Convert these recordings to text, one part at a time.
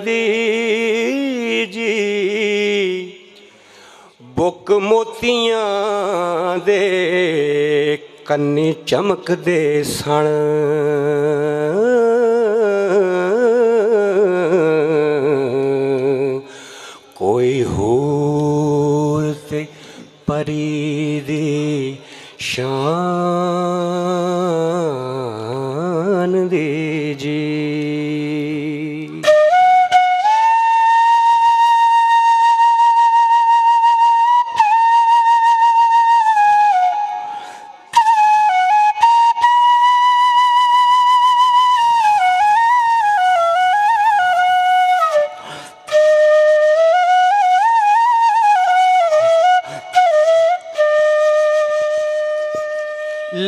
दी जी book मोतियां दे कन्नी चमकदे सन। कोई हूर ते परी दी शान दी जी।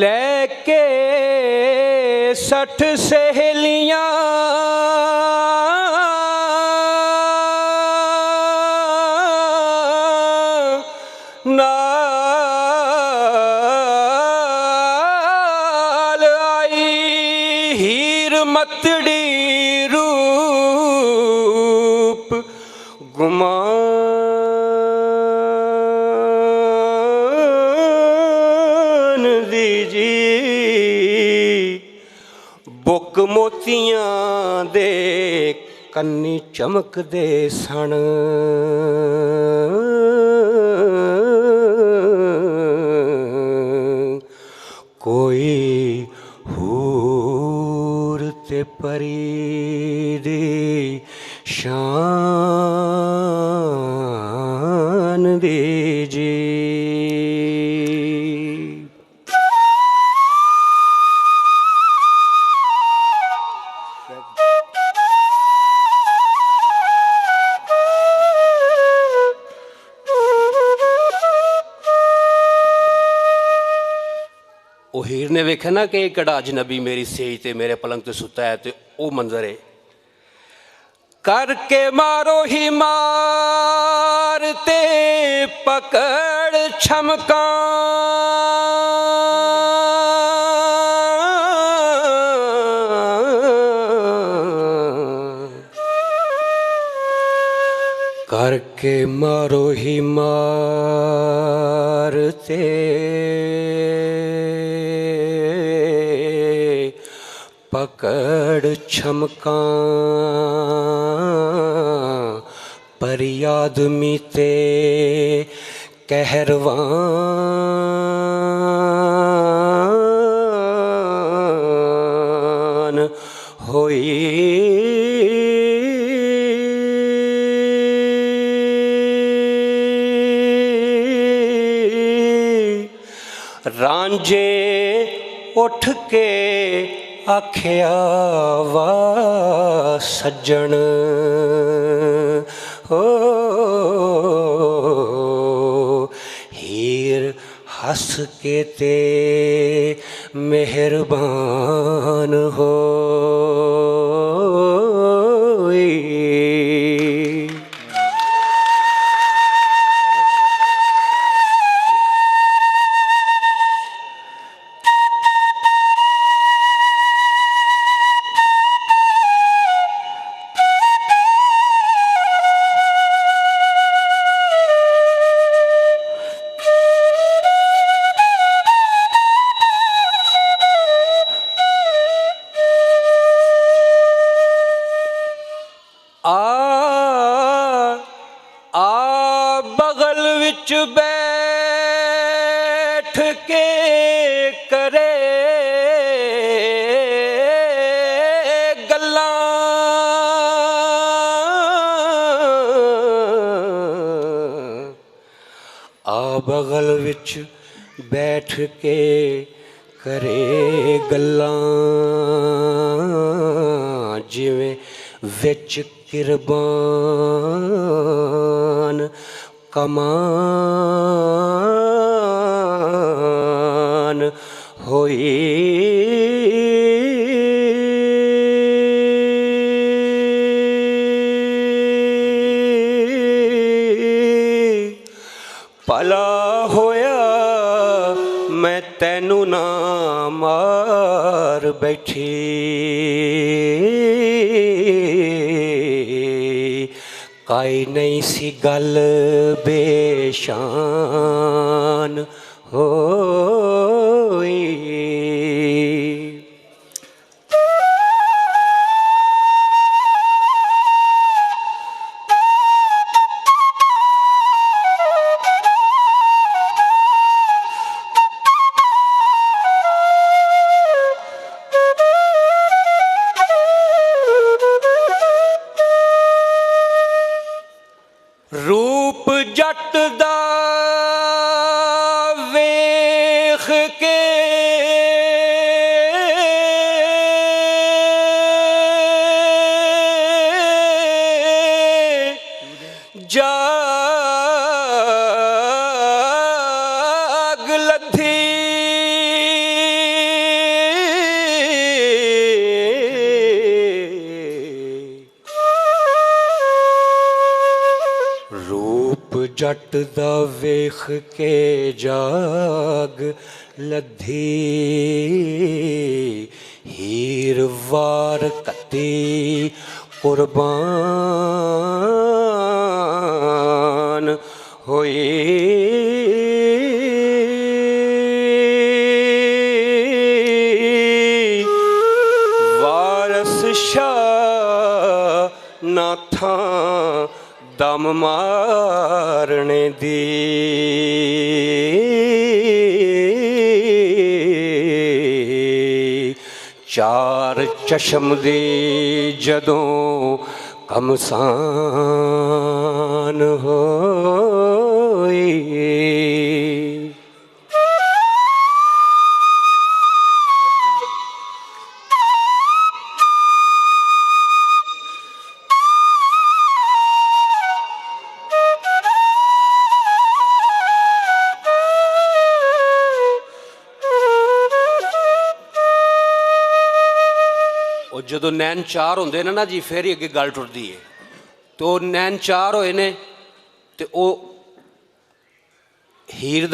लेके 60 सहेलियां नाल आई हीर मतड़ी रूप गुमा बुक मोतियां दे कन्नी चमकदे सन। कोई हूर ते परी दी शान दी जी। ਉਹ ਹੀਰ ਨੇ ਵੇਖਿਆ ਨਾ ਕਿ ਕਿਹੜਾ ਅਜਨਬੀ ਮੇਰੀ ਸੇਜ ਤੇ ਮੇਰੇ ਪਲੰਗ ਤੇ ਸੁੱਤਾ ਹੈ, ਤੇ ਉਹ ਮੰਜ਼ਰ ਹੈ। करके मारो ही मार ते पकड़ छमका करके मारो ही मार ते पकड़ छमका पर आदमी ते कहरवान होई। रांझे उठ के आख्या वाह सज्जन हो, हीर हंस के ते मेहरबान हो। बगल विच बैठ के करे गल्लां, बगल विच बैठ के करे गल्लां, जिवें विच किरबान कमान होई। भला होया मैं तैनू ना मार बैठी, काई नहीं सी गल बेशान होई। रूप जट दा वेख के जाग लधी रूप जट दा वेख के जाग लधी हीर वार कती कुर्बान होई। वारस शाह ना था दम मारने दी। चार चशम दी जदों कमसान होई। जो नैन चार होंगे ना जी फिर ही अगे गल टुरदी है। तो नैन चार होए ने तो हीर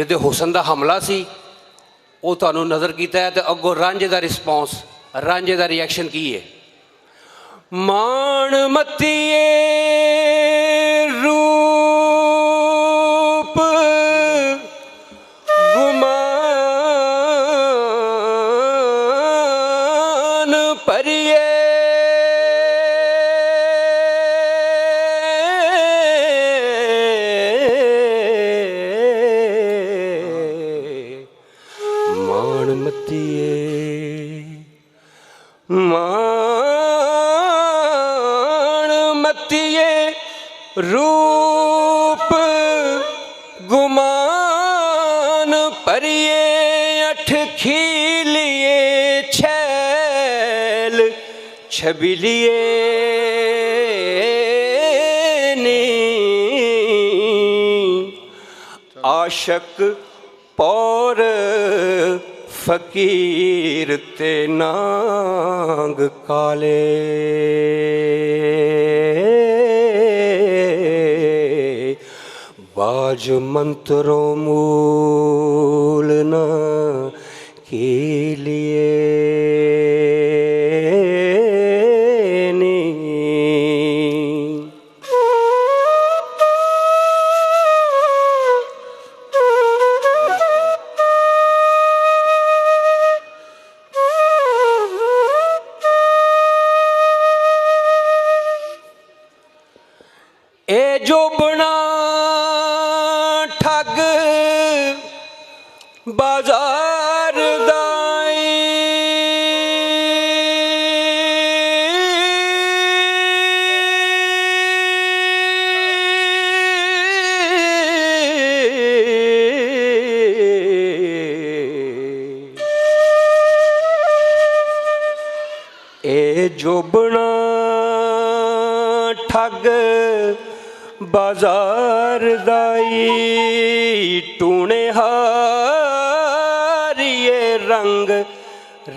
दे हुसन का हमला सी वो तुहानू नज़र किया है। तो अगों रांझे का रिस्पॉन्स रांझे का रिएक्शन की है। मान मतिए रूप गुमान परिए मान मतिए मान मतिए रूप गुमान परिए अठ खीलिए छैल छबिलिए नी आशक पौर फकीर ते नांग काले बाज मंत्रों मूल न के लिए नी। ए जो बना ठग बाजार दाई ए जो बना ठग बाजार दाई टूने हारिए रंग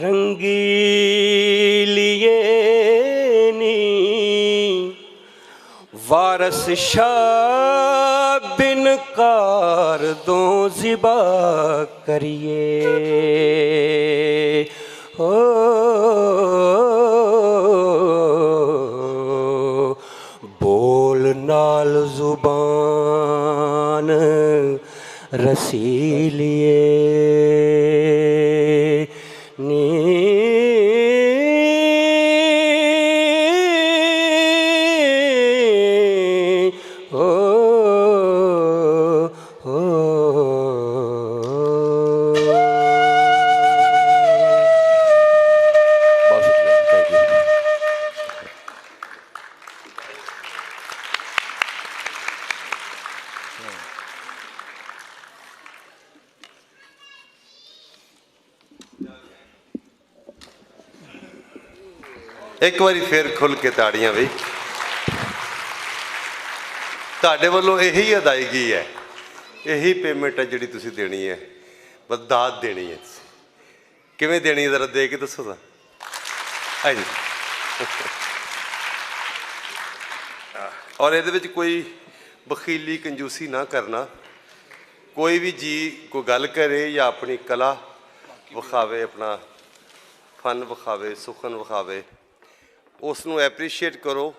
रंगीलिए नी वारस शाह बिन कार दो ज़िबा करिए हो नाल जुबान रसीलिए नी एक बारी फिर खुल के ताड़ियां बई ਤੁਹਾਡੇ ਵੱਲੋਂ ਇਹੀ ਅਦਾਇਗੀ ਹੈ, ਇਹੀ ਪੇਮੈਂਟ ਹੈ ਜਿਹੜੀ ਤੁਸੀਂ ਦੇਣੀ ਹੈ, ਬਸ ਦਾਤ ਦੇਣੀ ਹੈ। ਤੁਸੀਂ ਕਿਵੇਂ ਦੇਣੀ ਹੈ ਜ਼ਰਾ ਦੇ ਕੇ ਦੱਸੋ ਤਾਂ। ਹਾਂਜੀ ਔਰ ਇਹਦੇ ਵਿੱਚ ਕੋਈ ਬਖੀਲੀ ਕੰਜੂਸੀ ਨਾ ਕਰਨਾ। ਕੋਈ ਵੀ ਜੀ ਕੋਈ ਗੱਲ ਕਰੇ ਜਾਂ ਆਪਣੀ ਕਲਾ ਵਿਖਾਵੇ, ਆਪਣਾ ਫਨ ਵਿਖਾਵੇ, ਸੁਖਨ ਵਿਖਾਵੇ, ਉਸ ਨੂੰ ਐਪਰੀਸ਼ੀਏਟ ਕਰੋ।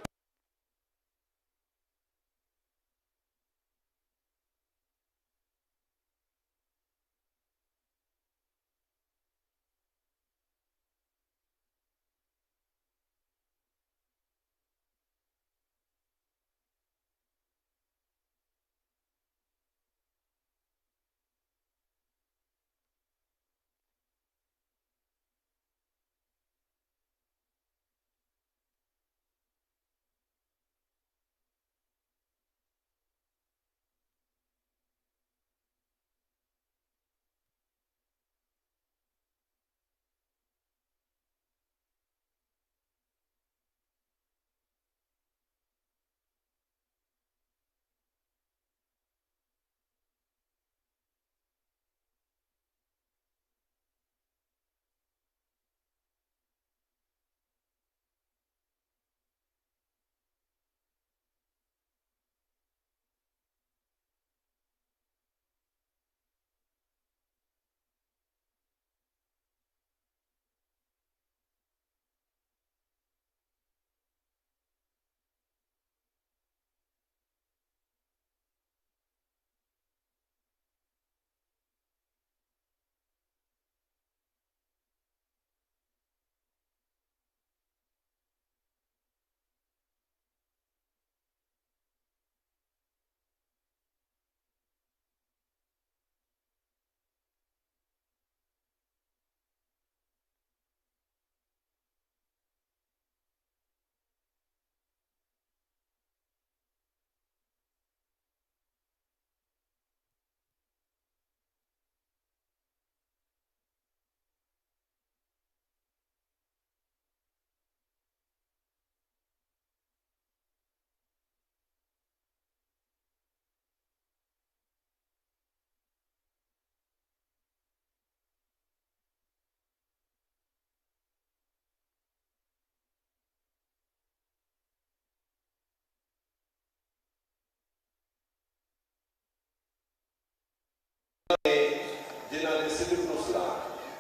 जिन्हों ने सिद्ध को सलाम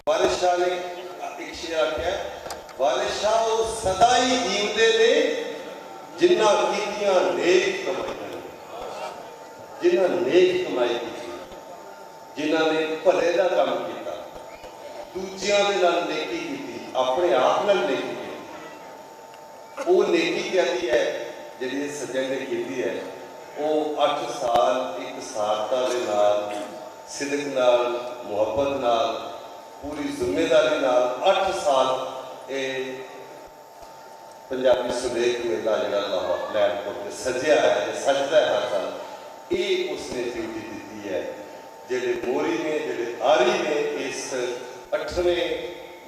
वारिस शाह ने एक शेर आख्या, वारिस शाह सदा ही जीवते ने जिन्ना कीतियां नेक कमाइयां, जिन्ना नेक कमाई की, जिन्हों ने भले का काम किया, दूजियां दे नाल नेकी की, अपने आप नाल नेकी की। वो नेकी कहती है जिहड़ी सज्जन ने की है, वो 8 साल एक सारता दे नाल, सिदक नाल, मुहब्बत नाल, पूरी जिम्मेदारी नाल 8 साल ये पंजाबी सुलेख मेला जो लैंडपुर से सजिया है, सजदा है हर साल, ये उसने ड्यूटी दी है। जेडे मोरी ने, जेडे आरी ने इस 8वें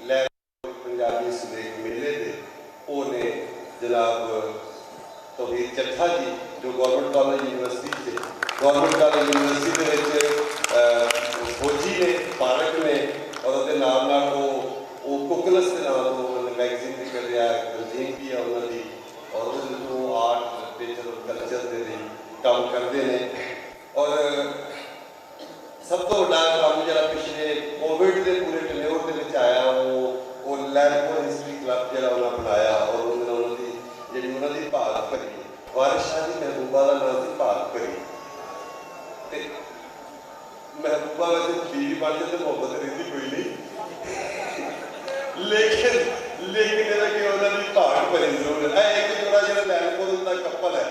लैंडपुर पंजाबी सुलेख मेले के उन्हें जनाब तौहीद चट्ठा जी जो गवर्नमेंट कॉलेज यूनिवर्सिटी से गवर्नमेंट कॉलेज यूनिवर्सिटी के फौजी ने, पारक ने, और उसके नाम वो कुकलस के नाम तो मैगजीन भी कर रहा है, रजीम भी है उन्होंने, और वो आर्ट लिटरेचर और कल्चर के लिए काम करते हैं। और सब तो बड़ा काम जरा पिछले कोविड के पूरे टन्योर के आया वो लैंडपुर हिस्ट्री क्लब जरा उन्हें बनाया और उन्होंने जी भाग भरी वारिस शाह की महबूब महबूबा का नाम से भाग करी। ते महबूबा वैसे बीवी बन जाए तो मोहब्बत रहती कोई नहीं, लेकिन कि उन्होंने भाग भरी जरूर है। एक जोड़ा जो लैंडपोर्ट का कपल है,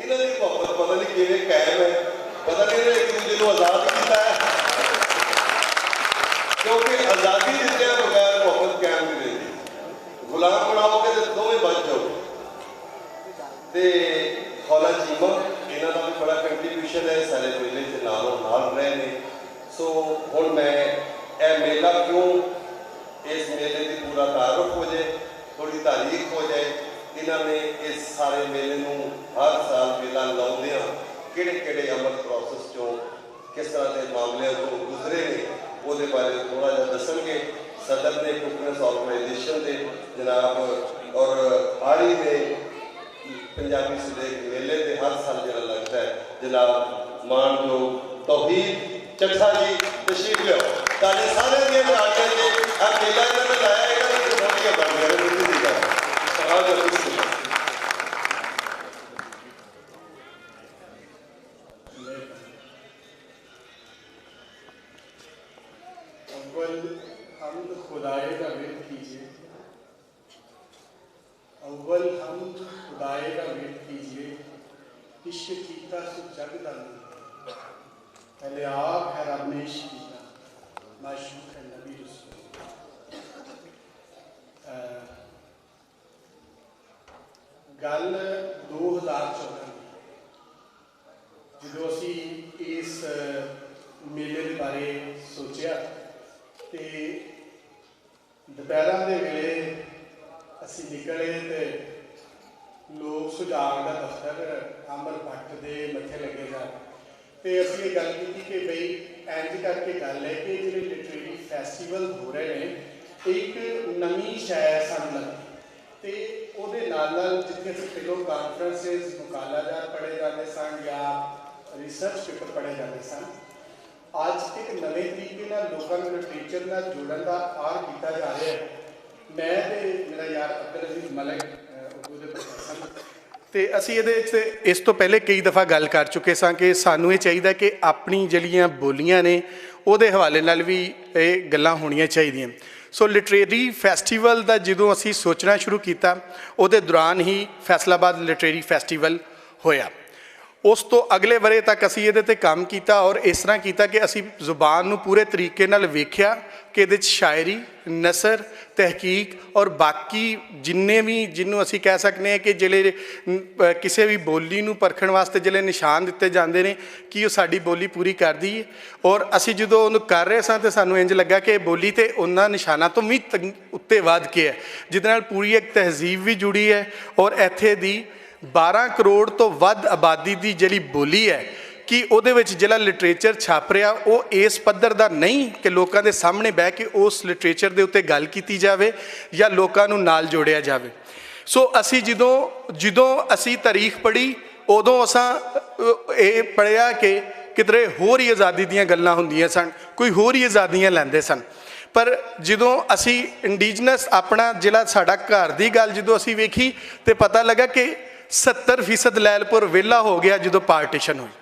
इन्हों की मोहब्बत पता नहीं किवें कायम है, पता नहीं इन्होंने एक दूसरे को आज़ाद किया है, क्योंकि आज़ादी दिते बगैर मोहब्बत कायम नहीं रहती। गुलाम बनाओगे तो दोवें बच जाओगे। तो खौला चीमा इन्हों का भी बड़ा कंट्रीब्यूशन है, सारे मेले से नालों नाल रहे हैं। सो हुण मैं यह मेला क्यों, इस मेले की पूरा तारुफ हो जाए, थोड़ी तारीख हो जाए, इन्होंने इस सारे मेले में हर साल मेला लाउंदियां किहड़े अमल प्रोसैस चों किस तरह के मामलों को गुजरे ने वो बारे थोड़ा जहा दसणगे। सदर ने फिटनेस ऑर्गेनाइजेशन के जनाब और आरी ने पंजाबी सुलेख मेले के हर साल जो लगता है जनाब मानयोग तौहीद चट्ठा जी तशरीफ लियो। ताले सारे दियां तालियां ने आ मेला इन्होंने लाया, इन्होंने छोटियां बन गया बिल्कुल दी गल। अव्वल हमद खुदाए का वेद कीजिए, अव्वल हमद खुदाए का वेद कीजिए, इश्क कीता सो जग दा नूर, पहले आप है रब ने इश्क कीता, माशूक है नबी रसूल। गल 2014 की जो असी इस मेले के बारे सोचा तो दोपहर के वेले असी निकले तो लोग सुझाव का दफ्तर अमर भट्ट के मत्थे लगे जा, तो असी ये गल की कि बई इंज करके गल है कि जो लिटरेरी फैसटीवल हो रहे हैं एक नवी शय सन लगी, तो वो जितने पहलों कानफ्रेंसिस मुकालाजात पढ़े जाते सन या रिसर्च पेपर पढ़े जाते सन, अज एक नवे तरीके लोगों को लिटरेचर नाल जोड़न का आर किया जा रहा है। मैं तो मेरा यार अब्दुल अजीज मलिक उर्दू के प्रोफैसर, तो असी ये इस तो पहले कई दफ़ा गल कर चुके सां कि सानू ये चाहिए कि अपनी जड़ियाँ बोलियां ने उहदे हवाले नाल भी ये गल्लां होणियां चाहिए। सो लिटरेरी फैसटीवल का जो असी सोचना शुरू किया उहदे दौरान ही फैसलाबाद लिटरेरी फैसटीवल होया। उस तो अगले वरे तक असी ये ते काम किया और इस तरह किया कि असी जुबान नूं पूरे तरीके नाल वेख्या कि इहदे शायरी, नसर, तहकीक और बाकी जिन्ने भी जिन्हों असी कह सकते हैं कि जिहड़े किसी भी बोली नूं परखण वास्ते जिहड़े निशान दिते जाते हैं कि वो साडी बोली पूरी करदी है। और असी जो उन्होंने कर रहे सां ते सानू इंज लगा कि बोली तो उन्होंने निशाना तो भी उत्ते वध के है, जिहदे नाल पूरी एक तहजीब भी जुड़ी है। और इत्थे दी 12 करोड़ तो वध आबादी की जिहड़ी बोली है कि उहदे विच जिहड़ा लिटरेचर छप रहा वो इस पद्धर दा नहीं कि लोगों के सामने बह के उस लिटरेचर के उत्ते गल की जाए या लोगों नूं नाल जोड़िया जाए। सो असी जदों असी तारीख पढ़ी उदों असां ये पढ़िया कि किधरे होर ही आज़ादी दीयां गल्लां हुंदियां सन, कोई होर ही आज़ादियां लैंदे सन। पर जदों असी इंडिजनस अपना जिहड़ा साडा घर दी गल जदों असी वेखी तो पता लगा कि 70% लैलपुर वेला हो गया जो पार्टीशन हुई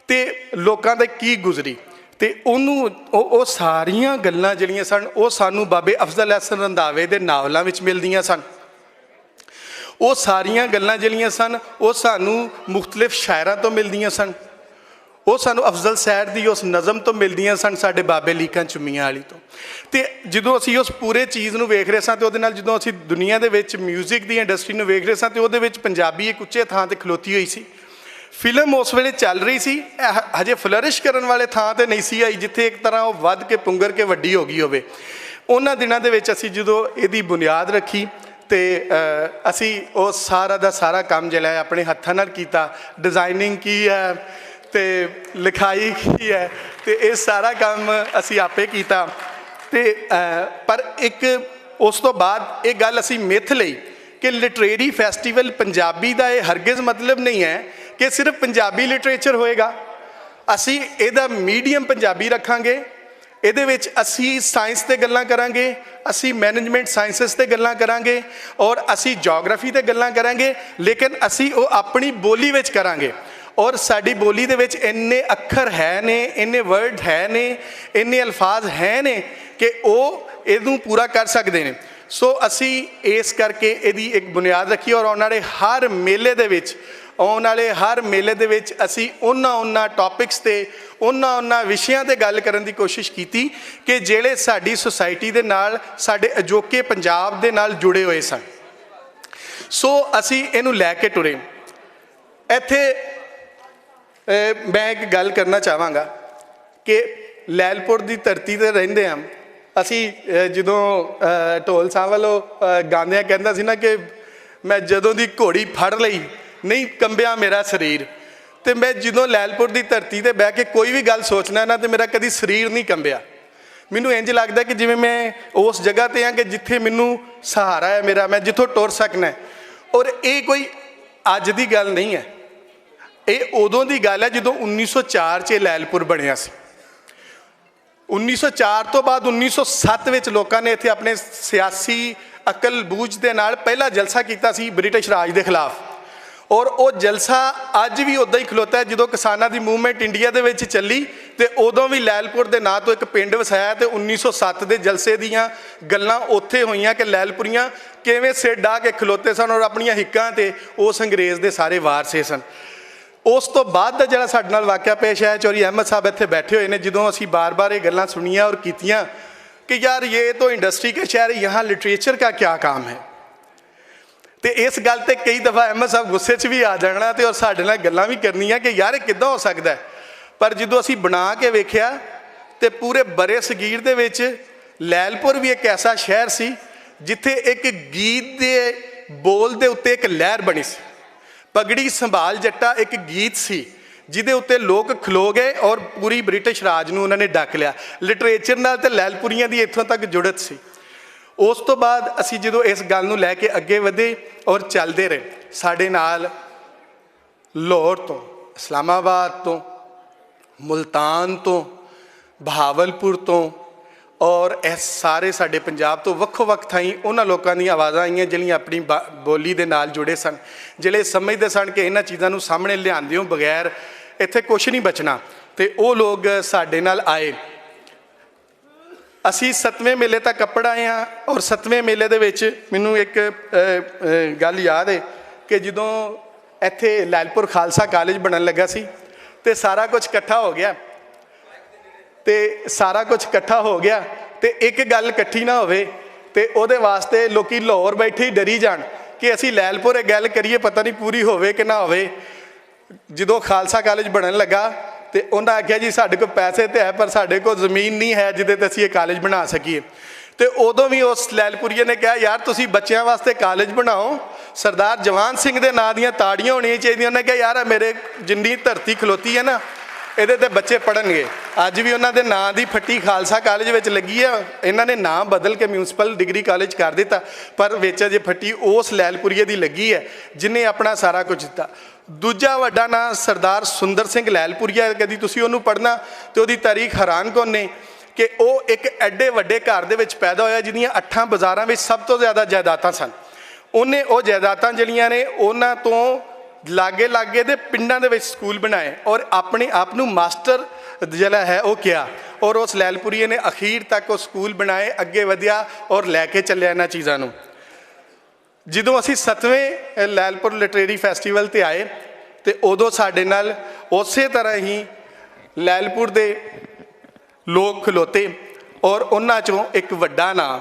तो लोगों के की गुजरी। तो उन्होंने सारिया गल्लां जिहड़ियां सन वो सानू बाबे अफजल हसन रंधावे के नावलों में मिलदियां सन। वो सारिया गल्लां जिहड़ियां सन वो सानू मुख्तलिफ शायरां तो मिलदियां सन, वो सानू अफजल सैड की उस नज़म तो मिलदियां सन साडे बाबे लीकां चुम्मियां वाली तो जदों असी उस पूरे चीज़ नूं वेख रहे सां तो उहदे नाल जदों असी दुनिया दे विच म्यूजिक दी इंडस्ट्री नूं वेख रहे सां तो उहदे विच पंजाबी एक उच्चे थां ते खलोती हुई सी। फिल्म उस वेले चल रही सी, हजे फ्लरिश करन वाले थां ते नहीं सी आई जिथे एक तरह वो वध के पुंगर के वड्डी हो गई होवे। उन्हां दिनां दे विच असी जदों इहदी बुनियाद रखी तो असी वो सारा दा सारा काम जिहड़ा है अपने हत्थां नाल कीता, डिज़ाइनिंग की है तो लिखाई की है तो ये सारा काम असी आपे किया। तो पर एक उस तो बाद एक गल असी मिथ लई कि लिटरेरी फैसटीवल पंजाबी का यह हरगिज़ मतलब नहीं है कि सिर्फ पंजाबी लिटरेचर होएगा। असी इहदा मीडियम पंजाबी रखांगे, ਇਹਦੇ ਵਿੱਚ ਅਸੀਂ ਸਾਇੰਸ ਤੇ ਗੱਲਾਂ ਕਰਾਂਗੇ, ਅਸੀਂ ਮੈਨੇਜਮੈਂਟ ਸਾਇੰਸਿਸ ਤੇ ਗੱਲਾਂ ਕਰਾਂਗੇ ਔਰ ਅਸੀਂ ਜੀਓਗ੍ਰਾਫੀ ਤੇ ਗੱਲਾਂ ਕਰਾਂਗੇ, ਲੇਕਿਨ ਅਸੀਂ ਉਹ ਆਪਣੀ ਬੋਲੀ ਵਿੱਚ ਕਰਾਂਗੇ। ਔਰ ਸਾਡੀ ਬੋਲੀ ਦੇ ਵਿੱਚ ਇੰਨੇ ਅੱਖਰ ਹੈ ਨੇ, ਇੰਨੇ ਵਰਡ ਹੈ ਨੇ, ਇੰਨੇ ਅਲਫਾਜ਼ ਹੈ ਨੇ ਕਿ ਉਹ ਇਹਨੂੰ ਪੂਰਾ ਕਰ ਸਕਦੇ ਨੇ। ਸੋ ਅਸੀਂ ਇਸ ਕਰਕੇ ਇਹਦੀ ਇੱਕ ਬੁਨਿਆਦ ਰੱਖੀ ਔਰ ਆਉਣ ਵਾਲੇ ਹਰ ਮੇਲੇ ਦੇ ਵਿੱਚ ਅਸੀਂ ਉਹਨਾਂ ਟੌਪਿਕਸ 'ਤੇ ਉਹਨਾਂ ਵਿਸ਼ਿਆਂ 'ਤੇ ਗੱਲ ਕਰਨ ਦੀ ਕੋਸ਼ਿਸ਼ ਕੀਤੀ ਕਿ ਜਿਹੜੇ ਸਾਡੀ ਸੁਸਾਇਟੀ ਦੇ ਨਾਲ, ਸਾਡੇ ਅਜੋਕੇ ਪੰਜਾਬ ਦੇ ਨਾਲ ਜੁੜੇ ਹੋਏ ਸਨ। ਸੋ ਅਸੀਂ ਇਹਨੂੰ ਲੈ ਕੇ ਟੁਰੇ। ਇੱਥੇ ਮੈਂ ਇੱਕ ਗੱਲ ਕਰਨਾ ਚਾਹਾਂਗਾ ਕਿ ਲੈਲਪੁਰ ਦੀ ਧਰਤੀ 'ਤੇ ਰਹਿੰਦੇ ਹਾਂ ਅਸੀਂ। ਜਦੋਂ ਢੋਲ ਸਾਹਿਬ ਵੱਲੋਂ ਗਾਉਂਦਿਆਂ ਕਹਿੰਦਾ ਸੀ ਨਾ ਕਿ ਮੈਂ ਜਦੋਂ ਦੀ ਘੋੜੀ ਫੜ ਲਈ ਨਹੀਂ ਕੰਬਿਆ ਮੇਰਾ ਸਰੀਰ, ਅਤੇ ਮੈਂ ਜਦੋਂ ਲੈਲਪੁਰ ਦੀ ਧਰਤੀ 'ਤੇ ਬਹਿ ਕੇ ਕੋਈ ਵੀ ਗੱਲ ਸੋਚਣਾ ਨਾ, ਤਾਂ ਮੇਰਾ ਕਦੀ ਸਰੀਰ ਨਹੀਂ ਕੰਬਿਆ। ਮੈਨੂੰ ਇੰਝ ਲੱਗਦਾ ਕਿ ਜਿਵੇਂ ਮੈਂ ਉਸ ਜਗ੍ਹਾ 'ਤੇ ਹਾਂ ਕਿ ਜਿੱਥੇ ਮੈਨੂੰ ਸਹਾਰਾ ਹੈ ਮੇਰਾ, ਮੈਂ ਜਿੱਥੋਂ ਟੁਰ ਸਕਣਾ। ਔਰ ਇਹ ਕੋਈ ਅੱਜ ਦੀ ਗੱਲ ਨਹੀਂ ਹੈ, ਇਹ ਉਦੋਂ ਦੀ ਗੱਲ ਹੈ ਜਦੋਂ 1904 'ਚ ਲੈਲਪੁਰ ਬਣਿਆ ਸੀ। 1904 ਤੋਂ ਬਾਅਦ 1907 ਵਿੱਚ ਲੋਕਾਂ ਨੇ ਇੱਥੇ ਆਪਣੇ ਸਿਆਸੀ ਅਕਲ ਬੂਝ ਦੇ ਨਾਲ ਪਹਿਲਾ ਜਲਸਾ ਕੀਤਾ ਸੀ ਬ੍ਰਿਟਿਸ਼ ਰਾਜ ਦੇ ਖਿਲਾਫ। ਔਰ ਉਹ ਜਲਸਾ ਅੱਜ ਵੀ ਉੱਦਾਂ ਹੀ ਖਲੋਤਾ ਹੈ। ਜਦੋਂ ਕਿਸਾਨਾਂ ਦੀ ਮੂਵਮੈਂਟ ਇੰਡੀਆ ਦੇ ਵਿੱਚ ਚੱਲੀ ਤੇ ਉਦੋਂ ਵੀ ਲੈਲਪੁਰ ਦੇ ਨਾਂ ਤੋਂ ਇੱਕ ਪਿੰਡ ਵਸਾਇਆ ਤੇ 1907 ਦੇ ਜਲਸੇ ਦੀਆਂ ਗੱਲਾਂ ਉੱਥੇ ਹੋਈਆਂ ਕਿ ਲੈਲਪੁਰੀਆਂ ਕਿਵੇਂ ਸਿਰ ਢਾਹ ਕੇ ਖਲੋਤੇ ਸਨ ਔਰ ਆਪਣੀਆਂ ਹਿੱਕਾਂ 'ਤੇ ਉਸ ਅੰਗਰੇਜ਼ ਦੇ ਸਾਰੇ ਵਾਰਸੇ ਸਨ। ਉਸ ਤੋਂ ਬਾਅਦ ਦਾ ਜਿਹੜਾ ਸਾਡੇ ਨਾਲ ਵਾਕਿਆ ਪੇਸ਼ ਆਇਆ, ਚੌਧਰੀ ਅਹਿਮਦ ਸਾਹਿਬ ਇੱਥੇ ਬੈਠੇ ਹੋਏ ਨੇ, ਜਦੋਂ ਅਸੀਂ ਬਾਰ-ਬਾਰ ਇਹ ਗੱਲਾਂ ਸੁਣੀਆਂ ਔਰ ਕੀਤੀਆਂ ਕਿ ਯਾਰ ਇਹ ਤਾਂ ਇੰਡਸਟਰੀ ਕੇ ਸ਼ਹਿਰ, यहाँ लिटरेचर का क्या काम है। ਤੇ ਇਸ ਗੱਲ 'ਤੇ ਕਈ ਦਫਾ ਅਹਿਮਦ ਸਾਹਿਬ ਗੁੱਸੇ 'ਚ ਵੀ ਆ ਜਾਣਾ ਤੇ ਔਰ ਸਾਡੇ ਨਾਲ ਗੱਲਾਂ ਵੀ ਕਰਨੀਆਂ ਕਿ ਯਾਰ ਇਹ ਕਿੱਦਾਂ ਹੋ ਸਕਦਾ। ਪਰ ਜਦੋਂ ਅਸੀਂ ਬਣਾ ਕੇ ਵੇਖਿਆ ਤੇ ਪੂਰੇ ਬਰੇ ਸਗੀਰ ਦੇ ਵਿੱਚ ਲੈਲਪੁਰ ਵੀ ਇੱਕ ਐਸਾ ਸ਼ਹਿਰ ਸੀ ਜਿੱਥੇ ਇੱਕ ਗੀਤ ਦੇ ਬੋਲ ਦੇ ਉੱਤੇ ਇੱਕ ਲਹਿਰ ਬਣੀ ਸੀ। ਪਗੜੀ ਸੰਭਾਲ ਜੱਟਾ ਇੱਕ ਗੀਤ ਸੀ ਜਿਹਦੇ ਉੱਤੇ ਲੋਕ ਖਲੋ ਗਏ ਔਰ ਪੂਰੀ ਬ੍ਰਿਟਿਸ਼ ਰਾਜ ਨੂੰ ਉਹਨਾਂ ਨੇ ਡੱਕ ਲਿਆ। ਲਿਟਰੇਚਰ ਨਾਲ ਤੇ ਲੈਲਪੁਰੀਆਂ ਦੀ ਇੱਥੋਂ ਤੱਕ ਜੁੜਤ ਸੀ। ਉਸ ਤੋਂ ਬਾਅਦ ਅਸੀਂ ਜਦੋਂ ਇਸ ਗੱਲ ਨੂੰ ਲੈ ਕੇ ਅੱਗੇ ਵਧੇ ਔਰ ਚੱਲਦੇ ਰਹੇ, ਸਾਡੇ ਨਾਲ ਲਾਹੌਰ ਤੋਂ, ਇਸਲਾਮਾਬਾਦ ਤੋਂ, ਮੁਲਤਾਨ ਤੋਂ, ਬਹਾਵਲਪੁਰ ਤੋਂ ਔਰ ਇਹ ਸਾਰੇ ਸਾਡੇ ਪੰਜਾਬ ਤੋਂ ਵੱਖੋ ਵੱਖ ਥਾਈਂ ਉਹਨਾਂ ਲੋਕਾਂ ਦੀਆਂ ਆਵਾਜ਼ਾਂ ਆਈਆਂ ਜਿਹੜੀਆਂ ਆਪਣੀ ਬੋਲੀ ਦੇ ਨਾਲ ਜੁੜੇ ਸਨ, ਜਿਹੜੇ ਸਮਝਦੇ ਸਨ ਕਿ ਇਹਨਾਂ ਚੀਜ਼ਾਂ ਨੂੰ ਸਾਹਮਣੇ ਲਿਆਂਦਿਓ ਬਗੈਰ ਇੱਥੇ ਕੁਛ ਨਹੀਂ ਬਚਣਾ। ਅਤੇ ਉਹ ਲੋਕ ਸਾਡੇ ਨਾਲ ਆਏ। ਅਸੀਂ 7ਵੇਂ ਮੇਲੇ ਤੱਕ ਕੱਪੜ ਆਏ ਹਾਂ ਔਰ 7ਵੇਂ ਮੇਲੇ ਦੇ ਵਿੱਚ ਮੈਨੂੰ ਇੱਕ ਗੱਲ ਯਾਦ ਹੈ ਕਿ ਜਦੋਂ ਇੱਥੇ ਲੈਲਪੁਰ ਖਾਲਸਾ ਕਾਲਜ ਬਣਨ ਲੱਗਾ ਸੀ ਅਤੇ ਸਾਰਾ ਕੁਛ ਇਕੱਠਾ ਹੋ ਗਿਆ ਤੇ ਇੱਕ ਗੱਲ ਇਕੱਠੀ ਨਾ ਹੋਵੇ ਤੇ ਉਹਦੇ ਵਾਸਤੇ ਲੋਕੀ ਲਾਹੌਰ ਬੈਠੇ ਹੀ ਡਰੀ ਜਾਣ ਕਿ ਅਸੀਂ ਲੈਲਪੁਰ ਇਹ ਗੱਲ ਕਰੀਏ ਪਤਾ ਨਹੀਂ ਪੂਰੀ ਹੋਵੇ ਕਿ ਨਾ ਹੋਵੇ। ਜਦੋਂ ਖਾਲਸਾ ਕਾਲਜ ਬਣਨ ਲੱਗਾ ਤੇ ਉਹਨਾਂ ਆਖਿਆ ਜੀ ਸਾਡੇ ਕੋਲ ਪੈਸੇ ਤੇ ਹੈ ਪਰ ਸਾਡੇ ਕੋਲ ਜ਼ਮੀਨ ਨਹੀਂ ਹੈ ਜਿਹਦੇ ਤੇ ਅਸੀਂ ਇਹ ਕਾਲਜ ਬਣਾ ਸਕੀਏ। ਤੇ ਉਦੋਂ ਵੀ ਉਸ ਲੈਲਪੁਰੀਏ ਨੇ ਕਿਹਾ ਯਾਰ ਤੁਸੀਂ ਬੱਚਿਆਂ ਵਾਸਤੇ ਕਾਲਜ ਬਣਾਓ, ਸਰਦਾਰ ਜਵਾਨ ਸਿੰਘ ਦੇ ਨਾਂ ਦੀਆਂ ਤਾੜੀਆਂ ਹੋਣੀਆਂ ਚਾਹੀਦੀਆਂ। ਉਹਨੇ ਕਿਹਾ ਯਾਰ ਮੇਰੇ ਜਿੰਨੀ ਧਰਤੀ ਖਲੋਤੀ ਹੈ ਨਾ ਇਹਦੇ ਤੇ ਬੱਚੇ ਪੜ੍ਹਨਗੇ। ਅੱਜ ਵੀ ਉਹਨਾਂ ਦੇ ਨਾਂ ਦੀ ਫੱਟੀ ਖਾਲਸਾ ਕਾਲਜ ਵਿੱਚ ਲੱਗੀ ਆ। ਇਹਨਾਂ ਨੇ ਨਾਂ ਬਦਲ ਕੇ ਮਿਊਨਸਿਪਲ ਡਿਗਰੀ ਕਾਲਜ ਕਰ ਦਿੱਤਾ ਪਰ ਵਿੱਚ ਅਜੇ ਫੱਟੀ ਉਸ ਲੈਲਪੁਰੀਏ ਦੀ ਲੱਗੀ ਹੈ ਜਿਹਨੇ ਆਪਣਾ ਸਾਰਾ ਕੁਝ ਦਿੱਤਾ। ਦੂਜਾ ਵੱਡਾ ਨਾਂ ਸਰਦਾਰ ਸੁੰਦਰ ਸਿੰਘ ਲੈਲਪੁਰੀਆ। ਕਦੀ ਤੁਸੀਂ ਉਹਨੂੰ ਪੜ੍ਹਨਾ ਤੇ ਉਹਦੀ ਤਾਰੀਖ ਹੈਰਾਨਕੁਨ ਨੇ ਕਿ ਉਹ ਇੱਕ ਐਡੇ ਵੱਡੇ ਘਰ ਦੇ ਵਿੱਚ ਪੈਦਾ ਹੋਇਆ ਜਿਹਦੀਆਂ 8 ਬਾਜ਼ਾਰਾਂ ਵਿੱਚ ਸਭ ਤੋਂ ਜ਼ਿਆਦਾ ਜਾਇਦਾਦਾਂ ਸਨ। ਉਹਨੇ ਉਹ ਜਾਇਦਾਦਾਂ ਜਿਹੜੀਆਂ ਨੇ ਉਹਨਾਂ ਤੋਂ ਲਾਗੇ ਦੇ ਪਿੰਡਾਂ ਦੇ ਵਿੱਚ ਸਕੂਲ ਬਣਾਏ ਔਰ ਆਪਣੇ ਆਪ ਨੂੰ ਮਾਸਟਰ ਜਿਹੜਾ ਹੈ ਉਹ ਕਿਹਾ ਔਰ ਉਸ ਲੈਲਪੁਰੀਏ ਨੇ ਅਖੀਰ ਤੱਕ ਉਹ ਸਕੂਲ ਬਣਾਏ, ਅੱਗੇ ਵਧਿਆ ਔਰ ਲੈ ਕੇ ਚੱਲਿਆ ਇਹਨਾਂ ਚੀਜ਼ਾਂ ਨੂੰ। ਜਦੋਂ ਅਸੀਂ 7ਵੇਂ ਲੈਲਪੁਰ ਲਿਟਰੇਰੀ ਫੈਸਟੀਵਲ 'ਤੇ ਆਏ ਤੇ ਉਦੋਂ ਸਾਡੇ ਨਾਲ ਉਸੇ ਤਰ੍ਹਾਂ ਹੀ ਲੈਲਪੁਰ ਦੇ ਲੋਕ ਖਲੋਤੇ ਔਰ ਉਹਨਾਂ 'ਚੋਂ ਇੱਕ ਵੱਡਾ ਨਾਂ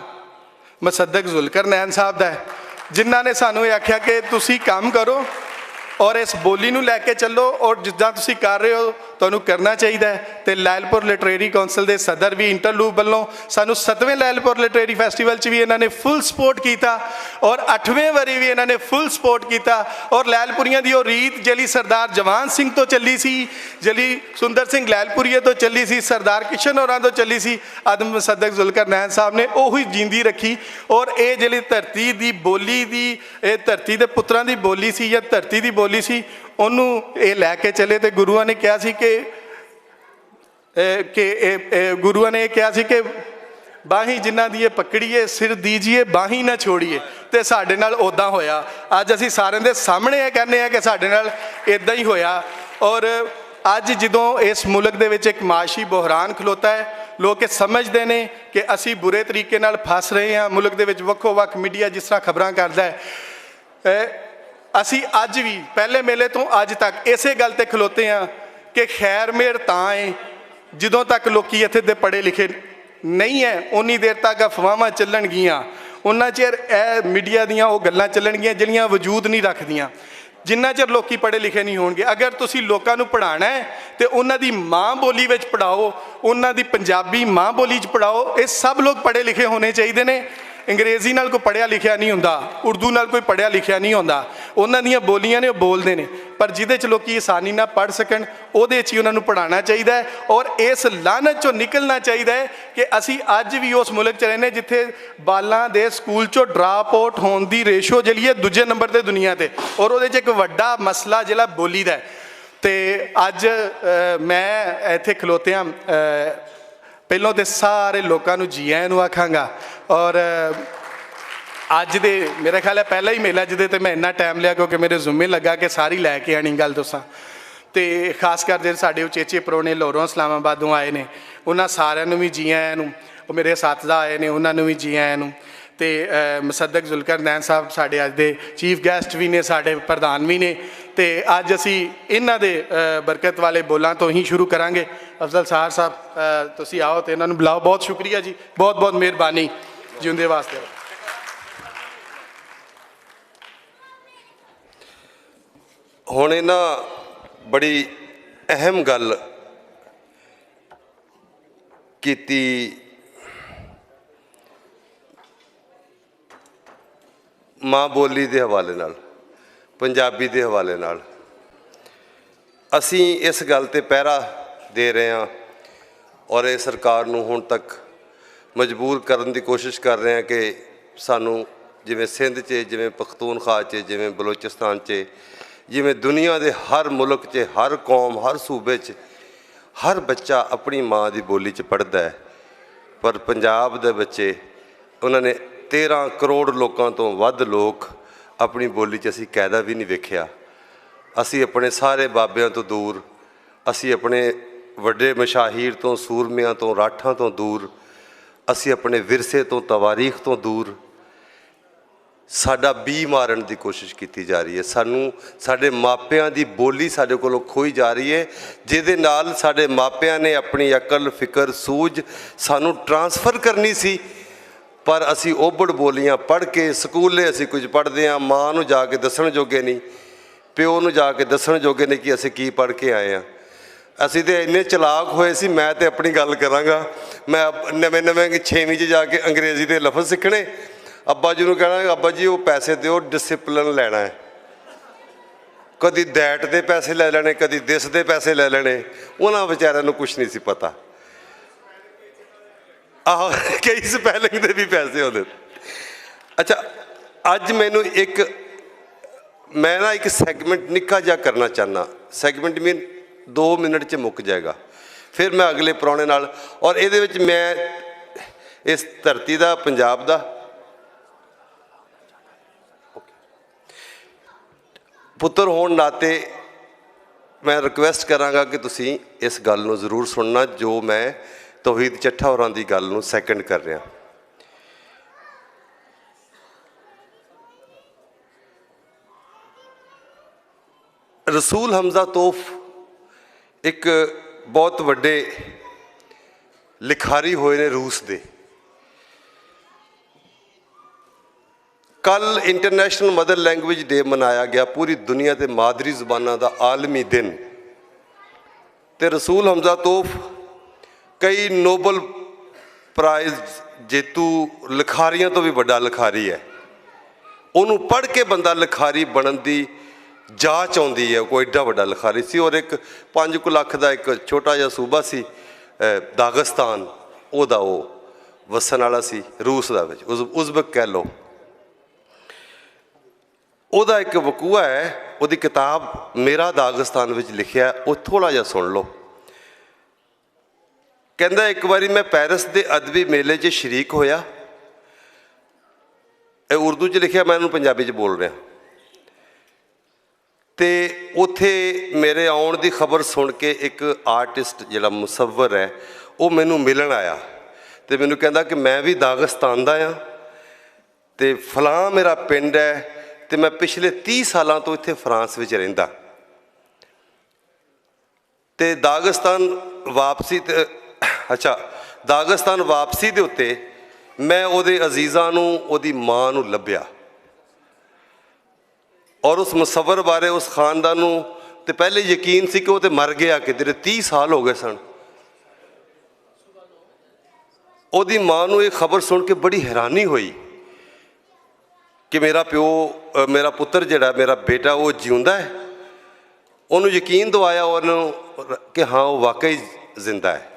ਮੁਸੱਦਕ ਜ਼ੁਲਕਰਨੈਨ ਸਾਹਿਬ ਦਾ ਹੈ, ਜਿਨ੍ਹਾਂ ਨੇ ਸਾਨੂੰ ਇਹ ਆਖਿਆ ਕਿ ਤੁਸੀਂ ਕੰਮ ਕਰੋ ਔਰ ਇਸ ਬੋਲੀ ਨੂੰ ਲੈ ਕੇ ਚੱਲੋ ਔਰ ਜਿੱਦਾਂ ਤੁਸੀਂ ਕਰ ਰਹੇ ਹੋ ਤੁਹਾਨੂੰ ਕਰਨਾ ਚਾਹੀਦਾ ਹੈ। ਅਤੇ ਲੈਲਪੁਰ ਲਿਟਰੇਰੀ ਕੌਂਸਲ ਦੇ ਸਦਰ ਵੀ ਇੰਟਰਲੂਪ ਵੱਲੋਂ ਸਾਨੂੰ 7ਵੇਂ ਲੈਲਪੁਰ ਲਿਟਰੇਰੀ ਫੈਸਟੀਵਲ 'ਚ ਵੀ ਇਹਨਾਂ ਨੇ ਫੁੱਲ ਸਪੋਰਟ ਕੀਤਾ ਔਰ 8ਵੇਂ ਵਾਰੀ ਵੀ ਇਹਨਾਂ ਨੇ ਫੁੱਲ ਸਪੋਰਟ ਕੀਤਾ। ਔਰ ਲੈਲਪੁਰੀਆਂ ਦੀ ਉਹ ਰੀਤ ਜਿਹੜੀ ਸਰਦਾਰ ਜਵਾਨ ਸਿੰਘ ਤੋਂ ਚੱਲੀ ਸੀ, ਜਿਹੜੀ ਸੁੰਦਰ ਸਿੰਘ ਲੈਲਪੁਰੀਏ ਤੋਂ ਚੱਲੀ ਸੀ, ਸਰਦਾਰ ਕਿਸ਼ਨ ਹੋਰਾਂ ਤੋਂ ਚੱਲੀ ਸੀ, ਅੱਜ ਮੁਸੱਦਕ ਜ਼ੁਲਕਰਨੈਨ ਸਾਹਿਬ ਨੇ ਉਹੀ ਜਿੰਦੀ ਰੱਖੀ। ਔਰ ਇਹ ਜਿਹੜੀ ਧਰਤੀ ਦੀ ਬੋਲੀ ਦੀ, ਇਹ ਧਰਤੀ ਦੇ ਪੁੱਤਰਾਂ ਦੀ ਬੋਲੀ ਸੀ ਜਾਂ ਧਰਤੀ ਦੀ ਬੋਲੀ ਸੀ, ਉਹਨੂੰ ਇਹ ਲੈ ਕੇ ਚੱਲੇ। ਤੇ ਗੁਰੂਆਂ ਨੇ ਕਿਹਾ ਸੀ ਕਿ ਕਿ ਗੁਰੂਆਂ ਨੇ ਇਹ ਕਿਹਾ ਸੀ ਕਿ ਬਾਹੀਂ ਜਿਨ੍ਹਾਂ ਦੀ ਇਹ ਪਕੜੀਏ ਸਿਰ ਦੀਜੀਏ ਬਾਹੀਂ ਨਾ ਛੋੜੀਏ, ਤੇ ਸਾਡੇ ਨਾਲ ਉੱਦਾਂ ਹੋਇਆ। ਅੱਜ ਅਸੀਂ ਸਾਰਿਆਂ ਦੇ ਸਾਹਮਣੇ ਇਹ ਕਹਿੰਦੇ ਹਾਂ ਕਿ ਸਾਡੇ ਨਾਲ ਇੱਦਾਂ ਹੀ ਹੋਇਆ। ਔਰ ਅੱਜ ਜਦੋਂ ਇਸ ਮੁਲਕ ਦੇ ਵਿੱਚ ਇੱਕ ਮਾਸ਼ੀ ਬੁਹਰਾਨ ਖਲੋਤਾ ਹੈ, ਲੋਕ ਇਹ ਸਮਝਦੇ ਨੇ ਕਿ ਅਸੀਂ ਬੁਰੇ ਤਰੀਕੇ ਨਾਲ ਫਸ ਰਹੇ ਹਾਂ। ਮੁਲਕ ਦੇ ਵਿੱਚ ਵੱਖੋ ਵੱਖ ਮੀਡੀਆ ਜਿਸ ਤਰ੍ਹਾਂ ਖਬਰਾਂ ਕਰਦਾ ਹੈ, ਅਸੀਂ ਅੱਜ ਵੀ ਪਹਿਲੇ ਮੇਲੇ ਤੋਂ ਅੱਜ ਤੱਕ ਇਸੇ ਗੱਲ ਤੇ ਖਲੋਤੇ ਹਾਂ ਕਿ ਖੈਰ ਮੇਰ ਤਾਂ ਹੈ ਜਦੋਂ ਤੱਕ ਲੋਕੀ ਇੱਥੇ ਦੇ ਪੜ੍ਹੇ ਲਿਖੇ ਨਹੀਂ ਹੈ, ਉਨੀ ਦੇਰ ਤੱਕ ਅਫਵਾਹਾਂ ਚੱਲਣਗੀਆਂ, ਉਹਨਾਂ ਚਿਰ ਇਹ ਮੀਡੀਆ ਦੀਆਂ ਉਹ ਗੱਲਾਂ ਚੱਲਣਗੀਆਂ ਜਿਹੜੀਆਂ ਵਜੂਦ ਨਹੀਂ ਰੱਖਦੀਆਂ। ਜਿੰਨਾ ਚਿਰ ਲੋਕੀ ਪੜ੍ਹੇ ਲਿਖੇ ਨਹੀਂ ਹੋਣਗੇ, ਅਗਰ ਤੁਸੀਂ ਲੋਕਾਂ ਨੂੰ ਪੜ੍ਹਾਉਣਾ ਹੈ ਤੇ ਉਹਨਾਂ ਦੀ ਮਾਂ ਬੋਲੀ ਵਿੱਚ ਪੜ੍ਹਾਓ, ਉਹਨਾਂ ਦੀ ਪੰਜਾਬੀ ਮਾਂ ਬੋਲੀ 'ਚ ਪੜ੍ਹਾਓ। ਇਹ ਸਭ ਲੋਕ ਪੜ੍ਹੇ ਲਿਖੇ ਹੋਣੇ ਚਾਹੀਦੇ ਨੇ। ਅੰਗਰੇਜ਼ੀ ਨਾਲ ਕੋਈ ਪੜ੍ਹਿਆ ਲਿਖਿਆ ਨਹੀਂ ਹੁੰਦਾ, ਉਰਦੂ ਨਾਲ ਕੋਈ ਪੜ੍ਹਿਆ ਲਿਖਿਆ ਨਹੀਂ ਹੁੰਦਾ। ਉਹਨਾਂ ਦੀਆਂ ਬੋਲੀਆਂ ਨੇ ਉਹ ਬੋਲਦੇ ਨੇ, ਪਰ ਜਿਹਦੇ 'ਚ ਲੋਕੀ ਆਸਾਨੀ ਨਾਲ ਪੜ੍ਹ ਸਕਣ ਉਹਦੇ 'ਚ ਹੀ ਉਹਨਾਂ ਨੂੰ ਪੜ੍ਹਾਉਣਾ ਚਾਹੀਦਾ ਹੈ। ਔਰ ਇਸ ਲਾਹਨਤ 'ਚੋਂ ਨਿਕਲਣਾ ਚਾਹੀਦਾ ਹੈ ਕਿ ਅਸੀਂ ਅੱਜ ਵੀ ਉਸ ਮੁਲਕ 'ਚ ਰਹਿੰਦੇ ਜਿੱਥੇ ਬਾਲਾਂ ਦੇ ਸਕੂਲ 'ਚੋਂ ਡਰਾਪ ਆਊਟ ਹੋਣ ਦੀ ਰੇਸ਼ੋ ਜਿਹੜੀ ਹੈ ਦੂਜੇ ਨੰਬਰ 'ਤੇ ਦੁਨੀਆ 'ਤੇ, ਔਰ ਉਹਦੇ 'ਚ ਇੱਕ ਵੱਡਾ ਮਸਲਾ ਜਿਹੜਾ ਬੋਲੀ ਦਾ ਹੈ। ਅਤੇ ਅੱਜ ਮੈਂ ਇੱਥੇ ਖਲੋਤਿਆਂ ਪਹਿਲਾਂ ਤਾਂ ਸਾਰੇ ਲੋਕਾਂ ਨੂੰ ਜੀ ਆਇਆਂ ਨੂੰ ਆਖਾਂਗਾ। ਔਰ ਅੱਜ ਦੇ ਮੇਰਾ ਖਿਆਲ ਹੈ ਪਹਿਲਾ ਹੀ ਮੇਲਾ ਜਿਹਦੇ 'ਤੇ ਮੈਂ ਇੰਨਾ ਟਾਈਮ ਲਿਆ, ਕਿਉਂਕਿ ਮੇਰੇ ਜ਼ਿੰਮੇ ਲੱਗਾ ਕਿ ਸਾਰੀ ਲੈ ਕੇ ਆਣੀ ਗੱਲ ਦੱਸਾਂ। ਅਤੇ ਖਾਸ ਕਰ ਜਿਹੜੇ ਸਾਡੇ ਉਚੇਚੇ ਪ੍ਰਾਹੁਣੇ ਲਾਹੌਰੋਂ ਇਸਲਾਮਾਬਾਦੋਂ ਆਏ ਨੇ, ਉਹਨਾਂ ਸਾਰਿਆਂ ਨੂੰ ਵੀ ਜੀ ਆਇਆਂ ਨੂੰ। ਉਹ ਮੇਰੇ ਸਾਥੀਦਾਰ ਆਏ ਨੇ, ਉਹਨਾਂ ਨੂੰ ਵੀ ਜੀ ਆਇਆਂ ਨੂੰ। ਅਤੇ ਮੁਸੱਦਕ ਜ਼ੁਲਕਰਨੈਨ ਸਾਹਿਬ ਸਾਡੇ ਅੱਜ ਦੇ ਚੀਫ ਗੈਸਟ ਵੀ ਨੇ, ਸਾਡੇ ਪ੍ਰਧਾਨ ਵੀ ਨੇ। ਅਤੇ ਅੱਜ ਅਸੀਂ ਇਹਨਾਂ ਦੇ ਬਰਕਤ ਵਾਲੇ ਬੋਲਾਂ ਤੋਂ ਹੀ ਸ਼ੁਰੂ ਕਰਾਂਗੇ। ਅਫਜ਼ਲ ਸਾਹਰ ਸਾਹਿਬ ਤੁਸੀਂ ਆਓ ਅਤੇ ਇਹਨਾਂ ਨੂੰ ਬੁਲਾਓ। ਬਹੁਤ ਸ਼ੁਕਰੀਆ ਜੀ, ਬਹੁਤ ਬਹੁਤ ਮਿਹਰਬਾਨੀ, ਜਿਉਂਦੇ ਵਾਸਤੇ। ਹੁਣ ਇਹਨਾਂ ਬੜੀ ਅਹਿਮ ਗੱਲ ਕੀਤੀ ਮਾਂ ਬੋਲੀ ਦੇ ਹਵਾਲੇ ਨਾਲ, ਪੰਜਾਬੀ ਦੇ ਹਵਾਲੇ ਨਾਲ। ਅਸੀਂ ਇਸ ਗੱਲ 'ਤੇ ਪਹਿਰਾ ਦੇ ਰਹੇ ਹਾਂ ਔਰ ਇਹ ਸਰਕਾਰ ਨੂੰ ਹੁਣ ਤੱਕ ਮਜਬੂਰ ਕਰਨ ਦੀ ਕੋਸ਼ਿਸ਼ ਕਰ ਰਹੇ ਹਾਂ ਕਿ ਸਾਨੂੰ ਜਿਵੇਂ ਸਿੰਧ 'ਚ, ਜਿਵੇਂ ਪਖਤੂਨਖਵਾ 'ਚ, ਜਿਵੇਂ ਬਲੋਚਿਸਤਾਨ 'ਚ, ਜਿਵੇਂ ਦੁਨੀਆ ਦੇ ਹਰ ਮੁਲਕ 'ਚ, ਹਰ ਕੌਮ, ਹਰ ਸੂਬੇ 'ਚ ਹਰ ਬੱਚਾ ਆਪਣੀ ਮਾਂ ਦੀ ਬੋਲੀ 'ਚ ਪੜ੍ਹਦਾ ਹੈ। ਪਰ ਪੰਜਾਬ ਦੇ ਬੱਚੇ, ਉਹਨਾਂ ਨੇ 13 ਕਰੋੜ ਲੋਕਾਂ ਤੋਂ ਵੱਧ ਲੋਕ ਆਪਣੀ ਬੋਲੀ 'ਚ ਅਸੀਂ ਕਾਇਦਾ ਵੀ ਨਹੀਂ ਵੇਖਿਆ। ਅਸੀਂ ਆਪਣੇ ਸਾਰੇ ਬਾਬਿਆਂ ਤੋਂ ਦੂਰ, ਅਸੀਂ ਆਪਣੇ ਵੱਡੇ ਮਸ਼ਾਹੀਰ ਤੋਂ, ਸੂਰਮਿਆਂ ਤੋਂ, ਰਾਠਾਂ ਤੋਂ ਦੂਰ, ਅਸੀਂ ਆਪਣੇ ਵਿਰਸੇ ਤੋਂ, ਤਵਾਰੀਖ ਤੋਂ ਦੂਰ। ਸਾਡਾ ਬੀ ਮਾਰਨ ਦੀ ਕੋਸ਼ਿਸ਼ ਕੀਤੀ ਜਾ ਰਹੀ ਹੈ। ਸਾਨੂੰ ਸਾਡੇ ਮਾਪਿਆਂ ਦੀ ਬੋਲੀ ਸਾਡੇ ਕੋਲੋਂ ਖੋਈ ਜਾ ਰਹੀ ਹੈ, ਜਿਹਦੇ ਨਾਲ ਸਾਡੇ ਮਾਪਿਆਂ ਨੇ ਆਪਣੀ ਅਕਲ, ਫਿਕਰ, ਸੂਝ ਸਾਨੂੰ ਟਰਾਂਸਫਰ ਕਰਨੀ ਸੀ। ਪਰ ਅਸੀਂ ਓਬੜ ਬੋਲੀਆਂ ਪੜ੍ਹ ਕੇ, ਸਕੂਲੇ ਅਸੀਂ ਕੁਝ ਪੜ੍ਹਦੇ ਹਾਂ, ਮਾਂ ਨੂੰ ਜਾ ਕੇ ਦੱਸਣ ਜੋਗੇ ਨਹੀਂ, ਪਿਓ ਨੂੰ ਜਾ ਕੇ ਦੱਸਣ ਜੋਗੇ ਨਹੀਂ ਕਿ ਅਸੀਂ ਕੀ ਪੜ੍ਹ ਕੇ ਆਏ ਹਾਂ। ਅਸੀਂ ਤਾਂ ਇੰਨੇ ਚਲਾਕ ਹੋਏ ਸੀ। ਮੈਂ ਤਾਂ ਆਪਣੀ ਗੱਲ ਕਰਾਂਗਾ, ਮੈਂ ਨਵੇਂ 6ਵੀਂ 'ਚ ਜਾ ਕੇ ਅੰਗਰੇਜ਼ੀ ਦੇ ਲਫ਼ਜ਼ ਸਿੱਖਣੇ, ਅੱਬਾ ਜੀ ਨੂੰ ਕਹਿਣਾ ਅੱਬਾ ਜੀ ਉਹ ਪੈਸੇ ਦਿਓ, ਡਿਸਿਪਲਿਨ ਲੈਣਾ ਹੈ। ਕਦੀ ਦੈਟ ਦੇ ਪੈਸੇ ਲੈ ਲੈਣੇ, ਕਦੀ ਦਿਸ ਦੇ ਪੈਸੇ ਲੈ ਲੈਣੇ। ਉਹਨਾਂ ਵਿਚਾਰਿਆਂ ਨੂੰ ਕੁਛ ਨਹੀਂ ਸੀ ਪਤਾ। ਆਹੋ, ਕਈ ਸਪੈਲਿੰਗ ਦੇ ਵੀ ਪੈਸੇ ਹੁੰਦੇ। ਅੱਛਾ, ਅੱਜ ਮੈਨੂੰ ਮੈਂ ਨਾ ਇੱਕ ਸੈਗਮੈਂਟ ਨਿੱਕਾ ਜਿਹਾ ਕਰਨਾ ਚਾਹੁੰਦਾ। ਸੈਗਮੈਂਟ ਮੀਨ 2 ਮਿੰਟ 'ਚ ਮੁੱਕ ਜਾਏਗਾ, ਫਿਰ ਮੈਂ ਅਗਲੇ ਪ੍ਰਾਹੁਣੇ ਨਾਲ। ਔਰ ਇਹਦੇ ਵਿੱਚ ਮੈਂ ਇਸ ਧਰਤੀ ਦਾ, ਪੰਜਾਬ ਦਾ ਪੁੱਤਰ ਹੋਣ ਨਾਤੇ ਮੈਂ ਰਿਕੁਐਸਟ ਕਰਾਂਗਾ ਕਿ ਤੁਸੀਂ ਇਸ ਗੱਲ ਨੂੰ ਜ਼ਰੂਰ ਸੁਣਨਾ, ਜੋ ਮੈਂ ਤੌਹੀਦ ਚੱਠਾ ਹੋਰਾਂ ਦੀ ਗੱਲ ਨੂੰ ਸੈਕਿੰਡ ਕਰ ਰਿਹਾ। ਰਸੂਲ ਹਮਜ਼ਾ ਤੋਫ ਇੱਕ ਬਹੁਤ ਵੱਡੇ ਲਿਖਾਰੀ ਹੋਏ ਨੇ ਰੂਸ ਦੇ। ਕੱਲ੍ਹ ਇੰਟਰਨੈਸ਼ਨਲ ਮਦਰ ਲੈਂਗੁਏਜ ਡੇ ਮਨਾਇਆ ਗਿਆ, ਪੂਰੀ ਦੁਨੀਆ 'ਤੇ ਮਾਦਰੀ ਜ਼ੁਬਾਨਾਂ ਦਾ ਆਲਮੀ ਦਿਨ। ਅਤੇ ਰਸੂਲ ਹਮਜ਼ਾ ਤੋਫ ਕਈ ਨੋਬਲ ਪ੍ਰਾਈਜ਼ ਜੇਤੂ ਲਿਖਾਰੀਆਂ ਤੋਂ ਵੀ ਵੱਡਾ ਲਿਖਾਰੀ ਹੈ। ਉਹਨੂੰ ਪੜ੍ਹ ਕੇ ਬੰਦਾ ਲਿਖਾਰੀ ਬਣਨ ਦੀ ਜਾਂਚ ਆਉਂਦੀ ਹੈ। ਕੋਈ ਏਡਾ ਵੱਡਾ ਲਿਖਾਰੀ ਸੀ। ਔਰ ਇੱਕ 5 ਲੱਖ ਦਾ ਇੱਕ ਛੋਟਾ ਜਿਹਾ ਸੂਬਾ ਸੀ ਦਾਗਿਸਤਾਨ, ਉਹਦਾ ਉਹ ਵਸਣ ਵਾਲਾ ਸੀ ਰੂਸ ਦਾ ਵਿੱਚ, ਉਜ਼ਬਕ ਕਹਿ ਲਓ। ਉਹਦਾ ਇੱਕ ਵਕੂਆ ਹੈ, ਉਹਦੀ ਕਿਤਾਬ ਮੇਰਾ ਦਾਗਿਸਤਾਨ ਵਿੱਚ ਲਿਖਿਆ, ਉਹ ਥੋੜ੍ਹਾ ਜਿਹਾ ਸੁਣ ਲਓ। ਕਹਿੰਦਾ ਇੱਕ ਵਾਰੀ ਮੈਂ ਪੈਰਿਸ ਦੇ ਅਦਬੀ ਮੇਲੇ 'ਚ ਸ਼ਰੀਕ ਹੋਇਆ। ਇਹ ਉਰਦੂ 'ਚ ਲਿਖਿਆ, ਮੈਂ ਇਹਨੂੰ ਪੰਜਾਬੀ 'ਚ ਬੋਲ ਰਿਹਾ। ਤੇ ਉੱਥੇ ਮੇਰੇ ਆਉਣ ਦੀ ਖਬਰ ਸੁਣ ਕੇ ਇੱਕ ਆਰਟਿਸਟ ਜਿਹੜਾ ਮੁਸੱਵਰ ਹੈ ਉਹ ਮੈਨੂੰ ਮਿਲਣ ਆਇਆ ਤੇ ਮੈਨੂੰ ਕਹਿੰਦਾ ਕਿ ਮੈਂ ਵੀ ਦਾਗਿਸਤਾਨ ਦਾ ਹਾਂ ਤੇ ਫਲਾਂ ਮੇਰਾ ਪਿੰਡ ਹੈ ਤੇ ਮੈਂ ਪਿਛਲੇ 30 ਸਾਲਾਂ ਤੋਂ ਇੱਥੇ ਫਰਾਂਸ ਵਿੱਚ ਰਹਿੰਦਾ। ਤੇ ਦਾਗਿਸਤਾਨ ਵਾਪਸੀ ਤੇ ਦਾਗਿਸਤਾਨ ਵਾਪਸੀ ਦੇ ਉੱਤੇ ਮੈਂ ਉਹਦੇ ਅਜ਼ੀਜ਼ਾਂ ਨੂੰ, ਉਹਦੀ ਮਾਂ ਨੂੰ ਲੱਭਿਆ ਔਰ ਉਸ ਮੁਸੱਵਰ ਬਾਰੇ, ਉਸ ਖਾਨਦਾਨ ਨੂੰ ਤੇ ਪਹਿਲੇ ਯਕੀਨ ਸੀ ਕਿ ਉਹ ਤੇ ਮਰ ਗਿਆ ਕਿਧਰੇ, 30 ਸਾਲ ਹੋ ਗਏ ਸਨ। ਉਹਦੀ ਮਾਂ ਨੂੰ ਇਹ ਖਬਰ ਸੁਣ ਕੇ ਬੜੀ ਹੈਰਾਨੀ ਹੋਈ ਕਿ ਮੇਰਾ ਪਿਓ, ਮੇਰਾ ਪੁੱਤਰ ਜਿਹੜਾ, ਮੇਰਾ ਬੇਟਾ ਉਹ ਜਿਉਂਦਾ ਹੈ। ਉਹਨੂੰ ਯਕੀਨ ਦਿਵਾਇਆ ਉਹਨੂੰ ਕਿ ਹਾਂ ਉਹ ਵਾਕਈ ਜ਼ਿੰਦਾ ਹੈ।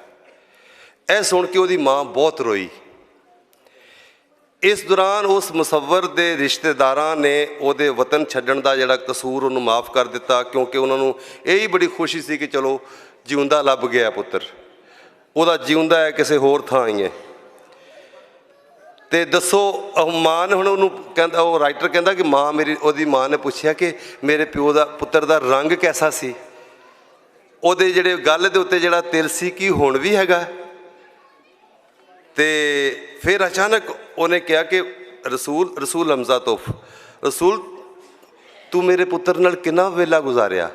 ਇਹ ਸੁਣ ਕੇ ਉਹਦੀ ਮਾਂ ਬਹੁਤ ਰੋਈ। ਇਸ ਦੌਰਾਨ ਉਸ ਮੁਸੱਵਰ ਦੇ ਰਿਸ਼ਤੇਦਾਰਾਂ ਨੇ ਉਹਦੇ ਵਤਨ ਛੱਡਣ ਦਾ ਜਿਹੜਾ ਕਸੂਰ ਉਹਨੂੰ ਮਾफ़ ਕਰ ਦਿੱਤਾ, ਕਿਉਂਕਿ ਉਹਨਾਂ ਨੂੰ ਇਹ ਹੀ ਬੜੀ ਖੁਸ਼ੀ ਸੀ ਕਿ ਚਲੋ ਜਿਉਂਦਾ ਲੱਭ ਗਿਆ ਪੁੱਤਰ, ਉਹਦਾ ਜਿਉਂਦਾ ਹੈ, ਕਿਸੇ ਹੋਰ ਥਾਂ ਹੀ ਹੈ। ਤੇ ਦੱਸੋ, ਮਾਂ ਨੇ ਹੁਣ ਉਹਨੂੰ ਕਹਿੰਦਾ, ਉਹ ਰਾਈਟਰ ਕਹਿੰਦਾ ਕਿ ਮਾਂ ਮੇਰੀ, ਉਹਦੀ ਮਾਂ ਨੇ ਪੁੱਛਿਆ ਕਿ ਮੇਰੇ ਪਿਓ ਦਾ, ਪੁੱਤਰ ਦਾ ਰੰਗ ਕੈਸਾ ਸੀ, ਉਹਦੇ ਜਿਹੜੇ ਗੱਲ ਦੇ ਉੱਤੇ ਜਿਹੜਾ ਤਿਲ ਸੀ, ਕੀ ਹੁਣ ਵੀ ਹੈਗਾ? ਤੇ ਫਿਰ ਅਚਾਨਕ ਉਹਨੇ ਕਿਹਾ ਕਿ ਰਸੂਲ ਹਮਜ਼ਾ ਤੋਫ, ਰਸੂਲ ਤੂੰ ਮੇਰੇ ਪੁੱਤਰ ਨਾਲ ਕਿੰਨਾ ਵੇਲਾ ਗੁਜ਼ਾਰਿਆ?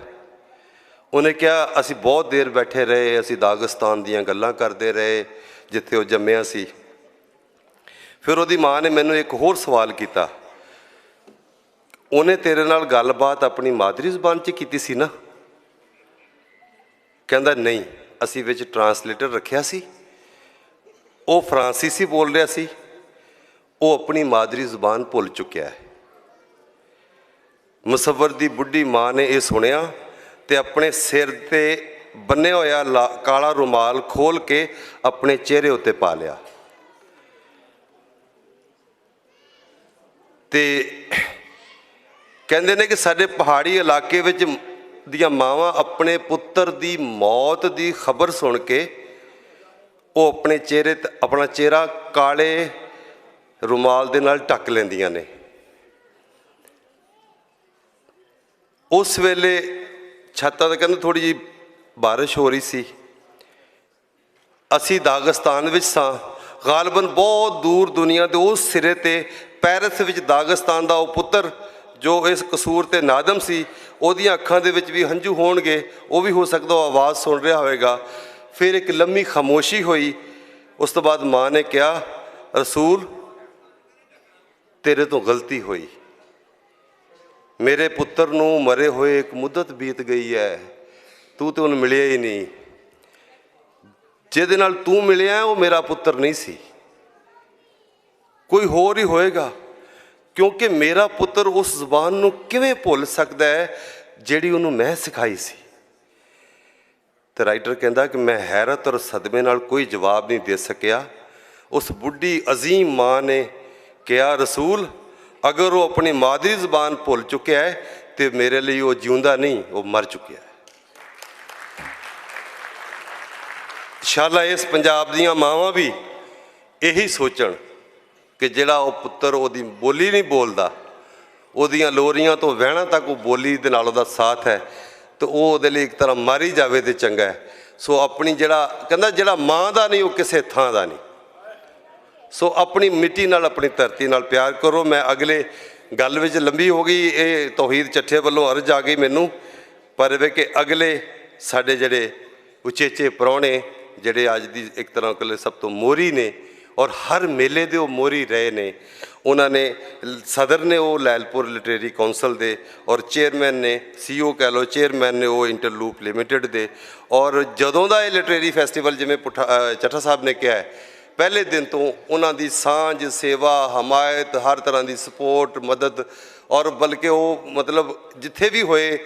ਉਹਨੇ ਕਿਹਾ ਅਸੀਂ ਬਹੁਤ ਦੇਰ ਬੈਠੇ ਰਹੇ, ਅਸੀਂ ਦਾਗਿਸਤਾਨ ਦੀਆਂ ਗੱਲਾਂ ਕਰਦੇ ਰਹੇ ਜਿੱਥੇ ਉਹ ਜੰਮਿਆ ਸੀ। ਫਿਰ ਉਹਦੀ ਮਾਂ ਨੇ ਮੈਨੂੰ ਇੱਕ ਹੋਰ ਸਵਾਲ ਕੀਤਾ, ਉਹਨੇ ਤੇਰੇ ਨਾਲ ਗੱਲਬਾਤ ਆਪਣੀ ਮਾਦਰੀ ਜ਼ੁਬਾਨ 'ਚ ਕੀਤੀ ਸੀ ਨਾ? ਕਹਿੰਦਾ ਨਹੀਂ, ਅਸੀਂ ਵਿੱਚ ਟਰਾਂਸਲੇਟਰ ਰੱਖਿਆ ਸੀ, ਉਹ ਫਰਾਂਸੀਸੀ ਬੋਲ ਰਿਹਾ ਸੀ, ਉਹ ਆਪਣੀ ਮਾਦਰੀ ਜ਼ੁਬਾਨ ਭੁੱਲ ਚੁੱਕਿਆ ਹੈ। ਮੁਸੱਵਰ ਦੀ ਬੁੱਢੀ ਮਾਂ ਨੇ ਇਹ ਸੁਣਿਆ ਤੇ ਆਪਣੇ ਸਿਰ ਤੇ ਬੰਨਿਆ ਹੋਇਆ ਕਾਲਾ ਰੁਮਾਲ ਖੋਲ ਕੇ ਆਪਣੇ ਚਿਹਰੇ ਉੱਤੇ ਪਾ ਲਿਆ ਤੇ ਕਹਿੰਦੇ ਨੇ ਕਿ ਸਾਡੇ ਪਹਾੜੀ ਇਲਾਕੇ ਵਿੱਚ ਦੀਆਂ ਮਾਵਾਂ ਆਪਣੇ ਪੁੱਤਰ ਦੀ ਮੌਤ ਦੀ ਖਬਰ ਸੁਣ ਕੇ ਉਹ ਆਪਣੇ ਚਿਹਰੇ ਤੇ ਆਪਣਾ ਚਿਹਰਾ ਕਾਲੇ ਰੁਮਾਲ ਦੇ ਨਾਲ ਢੱਕ ਲੈਂਦੀਆਂ ਨੇ। ਉਸ ਵੇਲੇ ਛੱਤਾਂ ਤੇ ਕਹਿੰਦੇ ਥੋੜ੍ਹੀ ਜਿਹੀ ਬਾਰਿਸ਼ ਹੋ ਰਹੀ ਸੀ। ਅਸੀਂ ਦਾਗਿਸਤਾਨ ਵਿੱਚ ਸਾਂ, ਗਾਲਬਨ ਬਹੁਤ ਦੂਰ ਦੁਨੀਆ ਦੇ ਉਸ ਸਿਰੇ ਤੇ ਪੈਰਿਸ ਵਿੱਚ ਦਾਗਿਸਤਾਨ ਦਾ ਉਹ ਪੁੱਤਰ ਜੋ ਇਸ ਕਸੂਰ ਤੇ ਨਾਦਮ ਸੀ, ਉਹਦੀਆਂ ਅੱਖਾਂ ਦੇ ਵਿੱਚ ਵੀ ਹੰਝੂ ਹੋਣਗੇ, ਉਹ ਵੀ ਹੋ ਸਕਦਾ ਉਹ ਆਵਾਜ਼ ਸੁਣ ਰਿਹਾ ਹੋਵੇਗਾ। ਫਿਰ ਇੱਕ ਲੰਮੀ ਖਾਮੋਸ਼ੀ ਹੋਈ। ਉਸ ਤੋਂ ਬਾਅਦ ਮਾਂ ਨੇ ਕਿਹਾ, ਰਸੂਲ ਤੇਰੇ ਤੋਂ ਗਲਤੀ ਹੋਈ, ਮੇਰੇ ਪੁੱਤਰ ਨੂੰ ਮਰੇ ਹੋਏ ਇੱਕ ਮੁੱਦਤ ਬੀਤ ਗਈ ਹੈ, ਤੂੰ ਤੇ ਉਹਨੂੰ ਮਿਲਿਆ ਹੀ ਨਹੀਂ, ਜਿਹਦੇ ਨਾਲ ਤੂੰ ਮਿਲਿਆ ਉਹ ਮੇਰਾ ਪੁੱਤਰ ਨਹੀਂ ਸੀ, ਕੋਈ ਹੋਰ ਹੀ ਹੋਏਗਾ, ਕਿਉਂਕਿ ਮੇਰਾ ਪੁੱਤਰ ਉਸ ਜ਼ੁਬਾਨ ਨੂੰ ਕਿਵੇਂ ਭੁੱਲ ਸਕਦਾ ਹੈ ਜਿਹੜੀ ਉਹਨੂੰ ਮੈਂ ਸਿਖਾਈ ਸੀ। ਤੇ ਰਾਈਟਰ ਕਹਿੰਦਾ ਕਿ ਮੈਂ ਹੈਰਤ ਔਰ ਸਦਮੇ ਨਾਲ ਕੋਈ ਜਵਾਬ ਨਹੀਂ ਦੇ ਸਕਿਆ। ਉਸ ਬੁੱਢੀ ਅਜ਼ੀਮ ਮਾਂ ਨੇ ਕਿਹਾ, ਰਸੂਲ ਅਗਰ ਉਹ ਆਪਣੀ ਮਾਦਰੀ ਜ਼ੁਬਾਨ ਭੁੱਲ ਚੁੱਕਿਆ ਹੈ ਤੇ ਮੇਰੇ ਲਈ ਉਹ ਜਿਉਂਦਾ ਨਹੀਂ, ਉਹ ਮਰ ਚੁੱਕਿਆ ਹੈ। ਇੰਸ਼ਾਅੱਲਾ ਇਸ ਪੰਜਾਬ ਦੀਆਂ ਮਾਵਾਂ ਵੀ ਇਹੀ ਸੋਚਣ ਕਿ ਜਿਹੜਾ ਉਹ ਪੁੱਤਰ ਉਹਦੀ ਬੋਲੀ ਨਹੀਂ ਬੋਲਦਾ, ਉਹਦੀਆਂ ਲੋਰੀਆਂ ਤੋਂ ਵਹਿਣਾ ਤੱਕ ਉਹ ਬੋਲੀ ਦੇ ਨਾਲ ਉਹਦਾ ਸਾਥ ਹੈ, ਤੇ ਉਹ ਉਹਦੇ ਲਈ ਇੱਕ ਤਰ੍ਹਾਂ ਮਾਰੀ ਜਾਵੇ ਤੇ ਚੰਗਾ ਹੈ। ਸੋ ਆਪਣੀ ਜਿਹੜਾ ਕਹਿੰਦਾ ਜਿਹੜਾ ਮਾਂ ਦਾ ਨਹੀਂ ਉਹ ਕਿਸੇ ਥਾਂ ਦਾ ਨਹੀਂ। ਸੋ ਆਪਣੀ ਮਿੱਟੀ ਨਾਲ, ਆਪਣੀ ਧਰਤੀ ਨਾਲ ਪਿਆਰ ਕਰੋ। ਮੈਂ ਅਗਲੇ ਗੱਲ ਵਿੱਚ ਲੰਬੀ ਹੋ ਗਈ, ਇਹ ਤੌਹੀਦ ਚੱਠੇ ਵੱਲੋਂ ਅਰਜ਼ ਆ ਗਈ ਮੈਨੂੰ, ਪਰ ਵੇ ਕਿ ਅਗਲੇ ਸਾਡੇ ਜਿਹੜੇ ਉਚੇਚੇ ਪ੍ਰਾਹੁਣੇ ਜਿਹੜੇ ਅੱਜ ਦੀ ਇੱਕ ਤਰ੍ਹਾਂ ਕੋਲ ਸਭ ਤੋਂ ਮੋਹਰੀ ਨੇ ਔਰ ਹਰ ਮੇਲੇ ਦੇ ਉਹ ਮੋਹਰੀ ਰਹੇ ਨੇ, ਉਹਨਾਂ ਨੇ ਸਦਰ ਨੇ ਉਹ ਲੈਲਪੁਰ ਲਿਟਰੇਰੀ ਕੌਂਸਲ ਦੇ ਔਰ ਚੇਅਰਮੈਨ ਨੇ, CEO ਕਹਿ ਲਓ, ਚੇਅਰਮੈਨ ਨੇ ਉਹ ਇੰਟਰਲੂਪ ਲਿਮਿਟਿਡ ਦੇ। ਔਰ ਜਦੋਂ ਦਾ ਇਹ ਲਿਟਰੇਰੀ ਫੈਸਟੀਵਲ, ਜਿਵੇਂ ਚੱਠਾ ਸਾਹਿਬ ਨੇ ਕਿਹਾ ਹੈ, ਪਹਿਲੇ ਦਿਨ ਤੋਂ ਉਹਨਾਂ ਦੀ ਸਾਂਝ, ਸੇਵਾ, ਹਮਾਇਤ, ਹਰ ਤਰ੍ਹਾਂ ਦੀ ਸਪੋਰਟ, ਮਦਦ, ਔਰ ਬਲਕਿ ਉਹ ਮਤਲਬ ਜਿੱਥੇ ਵੀ ਹੋਏ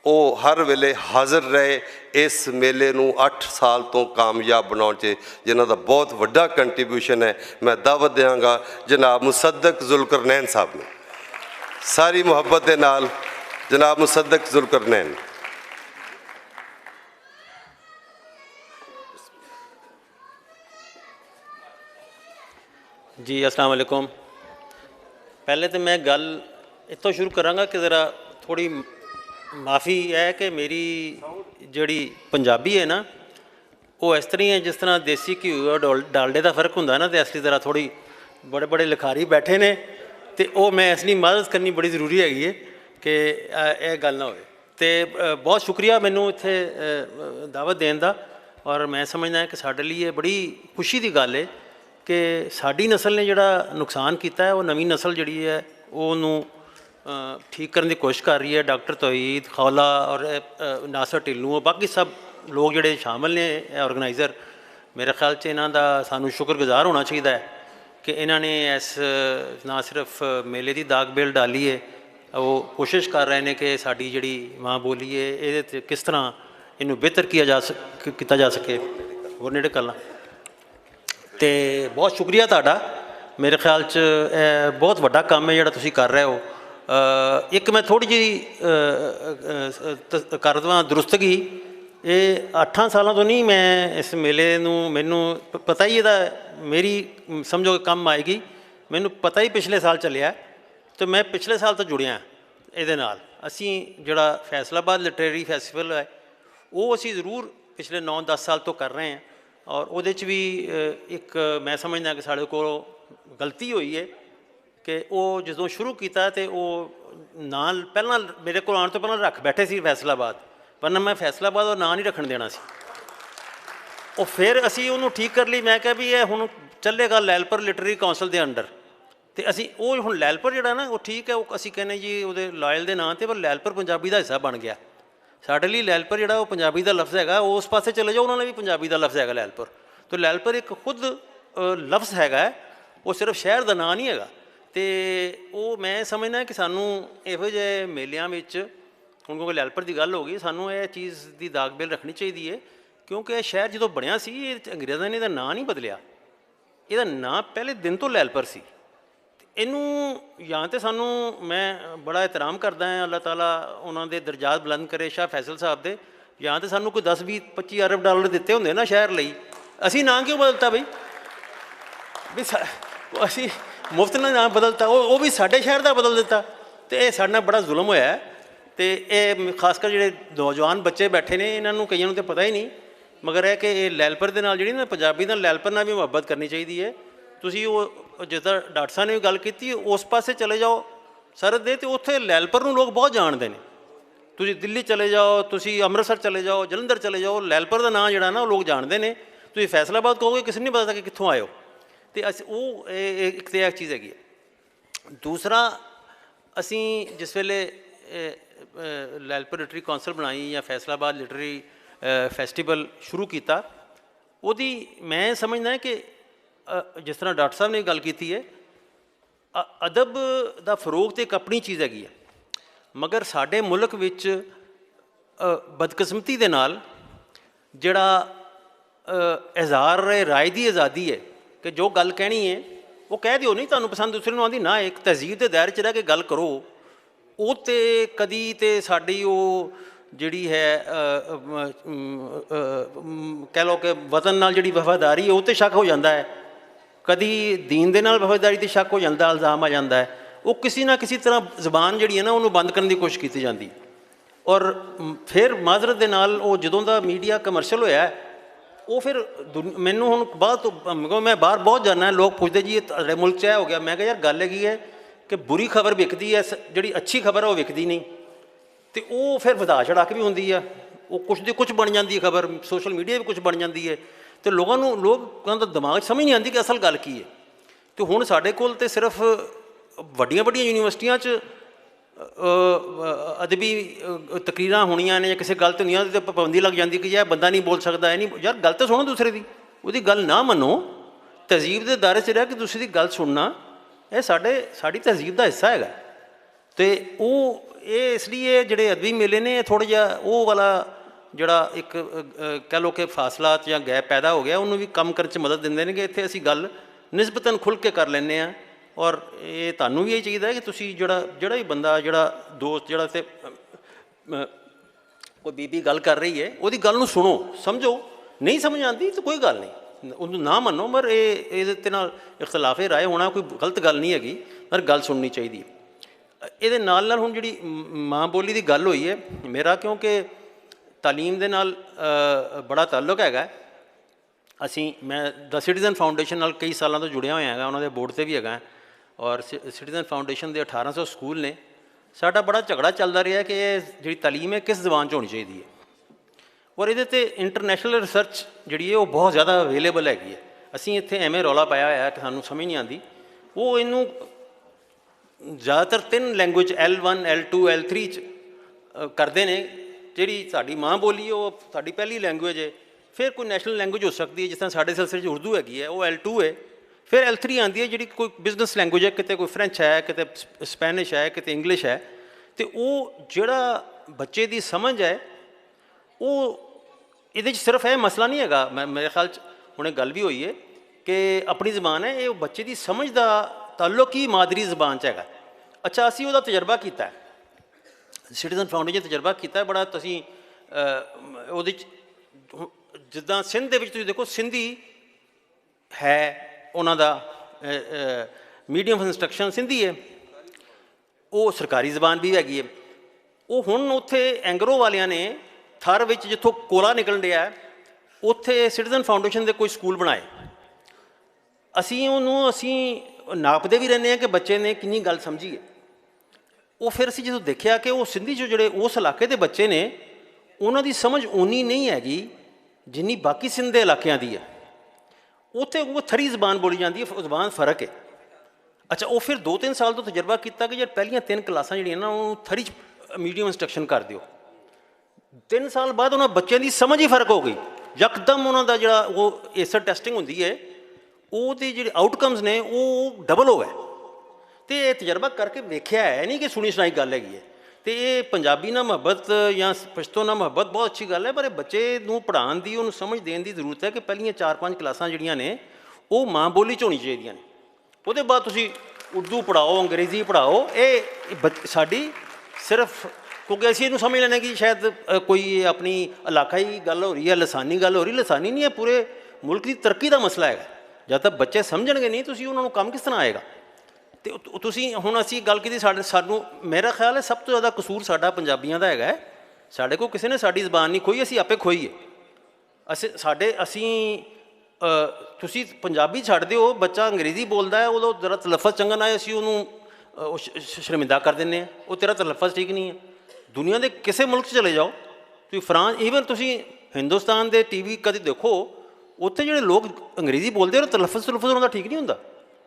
ਉਹ ਹਰ ਵੇਲੇ ਹਾਜ਼ਰ ਰਹੇ ਇਸ ਮੇਲੇ ਨੂੰ 8 ਸਾਲ ਤੋਂ ਕਾਮਯਾਬ ਬਣਾਉਣ 'ਚ, ਜਿਨ੍ਹਾਂ ਦਾ ਬਹੁਤ ਵੱਡਾ ਕੰਟਰੀਬਿਊਸ਼ਨ ਹੈ। ਮੈਂ ਦਾਵਤ ਦਿਆਂਗਾ ਜਨਾਬ ਮੁਸੱਦਕ ਜ਼ੁਲਕਰਨੈਨ ਸਾਹਿਬ ਨੂੰ, ਸਾਰੀ ਮੁਹੱਬਤ ਦੇ ਨਾਲ ਜਨਾਬ ਮੁਸੱਦਕ ਜ਼ੁਲਕਰਨੈਨ। जी अस्सलाम वालेकुम। पहले तो मैं गल इतों शुरू करांगा कि ज़रा थोड़ी माफ़ी है कि मेरी जड़ी पंजाबी है ना वो इस तरह है जिस तरह देसी घी और डालडे का फर्क होंगे ना, तो इसलिए ज़रा थोड़ी बड़े बड़े लिखारी बैठे ने तो वो मैं इसलिए मदद करनी बड़ी जरूरी हैगी है कि यह गल ना हो। तो बहुत शुक्रिया मैनू इत्थे दावत देने का, और मैं समझदा है कि साडे लिए बड़ी खुशी की गल है कि साडी नस्ल ने जिहड़ा नुकसान किया है वो नवी नस्ल जिहड़ी है ਉਹਨੂੰ ठीक करने की कोशिश कर रही है। डॉक्टर तौहीद खौला और नासर ढिल्लों और बाकी सब लोग जिहड़े शामिल ने ऑर्गेनाइज़र, मेरे ख्याल च इन्हां दा सानू शुक्रगुजार होना चाहिए कि इन्होंने इस ना सिर्फ मेले की दाग बेल डाली है, वो कोशिश कर रहे हैं कि साड़ी जिहड़ी माँ बोली है ये किस तरह इनू बेहतर किया जा सके। होर नेड़े करना तो बहुत शुक्रिया तुहाडा। मेरे ख्याल च बहुत वड्डा काम है जिहड़ा तुसीं कर रहे हो। एक मैं थोड़ी जी कर देवां दुरुस्तगी, ये 8 सालों तो नहीं मैं इस मेले नूं, मैनू पता ही ਇਹਦਾ मेरी समझो कम आएगी, मैनू पता ही पिछले साल चलिया तो मैं पिछले साल तो जुड़िया ਇਹਦੇ ਨਾਲ। ਅਸੀਂ ਜਿਹੜਾ फैसलाबाद लिटरेरी फैसटिवल है वो असी ज़रूर पिछले 9-10 साल तो कर रहे हैं, और वो भी एक मैं समझदा कि साढ़े को गलती हुई है कि वो जो शुरू किया तो वो नाल पहला मेरे को आने तो पहला रख बैठे सी फैसलाबाद, वरना मैं फैसलाबाद और ना नहीं रखन देना सी। वो फिर असी उन्होंने ठीक कर ली, मैं क्या भी ये हुण चलेगा लैलपुर लिटरेरी काउंसिल के अंडर, तो असी वो हुण लैलपुर जिहड़ा ना वो ठीक है, वो असी कहने जी वो लॉयल के नाम पर, पर लैलपुर पंजाबी का हिस्सा बन गया। साढ़े लिए लैलपुर जिहड़ा वो पंजाबी का लफ्ज़ हैगा, उस पासे चले जाओ उन्होंने भी पंजाबी का लफ्ज़ हैगा लैलपुर। तो लैलपुर एक खुद लफ्ज़ हैगा, वो सिर्फ शहर का नाम नहीं हैगा। तो वो मैं समझना कि सानू इहो जिहे मेलियां विच हुण क्योंकि लैलपुर की गल हो गई, सानू ये चीज़ की दाग बेल रखनी चाहिए है, क्योंकि यह शहर जो बनया सी अंग्रेज़ों ने इसदा नाम नहीं बदलिया, ਇਹਦਾ नाम पहले दिन तो लैलपुर सी। इनू या तो सानू मैं बड़ा एहतराम करदा है, अल्लाह ताला उन्होंने दर्जात बुलंद करे शाह फैसल साहब दे, या तो सानू कोई 10-20-25 अरब डॉलर दिते होंगे ना शहर लई, असी ना क्यों बदलता बई भी असी मुफ्त ने नाम बदलता, वो भी साढ़े शहर का बदल दिता। तो यह साढ़े बड़ा जुल्म होया है। तो ये खासकर जिहड़े नौजवान बच्चे बैठे ने इन्हों कईयों तो पता ही नहीं, मगर है कि लैलपुर के नाल जिहड़ी ना पंजाबी नाल लैलपुर नाल भी मुहब्बत करनी चाहिए है। तुसीं वो जिद्दां डॉक्टर साहब ने भी गल की उस पासे चले जाओ सरहद दे, तो उत्थे लैलपुर नूं लोग बहुत जानते हैं। तुसीं दिल्ली चले जाओ, तुसीं अमृतसर चले जाओ, जलंधर चले जाओ, लैलपुर का नाम जिहड़ा ना लोग जानते हैं। तुसीं फैसलाबाद कहोगे किसी नहीं पता कि कित्थों आए हो। तो अस वो एक तो यह चीज़ हैगी। दूसरा असी जिस वेले लैलपुर लिटरेरी काउंसिल बनाई या फैसलाबाद लिटरेरी फैसटिवल शुरू किया, उहदी मैं समझना है कि जिस तरह डॉक्टर साहब ने गल की है, अदब का फरोग तो एक अपनी चीज़ हैगी है, मगर साडे मुल्क विच बदकिस्मती दे नाल जिहड़ा इज़हार राय की आज़ादी है कि जो गल कहनी है वो कह दिओ, नहीं तुहानूं पसंद दूसरे नूं आंदी ना, एक तहजीब के दायरे च रह के गल करो। वो तो कदी तो साड़ी वो जिहड़ी है कह लो कि वतन नाल जिहड़ी वफादारी है वो तो शक हो जाता है, कदी दीन दे नाल वफादारी ते शक हो जाता, इल्ज़ाम आ जाता है। वो किसी ना किसी तरह जबान जिहड़ी है ना उन्होंने बंद करने की कोशिश की जाती। और फिर माजरत दे नाल वो जदों दा मीडिया कमर्शल होया है, वो फिर मैनू हुण बाहर तो मैं बाहर बहुत जाना, लोग पुछते जी ये मुल्क च हो गया। मैं कहा यार गल हैगी है कि बुरी खबर विकदी है, जिहड़ी अच्छी खबर है वो विकदी नहीं। तो वो फिर वधा चढ़ा के भी होंदी है, वो कुछ दी कुछ बन जाती है खबर, सोशल मीडिया भी कुछ बन जाती है। तो लोगों का दिमाग समझ नहीं आती कि असल गल की है। तो हुण साडे कोल ते सिर्फ वड्डियां वड्डियां यूनीवर्सिटियां च अदबी तकरीरां होणियां ने या किसी गल ते होंदियां ते पाबंदी लग जाती कि यह बंदा नहीं बोल सकता है। नहीं यार गल तो सुनो दूसरे की, उसकी गल ना मनो, तहजीब के दायरे च रह के दूसरे की गल सुनना यह साड़ी तहजीब का हिस्सा है। तो वो ये इसलिए जिहड़े अदबी मेले ने थोड़ा जिहा वो वाला जिहड़ा एक कह लो कि फासलात या गैप पैदा हो गया, उन्होंने भी कम करने च मदद देंदे ने कि इत्थे असीं गल निस्बतन खुल के कर लैंदे आ। और ये तुहानूं भी यही चाहिए कि तुसीं जिहड़ा भी बंदा जिहड़ा दोस्त जिहड़ा ते कोई बीबी गल कर रही है, उसकी गल नूं सुनो, समझो, नहीं समझ आती तो कोई गल नहीं, ਉਹਨੂੰ ਨਾ ਮੰਨੋ, ਪਰ ਇਹਦੇ ਤੇ ਨਾਲ ਇਖਤਲਾਫੇ ਰਾਏ ਹੋਣਾ ਕੋਈ ਗਲਤ ਗੱਲ ਨਹੀਂ ਹੈਗੀ, ਪਰ ਗੱਲ ਸੁਣਨੀ ਚਾਹੀਦੀ ਹੈ। ਇਹਦੇ ਨਾਲ ਨਾਲ ਹੁਣ ਜਿਹੜੀ ਮਾਂ ਬੋਲੀ ਦੀ ਗੱਲ ਹੋਈ ਹੈ, ਮੇਰਾ ਕਿਉਂਕਿ ਤਾਲੀਮ ਦੇ ਨਾਲ ਬੜਾ ਤਾਲੁਕ ਹੈਗਾ। ਮੈਂ ਦਾ ਸਿਟੀਜ਼ਨ ਫਾਊਂਡੇਸ਼ਨ ਨਾਲ ਕਈ ਸਾਲਾਂ ਤੋਂ ਜੁੜਿਆ ਹੋਇਆ ਹੈਗਾ, ਉਹਨਾਂ ਦੇ ਬੋਰਡ 'ਤੇ ਵੀ ਹੈਗਾ, ਔਰ ਸਿਟੀਜ਼ਨ ਫਾਊਂਡੇਸ਼ਨ ਦੇ 1800 ਸਕੂਲ ਨੇ। ਸਾਡਾ ਬੜਾ ਝਗੜਾ ਚੱਲਦਾ ਰਿਹਾ ਕਿ ਇਹ ਜਿਹੜੀ ਤਾਲੀਮ ਹੈ ਕਿਸ ਜ਼ਬਾਨ 'ਚ ਹੋਣੀ ਚਾਹੀਦੀ ਹੈ, ਔਰ ਇਹਦੇ 'ਤੇ ਇੰਟਰਨੈਸ਼ਨਲ ਰਿਸਰਚ ਜਿਹੜੀ ਹੈ ਉਹ ਬਹੁਤ ਜ਼ਿਆਦਾ ਅਵੇਲੇਬਲ ਹੈਗੀ ਹੈ। ਅਸੀਂ ਇੱਥੇ ਐਵੇਂ ਰੌਲਾ ਪਾਇਆ ਹੋਇਆ ਕਿ ਸਾਨੂੰ ਸਮਝ ਨਹੀਂ ਆਉਂਦੀ। ਉਹ ਇਹਨੂੰ ਜ਼ਿਆਦਾਤਰ 3 ਲੈਂਗੁਏਜ L1 L2 L3 'ਚ ਕਰਦੇ ਨੇ। ਜਿਹੜੀ ਸਾਡੀ ਮਾਂ ਬੋਲੀ ਉਹ ਸਾਡੀ ਪਹਿਲੀ ਲੈਂਗੁਏਜ ਹੈ, ਫਿਰ ਕੋਈ ਨੈਸ਼ਨਲ ਲੈਂਗੁਏਜ ਹੋ ਸਕਦੀ ਹੈ, ਜਿਸ ਤਰ੍ਹਾਂ ਸਾਡੇ ਸਿਲਸਿਲੇ 'ਚ ਉਰਦੂ ਹੈਗੀ ਹੈ, ਉਹ L2 ਹੈ। ਫਿਰ L3 ਆਉਂਦੀ ਹੈ ਜਿਹੜੀ ਕੋਈ ਬਿਜ਼ਨਸ ਲੈਂਗੁਏਜ ਹੈ, ਕਿਤੇ ਕੋਈ ਫਰੈਂਚ ਹੈ, ਕਿਤੇ ਸਪੈਨਿਸ਼ ਹੈ, ਕਿਤੇ ਇੰਗਲਿਸ਼ ਹੈ। ਅਤੇ ਉਹ ਜਿਹੜਾ ਬੱਚੇ ਦੀ ਸਮਝ ਹੈ ਉਹ ਇਹਦੇ 'ਚ ਸਿਰਫ ਇਹ ਮਸਲਾ ਨਹੀਂ ਹੈਗਾ। ਮੇਰੇ ਖਿਆਲ 'ਚ ਹੁਣੇ ਗੱਲ ਵੀ ਹੋਈ ਹੈ ਕਿ ਆਪਣੀ ਜ਼ਬਾਨ ਹੈ, ਇਹ ਬੱਚੇ ਦੀ ਸਮਝ ਦਾ ਤਾਲੁਕ ਹੀ ਮਾਦਰੀ ਜ਼ਬਾਨ 'ਚ ਹੈਗਾ। ਅੱਛਾ, ਅਸੀਂ ਉਹਦਾ ਤਜਰਬਾ ਕੀਤਾ, ਸਿਟੀਜ਼ਨ ਫਾਊਂਡੇਸ਼ਨ ਤਜਰਬਾ ਕੀਤਾ ਬੜਾ। ਤੁਸੀਂ ਉਹਦੇ 'ਚ ਜਿੱਦਾਂ ਸਿੰਧ ਦੇ ਵਿੱਚ ਤੁਸੀਂ ਦੇਖੋ, ਸਿੰਧੀ ਹੈ ਉਹਨਾਂ ਦਾ ਮੀਡੀਅਮ ਆਫ ਇੰਸਟਰਕਸ਼ਨ ਸਿੰਧੀ ਹੈ, ਉਹ ਸਰਕਾਰੀ ਜ਼ਬਾਨ ਵੀ ਹੈਗੀ ਹੈ। ਉਹ ਹੁਣ ਉੱਥੇ ਐਂਗਰੋ ਵਾਲਿਆਂ ਨੇ ਥਰ ਵਿੱਚ ਜਿੱਥੋਂ ਕੋਲਾ ਨਿਕਲਣ ਡਿਆ, ਉੱਥੇ ਸਿਟੀਜ਼ਨ ਫਾਊਂਡੇਸ਼ਨ ਦੇ ਕੋਈ ਸਕੂਲ ਬਣਾਏ। ਅਸੀਂ ਨਾਪਦੇ ਵੀ ਰਹਿੰਦੇ ਹਾਂ ਕਿ ਬੱਚੇ ਨੇ ਕਿੰਨੀ ਗੱਲ ਸਮਝੀ ਹੈ। ਉਹ ਫਿਰ ਅਸੀਂ ਜਦੋਂ ਦੇਖਿਆ ਕਿ ਉਹ ਸਿੰਧੀ 'ਚੋਂ ਜਿਹੜੇ ਉਸ ਇਲਾਕੇ ਦੇ ਬੱਚੇ ਨੇ, ਉਹਨਾਂ ਦੀ ਸਮਝ ਓਨੀ ਨਹੀਂ ਹੈਗੀ ਜਿੰਨੀ ਬਾਕੀ ਸਿੰਧ ਦੇ ਇਲਾਕਿਆਂ ਦੀ ਹੈ। ਉੱਥੇ ਉਹ ਥਰੀ ਜ਼ਬਾਨ ਬੋਲੀ ਜਾਂਦੀ ਹੈ, ਜ਼ਬਾਨ ਫ਼ਰਕ ਹੈ। ਅੱਛਾ, ਉਹ ਫਿਰ 2-3 ਸਾਲ ਤੋਂ ਤਜਰਬਾ ਕੀਤਾ ਕਿ ਯਾਰ ਪਹਿਲੀਆਂ 3 ਕਲਾਸਾਂ ਜਿਹੜੀਆਂ ਨਾ ਉਹਨੂੰ ਥਰੀ 'ਚ ਮੀਡੀਅਮ ਇੰਸਟਰਕਸ਼ਨ ਕਰ ਦਿਓ। 3 ਸਾਲ ਬਾਅਦ ਉਹਨਾਂ ਬੱਚਿਆਂ ਦੀ ਸਮਝ ਹੀ ਫ਼ਰਕ ਹੋ ਗਈ ਯਕਦਮ। ਉਹਨਾਂ ਦਾ ਜਿਹੜਾ ਉਹ ਏਸਰ ਟੈਸਟਿੰਗ ਹੁੰਦੀ ਹੈ, ਉਹਦੇ ਜਿਹੜੇ ਆਊਟਕਮਸ ਨੇ ਉਹ ਡਬਲ ਹੋ ਗਏ। ਅਤੇ ਇਹ ਤਜਰਬਾ ਕਰਕੇ ਵੇਖਿਆ ਹੈ, ਨਹੀਂ ਕਿ ਸੁਣੀ ਸੁਣਾਈ ਗੱਲ ਹੈਗੀ ਹੈ। ਅਤੇ ਇਹ ਪੰਜਾਬੀ ਨਾਲ ਮੁਹੱਬਤ ਜਾਂ ਪਸ਼ਤੋ ਨਾਲ ਮੁਹੱਬਤ ਬਹੁਤ ਅੱਛੀ ਗੱਲ ਹੈ, ਪਰ ਇਹ ਬੱਚੇ ਨੂੰ ਪੜ੍ਹਾਉਣ ਦੀ, ਉਹਨੂੰ ਸਮਝ ਦੇਣ ਦੀ ਜ਼ਰੂਰਤ ਹੈ ਕਿ ਪਹਿਲੀਆਂ 4-5 ਕਲਾਸਾਂ ਜਿਹੜੀਆਂ ਨੇ ਉਹ ਮਾਂ ਬੋਲੀ 'ਚ ਹੋਣੀ ਚਾਹੀਦੀਆਂ ਨੇ। ਉਹਦੇ ਬਾਅਦ ਤੁਸੀਂ ਉਰਦੂ ਪੜ੍ਹਾਓ, ਅੰਗਰੇਜ਼ੀ ਪੜ੍ਹਾਓ। ਇਹ ਸਾਡੀ ਸਿਰਫ ਕਿਉਂਕਿ ਅਸੀਂ ਇਹਨੂੰ ਸਮਝ ਲੈਂਦੇ ਕਿ ਸ਼ਾਇਦ ਕੋਈ ਆਪਣੀ ਇਲਾਕਾਈ ਗੱਲ ਹੋ ਰਹੀ ਹੈ, ਲਸਾਨੀ ਗੱਲ ਹੋ ਰਹੀ। ਲਸਾਨੀ ਨਹੀਂ ਹੈ, ਪੂਰੇ ਮੁਲਕ ਦੀ ਤਰੱਕੀ ਦਾ ਮਸਲਾ ਹੈਗਾ। ਜਦ ਤੱਕ ਬੱਚੇ ਸਮਝਣਗੇ ਨਹੀਂ, ਤੁਸੀਂ ਉਹਨਾਂ ਨੂੰ ਕੰਮ ਕਿਸ ਤਰ੍ਹਾਂ ਆਏਗਾ। ਅਤੇ ਤੁਸੀਂ ਹੁਣ ਅਸੀਂ ਗੱਲ ਕੀਤੀ, ਸਾਨੂੰ ਮੇਰਾ ਖਿਆਲ ਹੈ ਸਭ ਤੋਂ ਜ਼ਿਆਦਾ ਕਸੂਰ ਸਾਡਾ ਪੰਜਾਬੀਆਂ ਦਾ ਹੈਗਾ। ਸਾਡੇ ਕੋਲ ਕਿਸੇ ਨੇ ਸਾਡੀ ਜ਼ਬਾਨ ਨਹੀਂ ਖੋਈ, ਅਸੀਂ ਆਪੇ ਖੋਈ ਹੈ। ਤੁਸੀਂ ਪੰਜਾਬੀ ਛੱਡ ਦਿਓ, ਬੱਚਾ ਅੰਗਰੇਜ਼ੀ ਬੋਲਦਾ ਹੈ, ਉਦੋਂ ਜ਼ਰਾ ਤਲੱਫਜ਼ ਚੰਗਾ ਨਾ ਆਏ, ਅਸੀਂ ਉਹਨੂੰ ਸ਼ਰਮਿੰਦਾ ਕਰ ਦਿੰਦੇ ਹਾਂ, ਉਹ ਤੇਰਾ ਤਲੱਫਜ਼ ਠੀਕ ਨਹੀਂ ਹੈ। ਦੁਨੀਆ ਦੇ ਕਿਸੇ ਮੁਲਕ 'ਚ ਚਲੇ ਜਾਓ, ਤੁਸੀਂ ਫਰਾਂਸ, ਈਵਨ ਤੁਸੀਂ ਹਿੰਦੁਸਤਾਨ ਦੇ TV ਕਦੇ ਦੇਖੋ, ਉੱਥੇ ਜਿਹੜੇ ਲੋਕ ਅੰਗਰੇਜ਼ੀ ਬੋਲਦੇ ਉਹ ਤਲੱਫਜ਼ ਉਹਨਾਂ ਦਾ ਠੀਕ ਨਹੀਂ ਹੁੰਦਾ।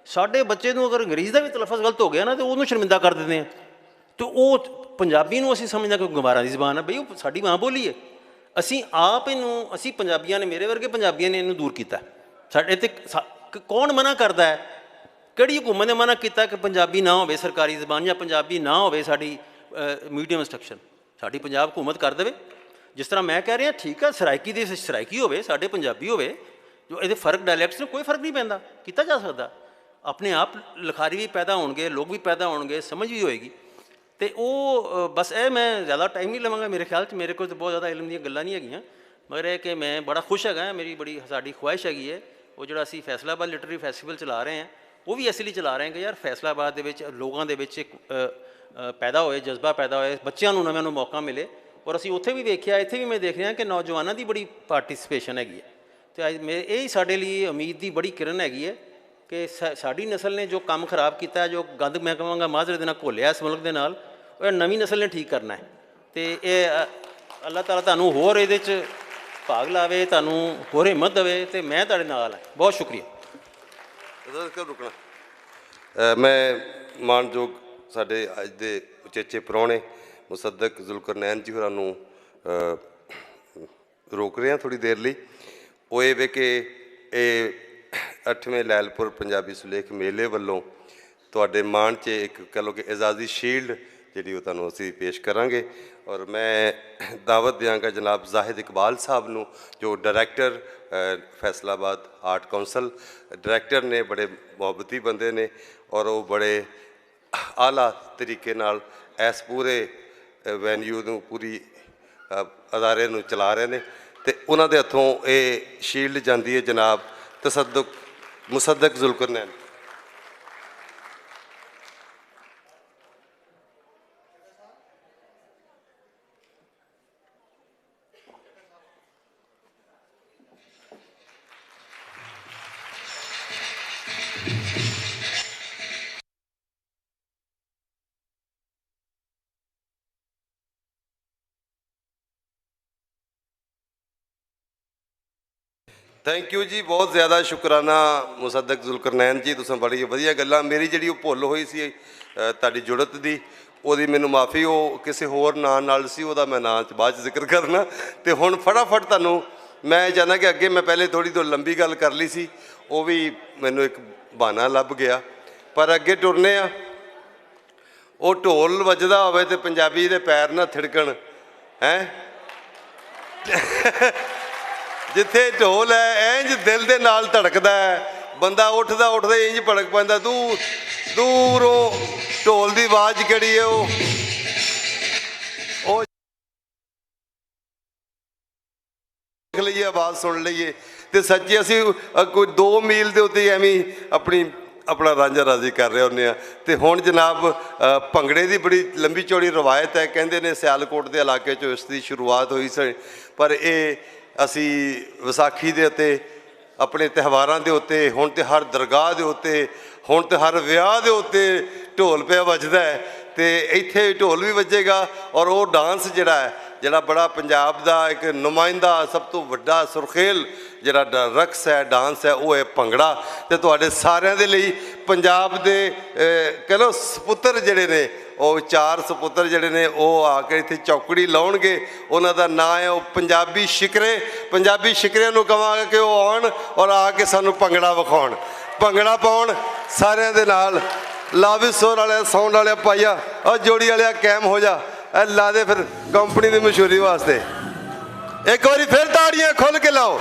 ਸਾਡੇ ਬੱਚੇ ਨੂੰ ਅਗਰ ਅੰਗਰੇਜ਼ੀ ਦਾ ਵੀ ਤਲੱਫਜ਼ ਗਲਤ ਹੋ ਗਿਆ ਨਾ, ਤਾਂ ਉਹਨੂੰ ਸ਼ਰਮਿੰਦਾ ਕਰ ਦਿੰਦੇ ਹਾਂ। ਅਤੇ ਉਹ ਪੰਜਾਬੀ ਨੂੰ ਅਸੀਂ ਸਮਝਦੇ ਕਿ ਗਵਾਰਾਂ ਦੀ ਜ਼ਬਾਨ ਹੈ, ਬਈ ਉਹ ਸਾਡੀ ਮਾਂ ਬੋਲੀ ਹੈ। ਅਸੀਂ ਪੰਜਾਬੀਆਂ ਨੇ, ਮੇਰੇ ਵਰਗੇ ਪੰਜਾਬੀਆਂ ਨੇ ਇਹਨੂੰ ਦੂਰ ਕੀਤਾ। ਸਾਡੇ 'ਤੇ ਕੌਣ ਮਨਾ ਕਰਦਾ ਹੈ? ਕਿਹੜੀ ਹਕੂਮਤ ਨੇ ਮਨਾ ਕੀਤਾ ਕਿ ਪੰਜਾਬੀ ਨਾ ਹੋਵੇ ਸਰਕਾਰੀ ਜ਼ਬਾਨ, ਜਾਂ ਪੰਜਾਬੀ ਨਾ ਹੋਵੇ ਸਾਡੀ ਮੀਡੀਅਮ ਇੰਸਟਰਕਸ਼ਨ? ਸਾਡੀ ਪੰਜਾਬ ਹਕੂਮਤ ਕਰ ਦੇਵੇ। ਜਿਸ ਤਰ੍ਹਾਂ ਮੈਂ ਕਹਿ ਰਿਹਾ, ਠੀਕ ਆ, ਸਰਾਇਕੀ ਦੇ ਸਰਾਇਕੀ ਹੋਵੇ, ਸਾਡੇ ਪੰਜਾਬੀ ਹੋਵੇ, ਜੋ ਇਹਦੇ ਫਰਕ ਡਾਇਲੈਕਟਸ ਨੂੰ ਕੋਈ ਫਰਕ ਨਹੀਂ ਪੈਂਦਾ, ਕੀਤਾ ਜਾ ਸਕਦਾ। ਆਪਣੇ ਆਪ ਲਿਖਾਰੀ ਵੀ ਪੈਦਾ ਹੋਣਗੇ, ਲੋਕ ਵੀ ਪੈਦਾ ਹੋਣਗੇ, ਸਮਝ ਵੀ ਹੋਏਗੀ। ਅਤੇ ਉਹ ਬਸ ਇਹ ਮੈਂ ਜ਼ਿਆਦਾ ਟਾਈਮ ਨਹੀਂ ਲਵਾਂਗਾ। ਮੇਰੇ ਖਿਆਲ 'ਚ ਮੇਰੇ ਕੋਲ ਤਾਂ ਬਹੁਤ ਜ਼ਿਆਦਾ ਇਲਮ ਦੀਆਂ ਗੱਲਾਂ ਨਹੀਂ ਹੈਗੀਆਂ, ਮਗਰ ਇਹ ਕਿ ਮੈਂ ਬੜਾ ਖੁਸ਼ ਹੈਗਾ। ਸਾਡੀ ਖੁਆਇਸ਼ ਹੈਗੀ ਹੈ, ਉਹ ਜਿਹੜਾ ਅਸੀਂ ਫੈਸਲਾਬਾਦ ਲਿਟਰੇਰੀ ਫੈਸਟੀਵਲ ਚਲਾ ਰਹੇ ਹਾਂ, ਉਹ ਵੀ ਇਸ ਲਈ ਚਲਾ ਰਹੇ ਹਾਂ ਕਿ ਯਾਰ ਫੈਸਲਾਬਾਦ ਦੇ ਵਿੱਚ ਲੋਕਾਂ ਦੇ ਵਿੱਚ ਇੱਕ ਪੈਦਾ ਹੋਏ, ਜਜ਼ਬਾ ਪੈਦਾ ਹੋਏ, ਬੱਚਿਆਂ ਨੂੰ ਨਵਿਆਂ ਨੂੰ ਮੌਕਾ ਮਿਲੇ। ਔਰ ਅਸੀਂ ਉੱਥੇ ਵੀ ਵੇਖਿਆ, ਇੱਥੇ ਵੀ ਮੈਂ ਦੇਖ ਰਿਹਾ ਕਿ ਨੌਜਵਾਨਾਂ ਦੀ ਬੜੀ ਪਾਰਟੀਸਪੇਸ਼ਨ ਹੈਗੀ ਹੈ। ਅਤੇ ਅੱਜ ਇਹ ਸਾਡੇ ਲਈ ਉਮੀਦ ਦੀ ਬੜੀ ਕਿਰਨ ਹੈਗੀ ਹੈ ਕਿ ਸਾਡੀ ਨਸਲ ਨੇ ਜੋ ਕੰਮ ਖਰਾਬ ਕੀਤਾ, ਜੋ ਗੰਦ ਮੈਂ ਕਹਾਂਗਾ ਮਾਜ਼ਰੇ ਦੇ ਨਾਲ ਘੋਲਿਆ ਇਸ ਮੁਲਕ ਦੇ ਨਾਲ, ਉਹ ਨਵੀਂ ਨਸਲ ਨੇ ਠੀਕ ਕਰਨਾ ਹੈ। ਅਤੇ ਇਹ ਅੱਲਾਹ ਤਾਲਾ ਤੁਹਾਨੂੰ ਹੋਰ ਇਹਦੇ 'ਚ ਭਾਗ ਲਾਵੇ, ਤੁਹਾਨੂੰ ਹੋਰ ਹਿੰਮਤ ਦੇਵੇ, ਅਤੇ ਮੈਂ ਤੁਹਾਡੇ ਨਾਲ ਹਾਂ। ਬਹੁਤ ਸ਼ੁਕਰੀਆ। ਰੁਕਣਾ ਮੈਂ ਮਾਣਯੋਗ ਸਾਡੇ ਅੱਜ ਦੇ ਉਚੇਚੇ ਪ੍ਰਾਹੁਣੇ ਮੁਸੱਦਕ ਜ਼ੁਲਕਰਨੈਨ ਜੀ ਹੋਰਾਂ ਨੂੰ ਰੋਕ ਰਿਹਾ ਥੋੜ੍ਹੀ ਦੇਰ ਲਈ। ਉਹ ਇਹ ਵੇ ਕਿ ਇਹ 8ਵੇਂ ਲੈਲਪੁਰ ਪੰਜਾਬੀ ਸੁਲੇਖ ਮੇਲੇ ਵੱਲੋਂ ਤੁਹਾਡੇ ਮਾਣ 'ਚ ਇੱਕ ਕਹਿ ਲਓ ਕਿ ਇਜ਼ਾਜ਼ੀ ਸ਼ੀਲਡ ਜਿਹੜੀ ਉਹ ਤੁਹਾਨੂੰ ਅਸੀਂ ਪੇਸ਼ ਕਰਾਂਗੇ। ਔਰ ਮੈਂ ਦਾਵਤ ਦਿਆਂਗਾ ਜਨਾਬ ਜ਼ਾਹਿਦ ਇਕਬਾਲ ਸਾਹਿਬ ਨੂੰ, ਜੋ director Faisalabad art council director ਨੇ, ਬੜੇ ਮੁਹੱਬਤੀ ਬੰਦੇ ਨੇ, ਔਰ ਉਹ ਬੜੇ ਆਲਾ ਤਰੀਕੇ ਨਾਲ ਇਸ ਪੂਰੇ ਵੈਨਿਊ ਨੂੰ, ਪੂਰੀ ਅਦਾਰੇ ਨੂੰ ਚਲਾ ਰਹੇ ਨੇ। ਅਤੇ ਉਹਨਾਂ ਦੇ ਹੱਥੋਂ ਇਹ ਸ਼ੀਲਡ ਜਾਂਦੀ ਹੈ ਜਨਾਬ मुसद्दक जुल्करनैन। थैंक यू जी, बहुत ज़्यादा शुकराना मुसद्दक जुल्करनैन जी, तुसें बड़ी वधिया गल्लां। मेरी जिहड़ी भुल होई सी तुहाडी जुड़त दी, ਉਹਦੀ ਮੈਨੂੰ ਮਾਫੀ। ਉਹ ਕਿਸੇ ਹੋਰ ਨਾਂ ਨਾਲ ਸੀ, ਉਹਦਾ ਮੈਂ ਨਾਂ 'ਚ ਬਾਅਦ 'ਚ ਜ਼ਿਕਰ ਕਰਨਾ। ਤੇ ਹੁਣ ਫਟਾਫਟ ਤੁਹਾਨੂੰ ਮੈਂ ਚਾਹੁੰਦਾ ਕਿ ਅੱਗੇ ਮੈਂ ਪਹਿਲੇ ਥੋੜ੍ਹੀ ਤੋਂ ਲੰਬੀ ਗੱਲ ਕਰ ਲਈ ਸੀ, ਉਹ ਵੀ ਮੈਨੂੰ ਇੱਕ ਬਹਾਨਾ ਲੱਭ ਗਿਆ, ਪਰ ਅੱਗੇ ਟੁਰਨੇ ਆ। ਉਹ ਢੋਲ ਵੱਜਦਾ ਹੋਵੇ ਤੇ ਪੰਜਾਬੀ ਦੇ ਪੈਰ ਨਾ ਥਿੜਕਣ ਹੈ। ਜਿੱਥੇ ਢੋਲ ਹੈ ਇੰਜ ਦਿਲ ਦੇ ਨਾਲ ਧੜਕਦਾ ਹੈ, ਬੰਦਾ ਉੱਠਦਾ ਉੱਠਦਾ ਇੰਜ ਭੜਕ ਪੈਂਦਾ। ਦੂਰੋਂ ਢੋਲ ਦੀ ਆਵਾਜ਼ ਕਿਹੜੀ ਹੈ ਉਹ ਦੇਖ ਲਈਏ, ਆਵਾਜ਼ ਸੁਣ ਲਈਏ। ਤੇ ਸੱਚੀ ਅਸੀਂ ਕੋਈ 2 ਮੀਲ ਦੇ ਉੱਤੇ ਐਵੇਂ ਆਪਣਾ ਰਾਂਝਾ ਰਾਜ਼ੀ ਕਰ ਰਹੇ ਹੁੰਦੇ ਹਾਂ। ਤੇ ਹੁਣ ਜਨਾਬ ਭੰਗੜੇ ਦੀ ਬੜੀ ਲੰਬੀ ਚੌੜੀ ਰਵਾਇਤ ਹੈ, ਕਹਿੰਦੇ ਨੇ ਸਿਆਲਕੋਟ ਦੇ ਇਲਾਕੇ 'ਚੋਂ ਇਸ ਦੀ ਸ਼ੁਰੂਆਤ ਹੋਈ ਸੀ। ਪਰ ਇਹ ਅਸੀਂ ਵਿਸਾਖੀ ਦੇ ਉੱਤੇ, ਆਪਣੇ ਤਿਉਹਾਰਾਂ ਦੇ ਉੱਤੇ, ਹੁਣ ਤੇ ਹਰ ਦਰਗਾਹ ਦੇ ਉੱਤੇ, ਹੁਣ ਤੇ ਹਰ ਵਿਆਹ ਦੇ ਉੱਤੇ ਢੋਲ ਪਿਆ ਵੱਜਦਾ ਹੈ। ਤੇ ਇੱਥੇ ਢੋਲ ਵੀ ਵੱਜੇਗਾ। ਔਰ ਉਹ ਡਾਂਸ ਜਿਹੜਾ ਬੜਾ ਪੰਜਾਬ ਦਾ ਇੱਕ ਨੁਮਾਇੰਦਾ, ਸਭ ਤੋਂ ਵੱਡਾ ਸੁਰਖੇਲ ਜਿਹੜਾ ਰਕਸ ਹੈ, ਡਾਂਸ ਹੈ, ਉਹ ਹੈ ਭੰਗੜਾ। ਤੇ ਤੁਹਾਡੇ ਸਾਰਿਆਂ ਦੇ ਲਈ ਪੰਜਾਬ ਦੇ ਕਹਿ ਲਓ ਸਪੁੱਤਰ ਜਿਹੜੇ ਨੇ, ਉਹ 4 ਸਪੁੱਤਰ ਜਿਹੜੇ ਨੇ, ਉਹ ਆ ਕੇ ਇੱਥੇ ਚੌਕੜੀ ਲਾਉਣਗੇ। ਉਹਨਾਂ ਦਾ ਨਾਂ ਹੈ ਉਹ ਪੰਜਾਬੀ ਸ਼ਿਕਰੇ। ਪੰਜਾਬੀ ਸ਼ਿਕਰਿਆਂ ਨੂੰ ਕਹਾਂਗੇ ਕਿ ਉਹ ਆਉਣ ਔਰ ਆ ਕੇ ਸਾਨੂੰ ਭੰਗੜਾ ਵਿਖਾਉਣ, ਭੰਗੜਾ ਪਾਉਣ ਸਾਰਿਆਂ ਦੇ ਨਾਲ। ਲਾਵੀ ਸੋਰ ਵਾਲਿਆ, ਸਾਊਂਡ ਵਾਲਿਆ ਪਾਈਆ, ਔਰ ਜੋੜੀ ਵਾਲਿਆ ਕੈਮ ਹੋ ਜਾ, ਇਹ ਲਾ ਦੇ ਫਿਰ ਕੰਪਨੀ ਦੀ ਮਸ਼ਹੂਰੀ ਵਾਸਤੇ। ਇੱਕ ਵਾਰੀ ਫਿਰ ਤਾੜੀਆਂ ਖੁੱਲ੍ਹ ਕੇ ਲਾਓ।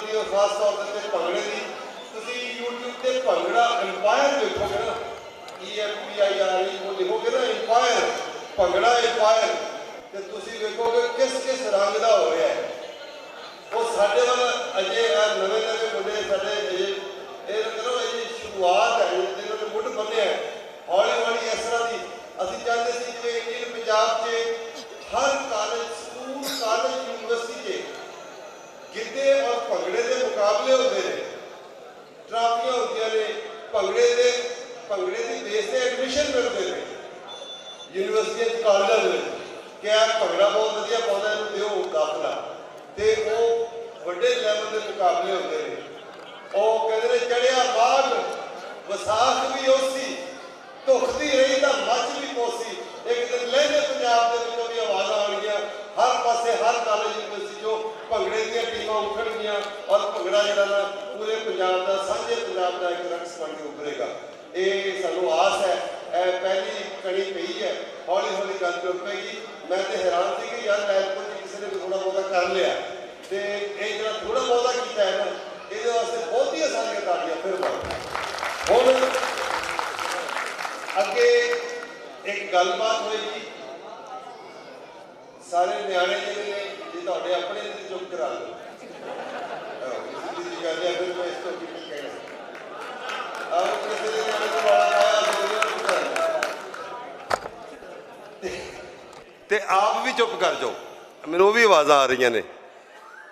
ਦੀ ਔਰ ਖਾਸ ਤੌਰ ਤੇ ਭੰਗੜੇ ਦੀ। ਤੁਸੀਂ YouTube ਤੇ ਭੰਗੜਾ ਇੰਪਾਇਰ ਦੇਖੋਗੇ ਨਾ, EMPIRE ਉਹ ਲਿਖੋਗੇ ਨਾ ਇੰਪਾਇਰ, ਭੰਗੜਾ ਇੰਪਾਇਰ, ਤੇ ਤੁਸੀਂ ਵੇਖੋਗੇ ਕਿਸ ਕਿਸ ਰੰਗ ਦਾ ਹੋ ਰਿਹਾ ਹੈ। ਉਹ ਸਾਡੇ ਵੱਲ ਅਜੇ ਨਵੇਂ ਨਵੇਂ ਮੁੰਡੇ ਸਾਡੇ ਅਜੇ ਇਹ ਕਰੋ ਅਜੇ ਸ਼ੁਰੂਆਤ ਹੈ, ਜਿਹਨਾਂ ਨੇ ਮੁੱਢ ਬੰਨਿਆ ਹੌਲੀ ਹੌਲੀ ਇਸ ਤਰ੍ਹਾਂ ਦੀ। ਅਸੀਂ ਚਾਹੁੰਦੇ ਸੀ ਜਿਵੇਂ ਇੰਡੀਅਨ ਪੰਜਾਬ 'ਚ ਹਰ ਕਾਲਜ, ਸਕੂਲ, ਕਾਲਜ, ਯੂਨੀਵਰਸਿਟੀ 'ਚ ਗਿੱਧੇ ਔਰ ਭੰਗੜੇ ਦੇ ਮੁਕਾਬਲੇ ਹੁੰਦੇ ਨੇ, ਟਰਾਫੀਆਂ ਹੁੰਦੀਆਂ ਨੇ, ਭੰਗੜੇ ਦੀ ਬੇਸ ਤੇ ਐਡਮਿਸ਼ਨ ਮਿਲਦੇ ਨੇ ਯੂਨੀਵਰਸਿਟੀਆਂ 'ਚ, ਕਾਲਜਾਂ ਦੇ ਵਿੱਚ ਕਿ ਆ ਭੰਗੜਾ ਬਹੁਤ ਵਧੀਆ ਪਾਉਂਦਾ, ਇਹਨੂੰ ਦਿਓ ਦਾਖਲਾ। ਤੇ ਉਹ ਵੱਡੇ ਲੈਵਲ ਦੇ ਮੁਕਾਬਲੇ ਹੁੰਦੇ ਨੇ। ਉਹ ਕਹਿੰਦੇ ਨੇ ਚੜਿਆ ਬਾਗ ਵਿਸਾਖ ਵੀ ਉਸੀ, ਧੁਖਦੀ ਰਹੀ ਤਾਂ ਮੱਝ ਵੀ ਪੋਸੀ। ਇੱਕ ਦਿਨ ਲਹਿੰਦੇ ਪੰਜਾਬ ਦੇ ਵਿੱਚੋਂ ਵੀ ਆਵਾਜ਼ਾਂ ਆਉਣਗੀਆਂ, ਹਰ ਪਾਸੇ ਹਰ ਕਾਲਜ ਯੂਨੀਵਰਸਿਟੀ 'ਚੋਂ ਭੰਗੜੇ ਦੀਆਂ ਟੀਮਾਂ ਉੱਠਣਗੀਆਂ ਔਰ ਭੰਗੜਾ ਜਿਹੜਾ ਨਾ ਪੂਰੇ ਪੰਜਾਬ ਦਾ, ਸਾਂਝੇ ਪੰਜਾਬ ਦਾ ਇੱਕ ਰਕਸ ਬਣ ਕੇ ਉੱਭਰੇਗਾ। ਇਹ ਸਾਨੂੰ ਆਸ ਹੈ। ਇਹ ਪਹਿਲੀ ਕਣੀ ਪਈ ਹੈ, ਹੌਲੀ ਹੌਲੀ ਗੱਲ ਤੁਰ ਪਏਗੀ। ਮੈਂ ਤੇ ਹੈਰਾਨ ਸੀ ਕਿ ਯਾਰ ਲੈਪਟਾਪ 'ਚ ਕਿਸੇ ਨੇ ਵੀ ਥੋੜ੍ਹਾ ਬਹੁਤਾ ਕਰ ਲਿਆ, ਤੇ ਇਹ ਜਿਹੜਾ ਥੋੜ੍ਹਾ ਬਹੁਤਾ ਕੀਤਾ ਹੈ ਨਾ, ਇਹਦੇ ਵਾਸਤੇ ਬਹੁਤੀਆਂ ਸਾਰੀਆਂ ਤਾੜੀਆਂ ਫਿਰ ਬਣ। ਹੁਣ ਅੱਗੇ ਇੱਕ ਗੱਲਬਾਤ ਹੋਏਗੀ, ਸਾਰੇ ਨਿਆਣੇ ਜਿਹੜੇ ਨੇ ਜੇ ਤੁਹਾਡੇ ਆਪਣੇ ਤੇ ਚੁੱਪ ਕਰਾ ਲਓ। ਜੀ ਗੱਲ ਹੈ, ਫਿਰ ਮੈਂ ਇਸ ਤੋਂ ਕੀ ਕਹਿਣਾ। ਆਹ ਕਿਸੇ ਦੇ ਨਿਆਣੇ ਤੋਂ ਵਾਲਾ ਆਇਆ ਤੇ ਆਪ ਵੀ ਚੁੱਪ ਕਰ ਜਾਓ। ਮੈਨੂੰ ਉਹ ਵੀ ਆਵਾਜ਼ਾਂ ਆ ਰਹੀਆਂ ਨੇ,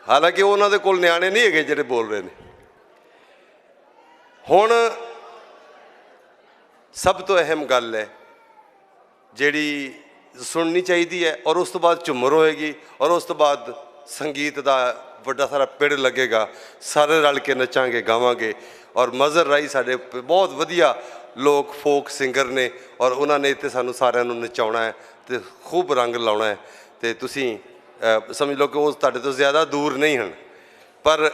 ਹਾਲਾਂਕਿ ਉਹਨਾਂ ਦੇ ਕੋਲ ਨਿਆਣੇ ਨਹੀਂ ਹੈਗੇ ਜਿਹੜੇ ਬੋਲ ਰਹੇ ਨੇ। ਹੁਣ ਸਭ ਤੋਂ ਅਹਿਮ ਗੱਲ ਹੈ ਜਿਹੜੀ ਸੁਣਨੀ ਚਾਹੀਦੀ ਹੈ, ਔਰ ਉਸ ਤੋਂ ਬਾਅਦ ਝੁੰਮਰ ਹੋਏਗੀ, ਔਰ ਉਸ ਤੋਂ ਬਾਅਦ ਸੰਗੀਤ ਦਾ ਵੱਡਾ ਸਾਰਾ ਪਿੜ ਲੱਗੇਗਾ। ਸਾਰੇ ਰਲ ਕੇ ਨੱਚਾਂਗੇ, ਗਾਵਾਂਗੇ। ਔਰ ਮਜ਼ਹਰ ਰਾਈ ਸਾਡੇ ਬਹੁਤ ਵਧੀਆ ਲੋਕ ਫੋਕ ਸਿੰਗਰ ਨੇ, ਔਰ ਉਹਨਾਂ ਨੇ ਇੱਥੇ ਸਾਨੂੰ ਸਾਰਿਆਂ ਨੂੰ ਨਚਾਉਣਾ ਹੈ ਤੇ ਖੂਬ ਰੰਗ ਲਾਉਣਾ ਹੈ। ਤੇ ਤੁਸੀਂ ਸਮਝ ਲਓ ਕਿ ਉਹ ਤੁਹਾਡੇ ਤੋਂ ਜ਼ਿਆਦਾ ਦੂਰ ਨਹੀਂ ਹਨ। ਪਰ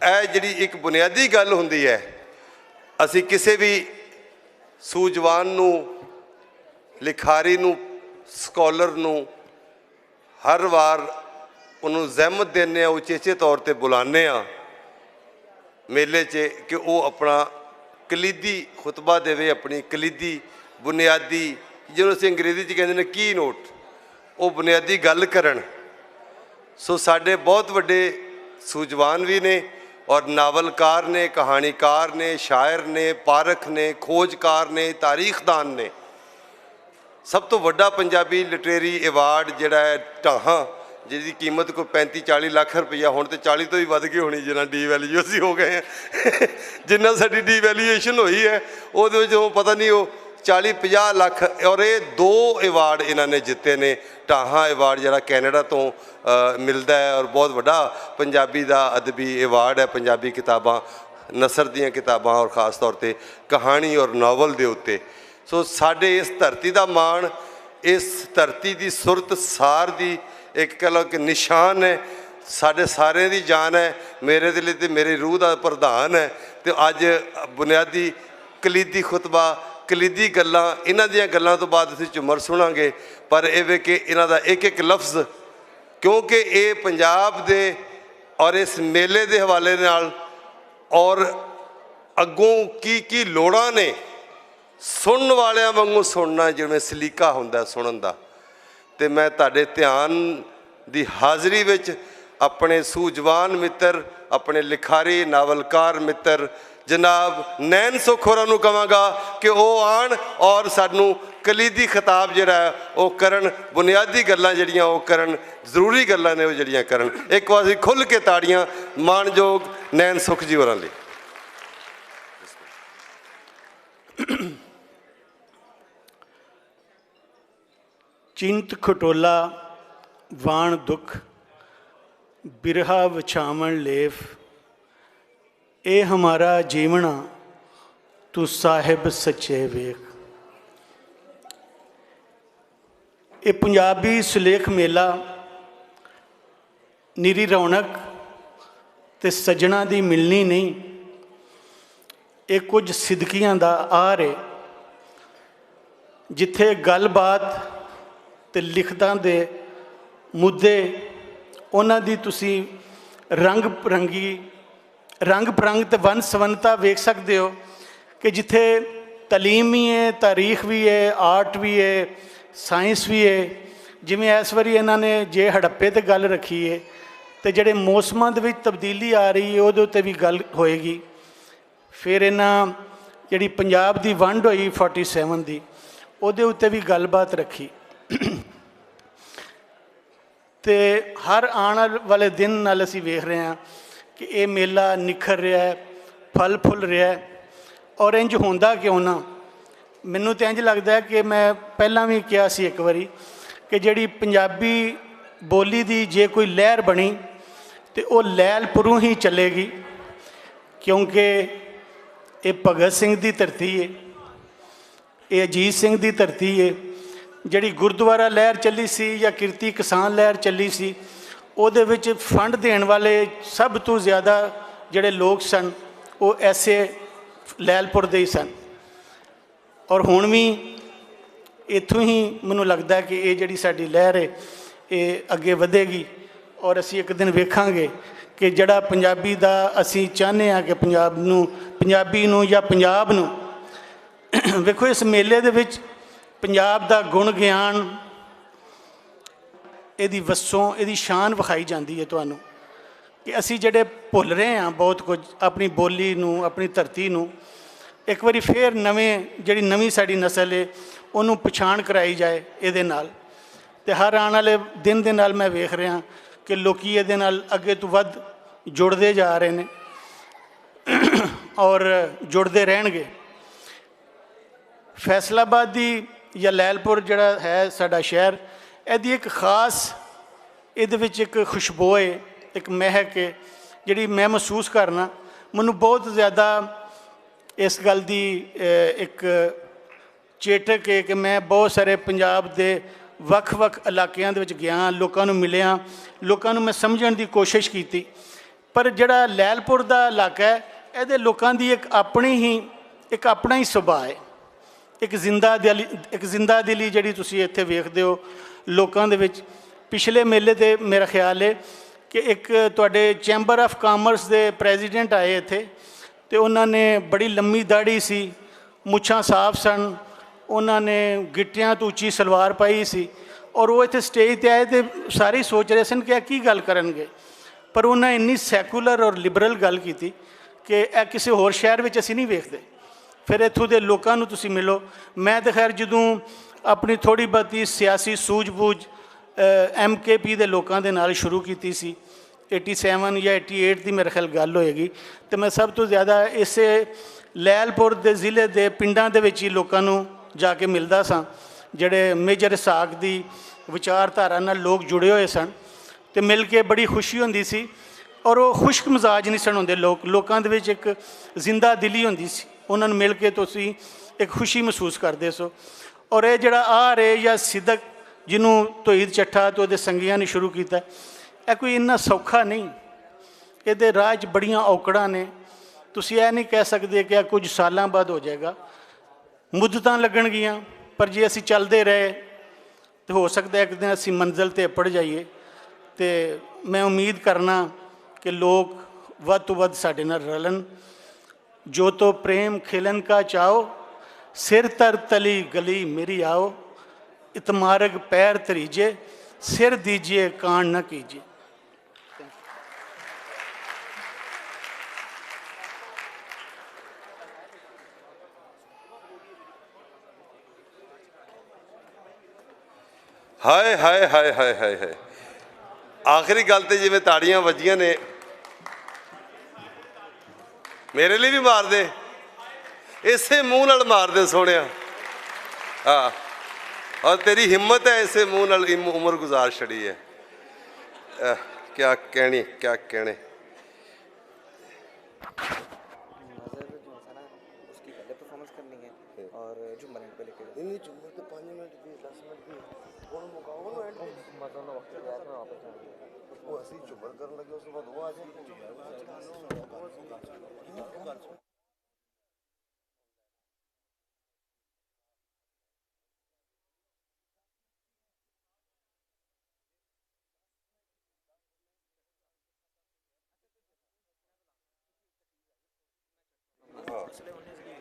ਇਹ ਜਿਹੜੀ ਇੱਕ ਬੁਨਿਆਦੀ ਗੱਲ ਹੁੰਦੀ ਹੈ, ਅਸੀਂ ਕਿਸੇ ਵੀ ਸੂਝਵਾਨ ਨੂੰ, ਲਿਖਾਰੀ ਨੂੰ, ਸਕਾਲਰ ਨੂੰ ਹਰ ਵਾਰ ਉਹਨੂੰ ਜ਼ਹਿਮਤ ਦਿੰਦੇ ਹਾਂ, ਉਚੇਚੇ ਤੌਰ 'ਤੇ ਬੁਲਾਉਂਦੇ ਹਾਂ ਮੇਲੇ 'ਚ ਕਿ ਉਹ ਆਪਣਾ ਕਲੀਦੀ ਖੁਤਬਾ ਦੇਵੇ, ਆਪਣੀ ਕਲੀਦੀ ਬੁਨਿਆਦੀ, ਜਿਹਨੂੰ ਅਸੀਂ ਅੰਗਰੇਜ਼ੀ 'ਚ ਕਹਿੰਦੇ ਨੇ ਕੀ ਨੋਟ, ਉਹ ਬੁਨਿਆਦੀ ਗੱਲ ਕਰਨ। ਸੋ ਸਾਡੇ ਬਹੁਤ ਵੱਡੇ ਸੂਝਵਾਨ ਵੀ ਨੇ, ਔਰ ਨਾਵਲਕਾਰ ਨੇ, ਕਹਾਣੀਕਾਰ ਨੇ, ਸ਼ਾਇਰ ਨੇ, ਪਾਰਖ ਨੇ, ਖੋਜਕਾਰ ਨੇ, ਤਾਰੀਖਦਾਨ ਨੇ। ਸਭ ਤੋਂ ਵੱਡਾ ਪੰਜਾਬੀ ਲਿਟਰੇਰੀ ਐਵਾਰਡ ਜਿਹੜਾ ਹੈ ਢਾਹਾਂ, ਜਿਹਦੀ ਕੀਮਤ ਕੋਈ 35-40 ਲੱਖ ਰੁਪਈਆ, ਹੁਣ ਤੇ 40 ਤੋਂ ਵੀ ਵੱਧ ਗਈ ਹੋਣੀ ਜਿੰਨਾ ਡੀਵੈਲਿਊ ਅਸੀਂ ਹੋ ਗਏ ਹਾਂ। ਜਿੰਨਾ ਸਾਡੀ ਡੀਵੈਲਿਊਏਸ਼ਨ ਹੋਈ ਹੈ ਉਹਦੇ ਵਿੱਚ ਉਹ ਪਤਾ ਨਹੀਂ ਉਹ 40-50 ਲੱਖ। ਔਰ ਇਹ 2 ਐਵਾਰਡ ਇਹਨਾਂ ਨੇ ਜਿੱਤੇ ਨੇ। ਢਾਹਾਂ ਐਵਾਰਡ ਜਿਹੜਾ ਕੈਨੇਡਾ ਤੋਂ ਮਿਲਦਾ ਹੈ, ਔਰ ਬਹੁਤ ਵੱਡਾ ਪੰਜਾਬੀ ਦਾ ਅਦਬੀ ਐਵਾਰਡ ਹੈ। ਪੰਜਾਬੀ ਕਿਤਾਬਾਂ, ਨਸਰ ਦੀਆਂ ਕਿਤਾਬਾਂ, ਔਰ ਖ਼ਾਸ ਤੌਰ 'ਤੇ ਕਹਾਣੀ ਔਰ ਨਾਵਲ ਦੇ ਉੱਤੇ। ਸੋ ਸਾਡੇ ਇਸ ਧਰਤੀ ਦਾ ਮਾਣ, ਇਸ ਧਰਤੀ ਦੀ ਸੁਰਤ ਸਾਰ ਦੀ ਇੱਕ ਕਹਿ ਲਓ ਕਿ ਨਿਸ਼ਾਨ ਹੈ, ਸਾਡੇ ਸਾਰਿਆਂ ਦੀ ਜਾਨ ਹੈ। ਮੇਰੇ ਦਿਲ ਤੇ ਮੇਰੀ ਰੂਹ ਦਾ ਪ੍ਰਧਾਨ ਹੈ। ਤੇ ਅੱਜ ਬੁਨਿਆਦੀ ਕਲੀਦੀ ਖੁਤਬਾ, ਕਲੀਦੀ ਗੱਲਾਂ, ਇਹਨਾਂ ਦੀਆਂ ਗੱਲਾਂ ਤੋਂ ਬਾਅਦ ਅਸੀਂ ਝੁੰਮਰ ਸੁਣਾਂਗੇ। ਪਰ ਇਹ ਵੇ ਕਿ ਇਹਨਾਂ ਦਾ ਇੱਕ ਇੱਕ ਲਫ਼ਜ਼, ਕਿਉਂਕਿ ਇਹ ਪੰਜਾਬ ਦੇ ਔਰ ਇਸ ਮੇਲੇ ਦੇ ਹਵਾਲੇ ਨਾਲ ਔਰ ਅੱਗੋਂ ਕੀ ਕੀ ਲੋੜਾਂ ਨੇ, ਸੁਣਨ ਵਾਲਿਆਂ ਵਾਂਗੂ ਸੁਣਨਾ ਜਿਵੇਂ ਸਲੀਕਾ ਹੁੰਦਾ ਸੁਣਨ ਦਾ। ਤੇ ਮੈਂ ਤੁਹਾਡੇ ਧਿਆਨ ਦੀ ਹਾਜ਼ਰੀ ਵਿੱਚ ਆਪਣੇ ਸੂਝਵਾਨ ਮਿੱਤਰ, ਆਪਣੇ ਲਿਖਾਰੀ ਨਾਵਲਕਾਰ ਮਿੱਤਰ ਜਨਾਬ ਨੈਣ ਸੁੱਖ ਹੋਰਾਂ ਨੂੰ ਕਹਾਂਗਾ ਕਿ ਉਹ ਆਉਣ ਔਰ ਸਾਨੂੰ ਕਲੀਦੀ ਖਿਤਾਬ ਜਿਹੜਾ ਹੈ ਉਹ ਕਰਨ, ਬੁਨਿਆਦੀ ਗੱਲਾਂ ਜਿਹੜੀਆਂ ਉਹ ਕਰਨ, ਜ਼ਰੂਰੀ ਗੱਲਾਂ ਨੇ ਉਹ ਜਿਹੜੀਆਂ ਕਰਨ। ਇੱਕ ਵਾਰ ਅਸੀਂ ਖੁੱਲ੍ਹ ਕੇ ਤਾੜੀਆਂ ਮਾਣਯੋਗ ਨੈਣ ਸੁੱਖ ਜੀ ਹੋਰਾਂ ਲਈ। चिंत खटोला वाण दुख बिरहा विछावण लेफ, ए हमारा जीवना तू साहिब सच्चे वेख। ये पंजाबी सुलेख मेला निरी रौनक ते सज्जणा दी मिलनी नहीं, ये कुछ सिदकियां दा आर है जिथे गलबात ਤੇ ਲਿਖਤਾਂ ਦੇ ਮੁੱਦੇ ਉਹਨਾਂ ਦੀ ਤੁਸੀਂ ਰੰਗ ਬਰੰਗ ਤੇ ਵੰਨ ਸਵੰਨਤਾ ਵੇਖ ਸਕਦੇ ਹੋ ਕਿ ਜਿੱਥੇ ਤਾਲੀਮ ਵੀ ਹੈ, ਤਾਰੀਖ ਵੀ ਹੈ, ਆਰਟ ਵੀ ਹੈ, ਸਾਇੰਸ ਵੀ ਹੈ। ਜਿਵੇਂ ਇਸ ਵਾਰੀ ਇਹਨਾਂ ਨੇ ਜੇ ਹੜੱਪੇ 'ਤੇ ਗੱਲ ਰੱਖੀ ਹੈ, ਅਤੇ ਜਿਹੜੇ ਮੌਸਮਾਂ ਦੇ ਵਿੱਚ ਤਬਦੀਲੀ ਆ ਰਹੀ ਹੈ ਉਹਦੇ ਉੱਤੇ ਵੀ ਗੱਲ ਹੋਏਗੀ। ਫਿਰ ਇਹਨਾਂ ਜਿਹੜੀ ਪੰਜਾਬ ਦੀ ਵੰਡ ਹੋਈ 47 ਦੀ, ਉਹਦੇ ਉੱਤੇ ਵੀ ਗੱਲਬਾਤ ਰੱਖੀ। ਅਤੇ ਹਰ ਆਉਣ ਵਾਲੇ ਦਿਨ ਨਾਲ ਅਸੀਂ ਵੇਖ ਰਹੇ ਹਾਂ ਕਿ ਇਹ ਮੇਲਾ ਨਿਖਰ ਰਿਹਾ ਹੈ, ਫਲ ਫੁੱਲ ਰਿਹਾ। ਔਰ ਇੰਝ ਹੁੰਦਾ ਕਿਉਂ ਨਾ, ਮੈਨੂੰ ਤਾਂ ਇੰਝ ਲੱਗਦਾ ਕਿ ਮੈਂ ਪਹਿਲਾਂ ਵੀ ਕਿਹਾ ਸੀ ਇੱਕ ਵਾਰੀ ਕਿ ਜਿਹੜੀ ਪੰਜਾਬੀ ਬੋਲੀ ਦੀ ਜੇ ਕੋਈ ਲਹਿਰ ਬਣੀ ਤਾਂ ਉਹ ਲੈਲਪੁਰੋਂ ਹੀ ਚੱਲੇਗੀ, ਕਿਉਂਕਿ ਇਹ ਭਗਤ ਸਿੰਘ ਦੀ ਧਰਤੀ ਹੈ, ਇਹ ਅਜੀਤ ਸਿੰਘ ਦੀ ਧਰਤੀ ਹੈ। ਜਿਹੜੀ ਗੁਰਦੁਆਰਾ ਲਹਿਰ ਚੱਲੀ ਸੀ ਜਾਂ ਕਿਰਤੀ ਕਿਸਾਨ ਲਹਿਰ ਚੱਲੀ ਸੀ, ਉਹਦੇ ਵਿੱਚ ਫੰਡ ਦੇਣ ਵਾਲੇ ਸਭ ਤੋਂ ਜ਼ਿਆਦਾ ਜਿਹੜੇ ਲੋਕ ਸਨ ਉਹ ਐਸੇ ਲੈਲਪੁਰ ਦੇ ਹੀ ਸਨ। ਔਰ ਹੁਣ ਵੀ ਇੱਥੋਂ ਹੀ ਮੈਨੂੰ ਲੱਗਦਾ ਕਿ ਇਹ ਜਿਹੜੀ ਸਾਡੀ ਲਹਿਰ ਹੈ ਇਹ ਅੱਗੇ ਵਧੇਗੀ। ਔਰ ਅਸੀਂ ਇੱਕ ਦਿਨ ਵੇਖਾਂਗੇ ਕਿ ਜਿਹੜਾ ਪੰਜਾਬੀ ਦਾ ਅਸੀਂ ਚਾਹੁੰਦੇ ਹਾਂ ਕਿ ਪੰਜਾਬੀ ਨੂੰ ਜਾਂ ਪੰਜਾਬ ਨੂੰ ਵੇਖੋ, ਇਸ ਮੇਲੇ ਦੇ ਵਿੱਚ ਪੰਜਾਬ ਦਾ ਗੁਣ ਗਿਆਨ, ਇਹਦੀ ਵਸੋਂ, ਇਹਦੀ ਸ਼ਾਨ ਵਿਖਾਈ ਜਾਂਦੀ ਹੈ ਤੁਹਾਨੂੰ, ਕਿ ਅਸੀਂ ਜਿਹੜੇ ਭੁੱਲ ਰਹੇ ਹਾਂ ਬਹੁਤ ਕੁਝ ਆਪਣੀ ਬੋਲੀ ਨੂੰ, ਆਪਣੀ ਧਰਤੀ ਨੂੰ, ਇੱਕ ਵਾਰੀ ਫੇਰ ਜਿਹੜੀ ਨਵੀਂ ਸਾਡੀ ਨਸਲ ਹੈ ਉਹਨੂੰ ਪਛਾਣ ਕਰਾਈ ਜਾਏ ਇਹਦੇ ਨਾਲ। ਅਤੇ ਹਰ ਆਉਣ ਵਾਲੇ ਦਿਨ ਦੇ ਨਾਲ ਮੈਂ ਵੇਖ ਰਿਹਾ ਕਿ ਲੋਕ ਇਹਦੇ ਨਾਲ ਅੱਗੇ ਤੋਂ ਵੱਧ ਜੁੜਦੇ ਜਾ ਰਹੇ ਨੇ ਔਰ ਜੁੜਦੇ ਰਹਿਣਗੇ। ਫੈਸਲਾਬਾਦ ਦੀ ਜਾਂ ਲੈਲਪੁਰ ਜਿਹੜਾ ਹੈ ਸਾਡਾ ਸ਼ਹਿਰ, ਇਹਦੀ ਇੱਕ ਖਾਸ, ਇਹਦੇ ਵਿੱਚ ਇੱਕ ਖੁਸ਼ਬੂ ਹੈ, ਇੱਕ ਮਹਿਕ ਹੈ ਜਿਹੜੀ ਮੈਂ ਮਹਿਸੂਸ ਕਰਨਾ। ਮੈਨੂੰ ਬਹੁਤ ਜ਼ਿਆਦਾ ਇਸ ਗੱਲ ਦੀ ਇੱਕ ਚੇਟਕ ਹੈ ਕਿ ਮੈਂ ਬਹੁਤ ਸਾਰੇ ਪੰਜਾਬ ਦੇ ਵੱਖ ਇਲਾਕਿਆਂ ਦੇ ਵਿੱਚ ਗਿਆ, ਲੋਕਾਂ ਨੂੰ ਮਿਲਿਆ, ਲੋਕਾਂ ਨੂੰ ਮੈਂ ਸਮਝਣ ਦੀ ਕੋਸ਼ਿਸ਼ ਕੀਤੀ। ਪਰ ਜਿਹੜਾ ਲੈਲਪੁਰ ਦਾ ਇਲਾਕਾ ਹੈ, ਇਹਦੇ ਲੋਕਾਂ ਦੀ ਇੱਕ ਆਪਣਾ ਹੀ ਸੁਭਾਅ ਹੈ, ਇੱਕ ਜ਼ਿੰਦਾ ਦਿਲੀ ਜਿਹੜੀ ਤੁਸੀਂ ਇੱਥੇ ਵੇਖਦੇ ਹੋ ਲੋਕਾਂ ਦੇ ਵਿੱਚ। ਪਿਛਲੇ ਮੇਲੇ 'ਤੇ ਮੇਰਾ ਖਿਆਲ ਹੈ ਕਿ ਇੱਕ ਤੁਹਾਡੇ ਚੈਂਬਰ ਆਫ ਕਾਮਰਸ ਦੇ ਪ੍ਰੈਜ਼ੀਡੈਂਟ ਆਏ ਇੱਥੇ, ਅਤੇ ਉਹਨਾਂ ਨੇ ਬੜੀ ਲੰਮੀ ਦਾੜ੍ਹੀ ਸੀ, ਮੁੱਛਾਂ ਸਾਫ਼ ਸਨ, ਉਹਨਾਂ ਨੇ ਗਿੱਟਿਆਂ ਤੋਂ ਉੱਚੀ ਸਲਵਾਰ ਪਾਈ ਸੀ, ਔਰ ਉਹ ਇੱਥੇ ਸਟੇਜ 'ਤੇ ਆਏ ਅਤੇ ਸਾਰੇ ਸੋਚ ਰਹੇ ਸਨ ਕਿ ਇਹ ਕੀ ਗੱਲ ਕਰਨਗੇ। ਪਰ ਉਹਨਾਂ ਇੰਨੀ ਸੈਕੂਲਰ ਔਰ ਲਿਬਰਲ ਗੱਲ ਕੀਤੀ ਕਿ ਇਹ ਕਿਸੇ ਹੋਰ ਸ਼ਹਿਰ ਵਿੱਚ ਅਸੀਂ ਨਹੀਂ ਵੇਖਦੇ। ਫਿਰ ਇੱਥੋਂ ਦੇ ਲੋਕਾਂ ਨੂੰ ਤੁਸੀਂ ਮਿਲੋ। ਮੈਂ ਤਾਂ ਖੈਰ ਜਦੋਂ ਆਪਣੀ ਥੋੜ੍ਹੀ ਬਹੁਤੀ ਸਿਆਸੀ ਸੂਝ-ਬੂਝ MKP ਦੇ ਲੋਕਾਂ ਦੇ ਨਾਲ ਸ਼ੁਰੂ ਕੀਤੀ ਸੀ, 87 ਜਾਂ 88 ਦੀ ਮੇਰੇ ਖਿਆਲ ਗੱਲ ਹੋਏਗੀ, ਅਤੇ ਮੈਂ ਸਭ ਤੋਂ ਜ਼ਿਆਦਾ ਇਸੇ ਲੈਲਪੁਰ ਦੇ ਜ਼ਿਲ੍ਹੇ ਦੇ ਪਿੰਡਾਂ ਦੇ ਵਿੱਚ ਹੀ ਲੋਕਾਂ ਨੂੰ ਜਾ ਕੇ ਮਿਲਦਾ ਸਾਂ, ਜਿਹੜੇ ਮੇਜਰ ਇਸਾਕ ਦੀ ਵਿਚਾਰਧਾਰਾ ਨਾਲ ਲੋਕ ਜੁੜੇ ਹੋਏ ਸਨ, ਅਤੇ ਮਿਲ ਕੇ ਬੜੀ ਖੁਸ਼ੀ ਹੁੰਦੀ ਸੀ। ਔਰ ਉਹ ਖੁਸ਼ਕ ਮਿਜ਼ਾਜ ਨਹੀਂ ਸਨ ਹੁੰਦੇ ਲੋਕਾਂ ਦੇ ਵਿੱਚ ਇੱਕ ਜ਼ਿੰਦਾ ਦਿਲੀ ਹੁੰਦੀ ਸੀ, ਉਹਨਾਂ ਨੂੰ ਮਿਲ ਕੇ ਤੁਸੀਂ ਇੱਕ ਖੁਸ਼ੀ ਮਹਿਸੂਸ ਕਰਦੇ ਸੋ। ਔਰ ਇਹ ਜਿਹੜਾ ਆਰ ਹੈ ਜਾਂ ਸਿਦਕ, ਜਿਹਨੂੰ ਤੋਹੀਦ ਚੱਠਾ ਅਤੇ ਉਹਦੇ ਸੰਗੀਆਂ ਨੇ ਸ਼ੁਰੂ ਕੀਤਾ, ਇਹ ਕੋਈ ਇੰਨਾ ਸੌਖਾ ਨਹੀਂ, ਇਹਦੇ ਰਾਹ 'ਚ ਬੜੀਆਂ ਔਕੜਾਂ ਨੇ। ਤੁਸੀਂ ਇਹ ਨਹੀਂ ਕਹਿ ਸਕਦੇ ਕਿ ਇਹ ਕੁਝ ਸਾਲਾਂ ਬਾਅਦ ਹੋ ਜਾਏਗਾ, ਮੁੱਦਤਾਂ ਲੱਗਣਗੀਆਂ, ਪਰ ਜੇ ਅਸੀਂ ਚੱਲਦੇ ਰਹੇ ਤਾਂ ਹੋ ਸਕਦਾ ਇੱਕ ਦਿਨ ਅਸੀਂ ਮੰਜ਼ਿਲ 'ਤੇ ਅੱਪੜ ਜਾਈਏ। ਅਤੇ ਮੈਂ ਉਮੀਦ ਕਰਨਾ ਕਿ ਲੋਕ ਵੱਧ ਤੋਂ ਵੱਧ ਸਾਡੇ ਨਾਲ ਰਲਣ। ਜੋ ਤੋ ਪ੍ਰੇਮ ਖਿਲਨ ਕਾ ਚਾਓ, ਸਿਰ ਤਰ ਤਲੀ ਗਲੀ ਮੇਰੀ ਆਓ, ਇਤਮਾਰਗ ਪੈਰ ਤਰੀਜੇ, ਸਿਰ ਦੀਜੀਏ ਕਾਂਡ ਨਾ ਕੀਜੀਏ। ਹਾਏ ਹਾਏ ਹਾਏ ਹਾਏ ਹਾਏ ਹਾਏ। ਆਖਰੀ ਗੱਲ ਤੇ ਜਿਵੇਂ ਤਾੜੀਆਂ ਵੱਜੀਆਂ ਨੇ, ਮੇਰੇ ਲਈ ਵੀ ਮਾਰਦੇ, ਇਸੇ ਮੂੰਹ ਨਾਲ ਮਾਰਦੇ ਸੋਹਣਿਆ। ਹਾਂ, ਔਰ ਤੇਰੀ ਹਿੰਮਤ ਹੈ ਇਸੇ ਮੂੰਹ ਨਾਲ ਉਮਰ ਗੁਜ਼ਾਰ ਛੜੀ ਹੈ। ਕਿਆ ਕਹਿਣੇ ਕਿਆ ਕਹਿਣੇ। उसकी पहले परफॉर्मेंस करनी है और झूमर एंड पे लेके नहीं झूमर तो 5 मिनट भी 10 मिनट भी ਹੁਣ ਮੁਕਾਓ ਨੂੰ ਐਂਡ ਮਜ਼ਾ ਨਾ ਵਕਤ ਗਿਆ ਤਾਂ ਵਾਪਸ ਜਾਣਾ। ਉਹ ਅਸੀਂ ਝੂਮਰ ਕਰਨ ਲੱਗੇ, ਉਸ ਤੋਂ ਬਾਅਦ ਉਹ ਆ ਜਾਏ।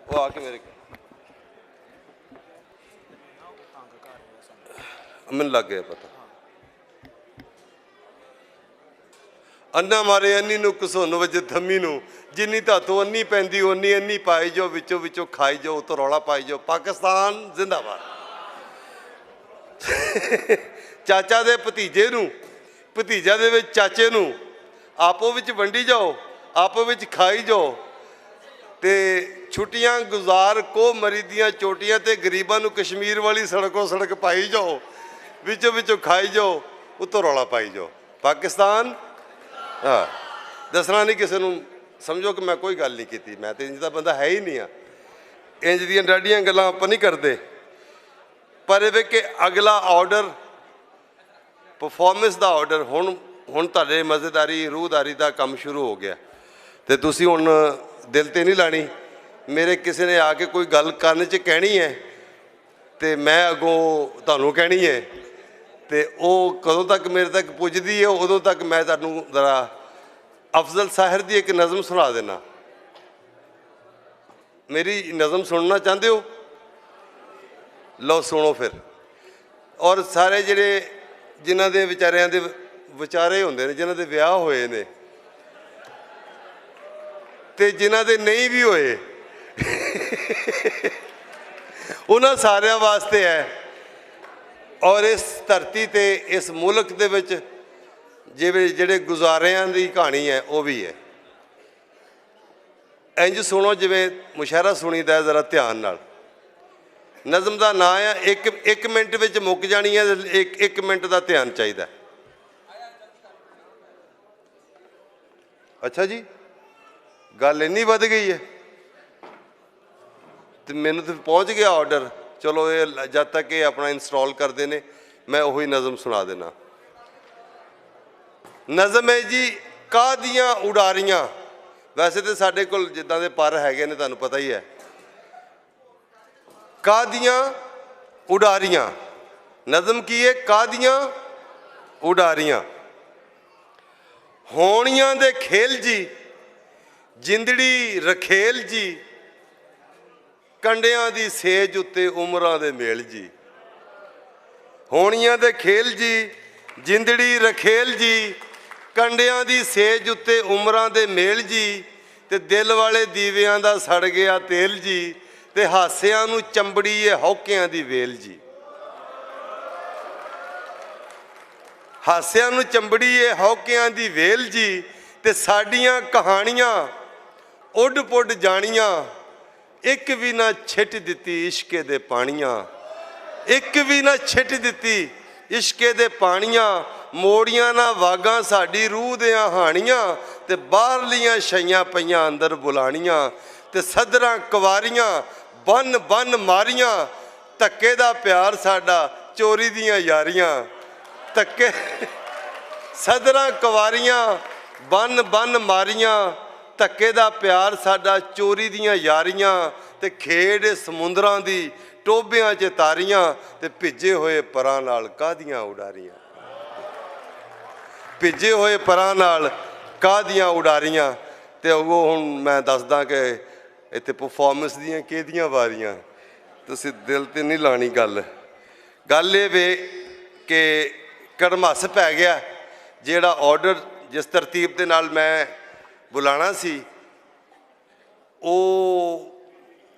ਉਹ ਆ ਕੇ ਮੇਰੇ ਮੈਨੂੰ ਲੱਗ ਗਿਆ ਪਤਾ। ਅੰਨਾ ਮਾਰੇ ਅੰਨੀ ਨੂੰ ਘਸੁੰਨ ਵਜੇ ਥੰਮੀ ਨੂੰ, ਜਿੰਨੀ ਧਾਤੋਂ ਅੰਨੀ ਪੈਂਦੀ ਓਨੀ ਅੰਨੀ ਪਾਈ ਜਾਓ, ਵਿੱਚੋਂ ਵਿੱਚੋਂ ਖਾਈ ਜਾਓ, ਉਤੋਂ ਰੌਲਾ ਪਾਈ ਜਾਓ। ਪਾਕਿਸਤਾਨ ਜ਼ਿੰਦਾਬਾਦ। ਚਾਚਾ ਦੇ ਭਤੀਜੇ ਨੂੰ, ਭਤੀਜਾ ਦੇ ਵਿੱਚ ਚਾਚੇ ਨੂੰ ਆਪੋ ਵਿੱਚ ਵੰਡੀ ਜਾਓ, ਆਪੋ ਵਿੱਚ ਖਾਈ ਜਾਓ, ਤੇ ਛੁੱਟੀਆਂ ਗੁਜ਼ਾਰ ਕੋ ਮਰੀ ਦੀਆਂ ਚੋਟੀਆਂ ਤੇ ਗਰੀਬਾਂ ਨੂੰ ਕਸ਼ਮੀਰ ਵਾਲੀ ਸੜਕੋਂ ਸੜਕ ਪਾਈ ਜਾਓ, ਵਿੱਚੋਂ ਵਿੱਚੋਂ ਖਾਈ ਜਾਓ, ਉੱਤੋਂ ਰੌਲਾ ਪਾਈ ਜਾਓ। ਪਾਕਿਸਤਾਨ ਹਾਂ, ਦੱਸਣਾ ਨਹੀਂ ਕਿਸੇ ਨੂੰ, ਸਮਝੋ ਕਿ ਮੈਂ ਕੋਈ ਗੱਲ ਨਹੀਂ ਕੀਤੀ। ਮੈਂ ਤਾਂ ਇੰਜ ਦਾ ਬੰਦਾ ਹੈ ਹੀ ਨਹੀਂ ਆ, ਇੰਜ ਦੀਆਂ ਡਾਡੀਆਂ ਗੱਲਾਂ ਆਪਾਂ ਨਹੀਂ ਕਰਦੇ। ਪਰ ਇਹ ਵੇ ਕਿ ਅਗਲਾ ਆਰਡਰ, ਪਰਫਾਰਮੈਂਸ ਦਾ ਆਰਡਰ ਹੁਣ ਤੁਹਾਡੇ ਮਜ਼ੇਦਾਰੀ ਰੂਹਦਾਰੀ ਦਾ ਕੰਮ ਸ਼ੁਰੂ ਹੋ ਗਿਆ। ਤੇ ਤੁਸੀਂ ਹੁਣ ਦਿਲ ਤੇ ਨਹੀਂ ਲਾਣੀ। ਮੇਰੇ ਕਿਸੇ ਨੇ ਆ ਕੇ ਕੋਈ ਗੱਲ ਕੰਨ 'ਚ ਕਹਿਣੀ ਹੈ ਤੇ ਮੈਂ ਅੱਗੋਂ ਤੁਹਾਨੂੰ ਕਹਿਣੀ ਹੈ, ਤੇ ਉਹ ਕਦੋਂ ਤੱਕ ਮੇਰੇ ਤੱਕ ਪੁੱਜਦੀ ਹੈ, ਉਦੋਂ ਤੱਕ ਮੈਂ ਤੁਹਾਨੂੰ ਜ਼ਰਾ ਅਫਜ਼ਲ ਸਾਹਿਰ ਦੀ ਇੱਕ ਨਜ਼ਮ ਸੁਣਾ ਦੇਣਾ। ਮੇਰੀ ਨਜ਼ਮ ਸੁਣਨਾ ਚਾਹੁੰਦੇ ਹੋ? ਲਓ ਸੁਣੋ ਫਿਰ। ਔਰ ਸਾਰੇ ਜਿਹੜੇ ਜਿਨ੍ਹਾਂ ਦੇ ਵਿਚਾਰਿਆਂ ਦੇ ਵਿਚਾਰੇ ਹੁੰਦੇ ਨੇ, ਜਿਨ੍ਹਾਂ ਦੇ ਵਿਆਹ ਹੋਏ ਨੇ ਤੇ ਜਿਨ੍ਹਾਂ ਦੇ ਨਹੀਂ ਵੀ ਹੋਏ, ਉਹਨਾਂ ਸਾਰਿਆਂ ਵਾਸਤੇ ਹੈ। ਔਰ ਇਸ ਧਰਤੀ ਤੇ ਇਸ ਮੁਲਕ ਦੇ ਵਿੱਚ ਜਿਵੇਂ ਜਿਹੜੇ ਗੁਜ਼ਾਰਿਆਂ ਦੀ ਕਹਾਣੀ ਹੈ ਉਹ ਵੀ ਹੈ। ਇੰਜ ਸੁਣੋ ਜਿਵੇਂ ਮੁਸ਼ਾਇਰਾ ਸੁਣੀਦਾ ਜ਼ਰਾ ਧਿਆਨ ਨਾਲ। ਨਜ਼ਮ ਦਾ ਨਾਂ ਹੈ, ਇੱਕ ਮਿੰਟ ਵਿੱਚ ਮੁੱਕ ਜਾਣੀ ਹੈ, ਇੱਕ ਮਿੰਟ ਦਾ ਧਿਆਨ ਚਾਹੀਦਾ। ਅੱਛਾ ਜੀ, ਗੱਲ ਇੰਨੀ ਵੱਧ ਗਈ ਹੈ ਤੇ ਮੈਨੂੰ ਤਾਂ ਪਹੁੰਚ ਗਿਆ ਆਰਡਰ। ਚਲੋ ਇਹ ਜਦ ਤੱਕ ਇਹ ਆਪਣਾ ਇੰਸਟਾਲ ਕਰਦੇ ਨੇ ਮੈਂ ਉਹੀ ਨਜ਼ਮ ਸੁਣਾ ਦੇਣਾ। ਨਜ਼ਮ ਹੈ ਜੀ ਕਾਹਦੀਆਂ ਉਡਾਰੀਆਂ। ਵੈਸੇ ਤਾਂ ਸਾਡੇ ਕੋਲ ਜਿੱਦਾਂ ਦੇ ਪਰ ਹੈਗੇ ਨੇ ਤੁਹਾਨੂੰ ਪਤਾ ਹੀ ਹੈ। ਕਾਹਦੀਆਂ ਉਡਾਰੀਆਂ, ਨਜ਼ਮ ਕੀ ਹੈ? ਕਾਹਦੀਆਂ ਉਡਾਰੀਆਂ। ਹੋਣੀਆਂ ਦੇ ਖੇਲ ਜੀ, ਜਿੰਦੜੀ ਰਖੇਲ ਜੀ, ਕੰਡਿਆਂ ਦੀ ਸੇਜ ਉੱਤੇ ਉਮਰਾਂ ਦੇ ਮੇਲ ਜੀ। ਹੋਣੀਆਂ ਦੇ ਖੇਲ ਜੀ, ਜਿੰਦੜੀ ਰਖੇਲ ਜੀ, ਕੰਡਿਆਂ ਦੀ ਸੇਜ ਉੱਤੇ ਉਮਰਾਂ ਦੇ ਮੇਲ ਜੀ, ਤੇ ਦਿਲ ਵਾਲੇ ਦੀਵਿਆਂ ਦਾ ਸੜ ਗਿਆ ਤੇਲ ਜੀ, ਤੇ ਹਾਸਿਆਂ ਨੂੰ ਚੰਬੜੀ ਏ ਹੌਕਿਆਂ ਦੀ ਵੇਲ ਜੀ। ਹਾਸਿਆਂ ਨੂੰ ਚੰਬੜੀ ਏ ਹੌਕਿਆਂ ਦੀ ਵੇਲ ਜੀ, ਤੇ ਸਾਡੀਆਂ ਕਹਾਣੀਆਂ ਉੱਡ ਪੁੱਡ ਜਾਣੀਆਂ, ਇੱਕ ਵੀ ਨਾ ਛਿੱਟ ਦਿੱਤੀ ਇਸ਼ਕੇ ਦੇ ਪਾਣੀਆਂ। ਇੱਕ ਵੀ ਨਾ ਛਿੱਟ ਦਿੱਤੀ ਇਸ਼ਕੇ ਦੇ ਪਾਣੀਆਂ, ਮੋੜੀਆਂ ਨਾ ਵਾਗਾਂ ਸਾਡੀ ਰੂਹ ਦੀਆਂ ਹਾਣੀਆਂ, ਤੇ ਬਾਹਰਲੀਆਂ ਛਈਆਂ ਪਈਆਂ ਅੰਦਰ ਬੁਲਾਣੀਆਂ, ਤੇ ਸਦਰਾਂ ਕੁਵਾਰੀਆਂ ਬੰਨ ਬੰਨ ਮਾਰੀਆਂ, ਧੱਕੇ ਦਾ ਪਿਆਰ ਸਾਡਾ ਚੋਰੀ ਦੀਆਂ ਯਾਰੀਆਂ। ਧੱਕੇ ਸਦਰਾਂ ਕੁਵਾਰੀਆਂ ਬੰਨ ਬੰਨ ਮਾਰੀਆਂ, ਧੱਕੇ ਦਾ ਪਿਆਰ ਸਾਡਾ ਚੋਰੀ ਦੀਆਂ ਯਾਰੀਆਂ, ਤੇ ਖੇਡ ਸਮੁੰਦਰਾਂ ਦੀ ਟੋਭਿਆਂ 'ਚ ਤਾਰੀਆਂ, ਤੇ ਭਿੱਜੇ ਹੋਏ ਪਰਾਂ ਨਾਲ ਕਾਹਦੀਆਂ ਉਡਾਰੀਆਂ। ਭਿੱਜੇ ਹੋਏ ਪਰਾਂ ਨਾਲ ਕਾਹਦੀਆਂ ਉਡਾਰੀਆਂ। ਤੇ ਉਹ ਹੁਣ ਮੈਂ ਦੱਸਦਾ ਕਿ ਇੱਥੇ ਪਰਫਾਰਮੈਂਸ ਦੀਆਂ ਕਿਹਦੀਆਂ ਵਾਰੀਆਂ। ਤੁਸੀਂ ਦਿਲ ਤੇ ਨਹੀਂ ਲਾਣੀ ਗੱਲ। ਗੱਲ ਇਹ ਵੇ ਕਿ ਕੜਮੱਸ ਪੈ ਗਿਆ। ਜਿਹੜਾ ਆਰਡਰ ਜਿਸ ਤਰਤੀਬ ਦੇ ਨਾਲ ਮੈਂ ਬੁਲਾਣਾ ਸੀ ਉਹ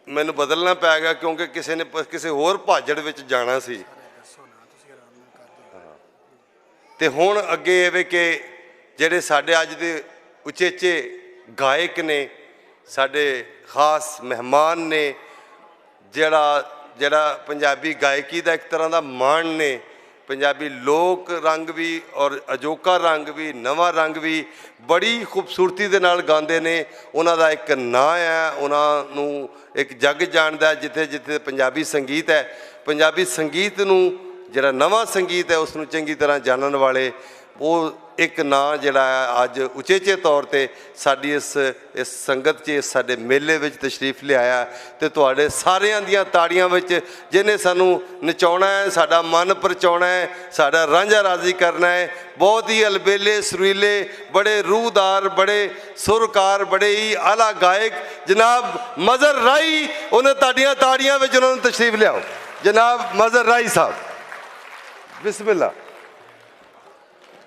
ਮੈਨੂੰ ਬਦਲਣਾ ਪੈ ਗਿਆ, ਕਿਉਂਕਿ ਕਿਸੇ ਨੇ ਕਿਸੇ ਹੋਰ ਭਾਜੜ ਵਿੱਚ ਜਾਣਾ ਸੀ। ਤੇ ਹੁਣ ਅੱਗੇ ਇਹ ਵੇ ਕਿ ਜਿਹੜੇ ਸਾਡੇ ਅੱਜ ਦੇ ਉਚੇਚੇ ਗਾਇਕ ਨੇ, ਸਾਡੇ ਖਾਸ ਮਹਿਮਾਨ ਨੇ, ਜਿਹੜਾ ਪੰਜਾਬੀ ਗਾਇਕੀ ਦਾ ਇੱਕ ਤਰ੍ਹਾਂ ਦਾ ਮਾਣ ਨੇ, ਪੰਜਾਬੀ ਲੋਕ ਰੰਗ ਵੀ ਔਰ ਅਜੋਕਾ ਰੰਗ ਵੀ, ਨਵਾਂ ਰੰਗ ਵੀ ਬੜੀ ਖੂਬਸੂਰਤੀ ਦੇ ਨਾਲ ਗਾਉਂਦੇ ਨੇ। ਉਹਨਾਂ ਦਾ ਇੱਕ ਨਾਂ ਹੈ, ਉਹਨਾਂ ਨੂੰ ਇੱਕ ਜੱਗ ਜਾਣਦਾ। ਜਿੱਥੇ ਜਿੱਥੇ ਪੰਜਾਬੀ ਸੰਗੀਤ ਹੈ, ਪੰਜਾਬੀ ਸੰਗੀਤ ਨੂੰ ਜਿਹੜਾ ਨਵਾਂ ਸੰਗੀਤ ਹੈ ਉਸ ਨੂੰ ਚੰਗੀ ਤਰ੍ਹਾਂ ਜਾਣਨ ਵਾਲੇ, ਉਹ ਇੱਕ ਨਾਂ ਜਿਹੜਾ ਹੈ ਅੱਜ ਉਚੇਚੇ ਤੌਰ 'ਤੇ ਸਾਡੀ ਇਸ ਸੰਗਤ 'ਚ, ਸਾਡੇ ਮੇਲੇ ਵਿੱਚ ਤਸ਼ਰੀਫ ਲਿਆਇਆ। ਅਤੇ ਤੁਹਾਡੇ ਸਾਰਿਆਂ ਦੀਆਂ ਤਾੜੀਆਂ ਵਿੱਚ ਜਿਹਨੇ ਸਾਨੂੰ ਨਚਾਉਣਾ ਹੈ, ਸਾਡਾ ਮਨ ਪਰਚਾਉਣਾ ਹੈ, ਸਾਡਾ ਰਾਂਝਾ ਰਾਜ਼ੀ ਕਰਨਾ ਹੈ, बहुत ही अलबेले सुरीले, बड़े रूहदार, बड़े सुरकार, बड़े ही आला गायक जनाब मजहर राई, उन्हें ताड़ियां ताड़ियां में उन्होंने तशरीफ लियाओ जनाब मजहर राई साहब, बिस्मिल्लाह।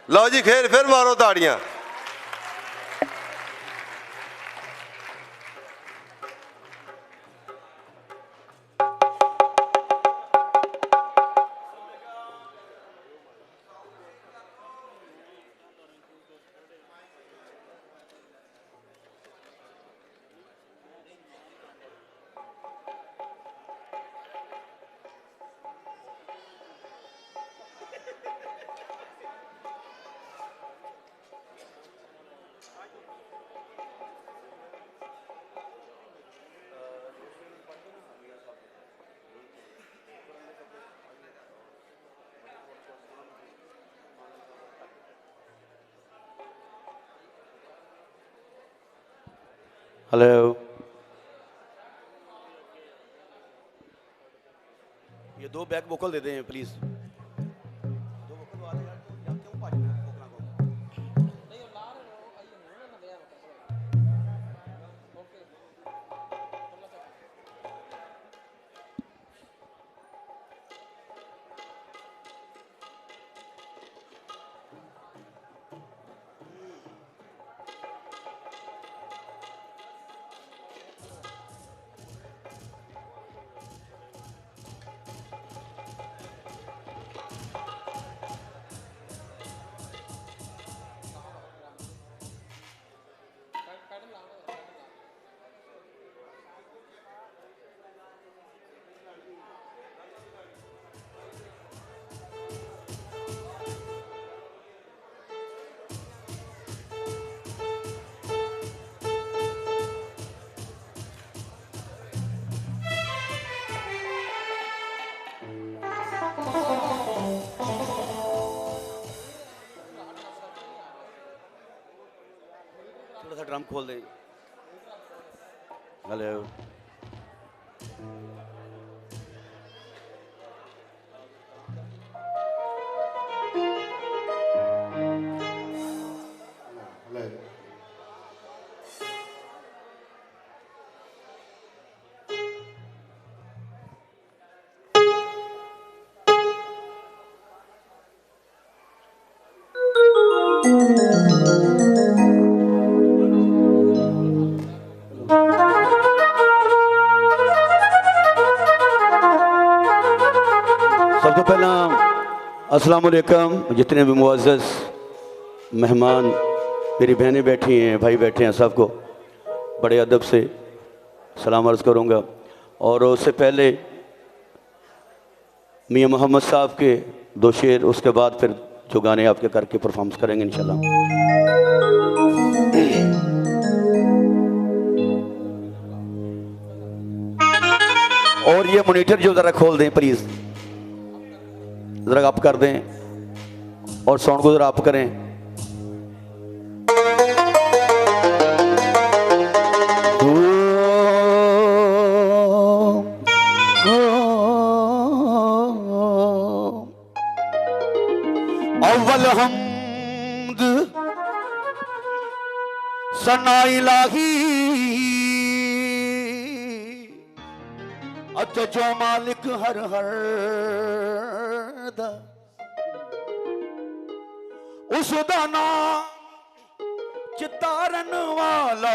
लो जी खैर फिर मारो ताड़ियां। हेलो, ये 2 बैक वोकल दे दें प्लीज। 2 वोकल वाले यार क्यों भाज रहे हैं वोकलों को? नहीं ला रहे हो, आइए ना नया ओके। थोड़ा सा ड्रम खोल दें। हेलो, सब तो पहला अस्सलाम वालेकुम। जितने भी मुअज़्ज़ज़ मेहमान, मेरी बहनें बैठी हैं, भाई बैठे हैं, सबको बड़े अदब से सलाम अर्ज़ करूँगा। और उससे पहले मियाँ मोहम्मद साहब के 2 शेर, उसके बाद फिर जो गाने आपके करके परफॉर्मेंस करेंगे इंशाल्लाह। और ये मॉनिटर जो ज़रा खोल दें प्लीज़, ज़रा अप कर दें और साउंड को ज़रा अप करें। अव्वल हम्द सना इलाही अते जो मालिक हर हर दा, उस दा नाम चितारन वाला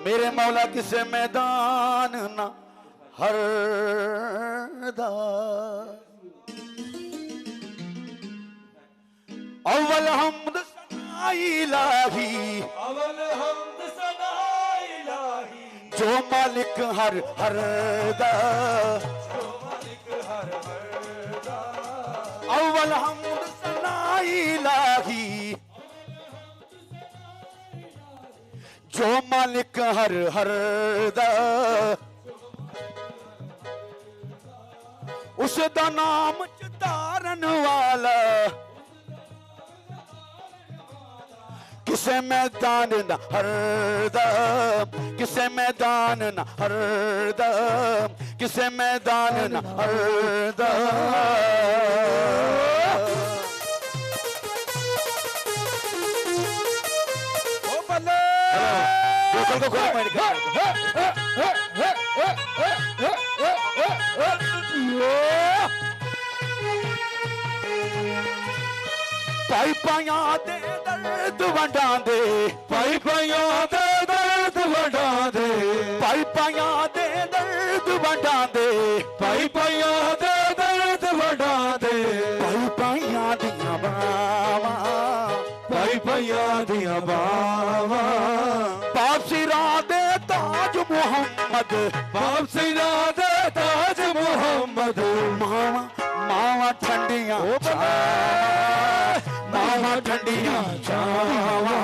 मेरे मौला किसे मैदान ना हर दा। अव्वल हम्द सना इलाही, अव्वल हम्द सना इलाही, जो मालिक हर हर दा, जो मालिक हर हर दा। अव्वल हम्द सना इलाही, जो मालिक हर हर दा, उस दा नाम चितारन वाला किसे मैदान न हरदा, किसे मैदान न हरदा, किसे मैदान न हरदा। अंकल को कोई माइंड कर पाई पाया दे दर्द वंडा दे पाई पाया दे दर्द वंडा दे पाई पाया दे दर्द वंडा दे पाई पाया दे दर्द वंडा दे पाई पाया दिया बावा पाई पाया दिया बावा पाप सिरा दे ताज मोहम्मद पाप सिरा दे ताज मोहम्मद मावा मावा ठंडियां मावा ठंडियां छावा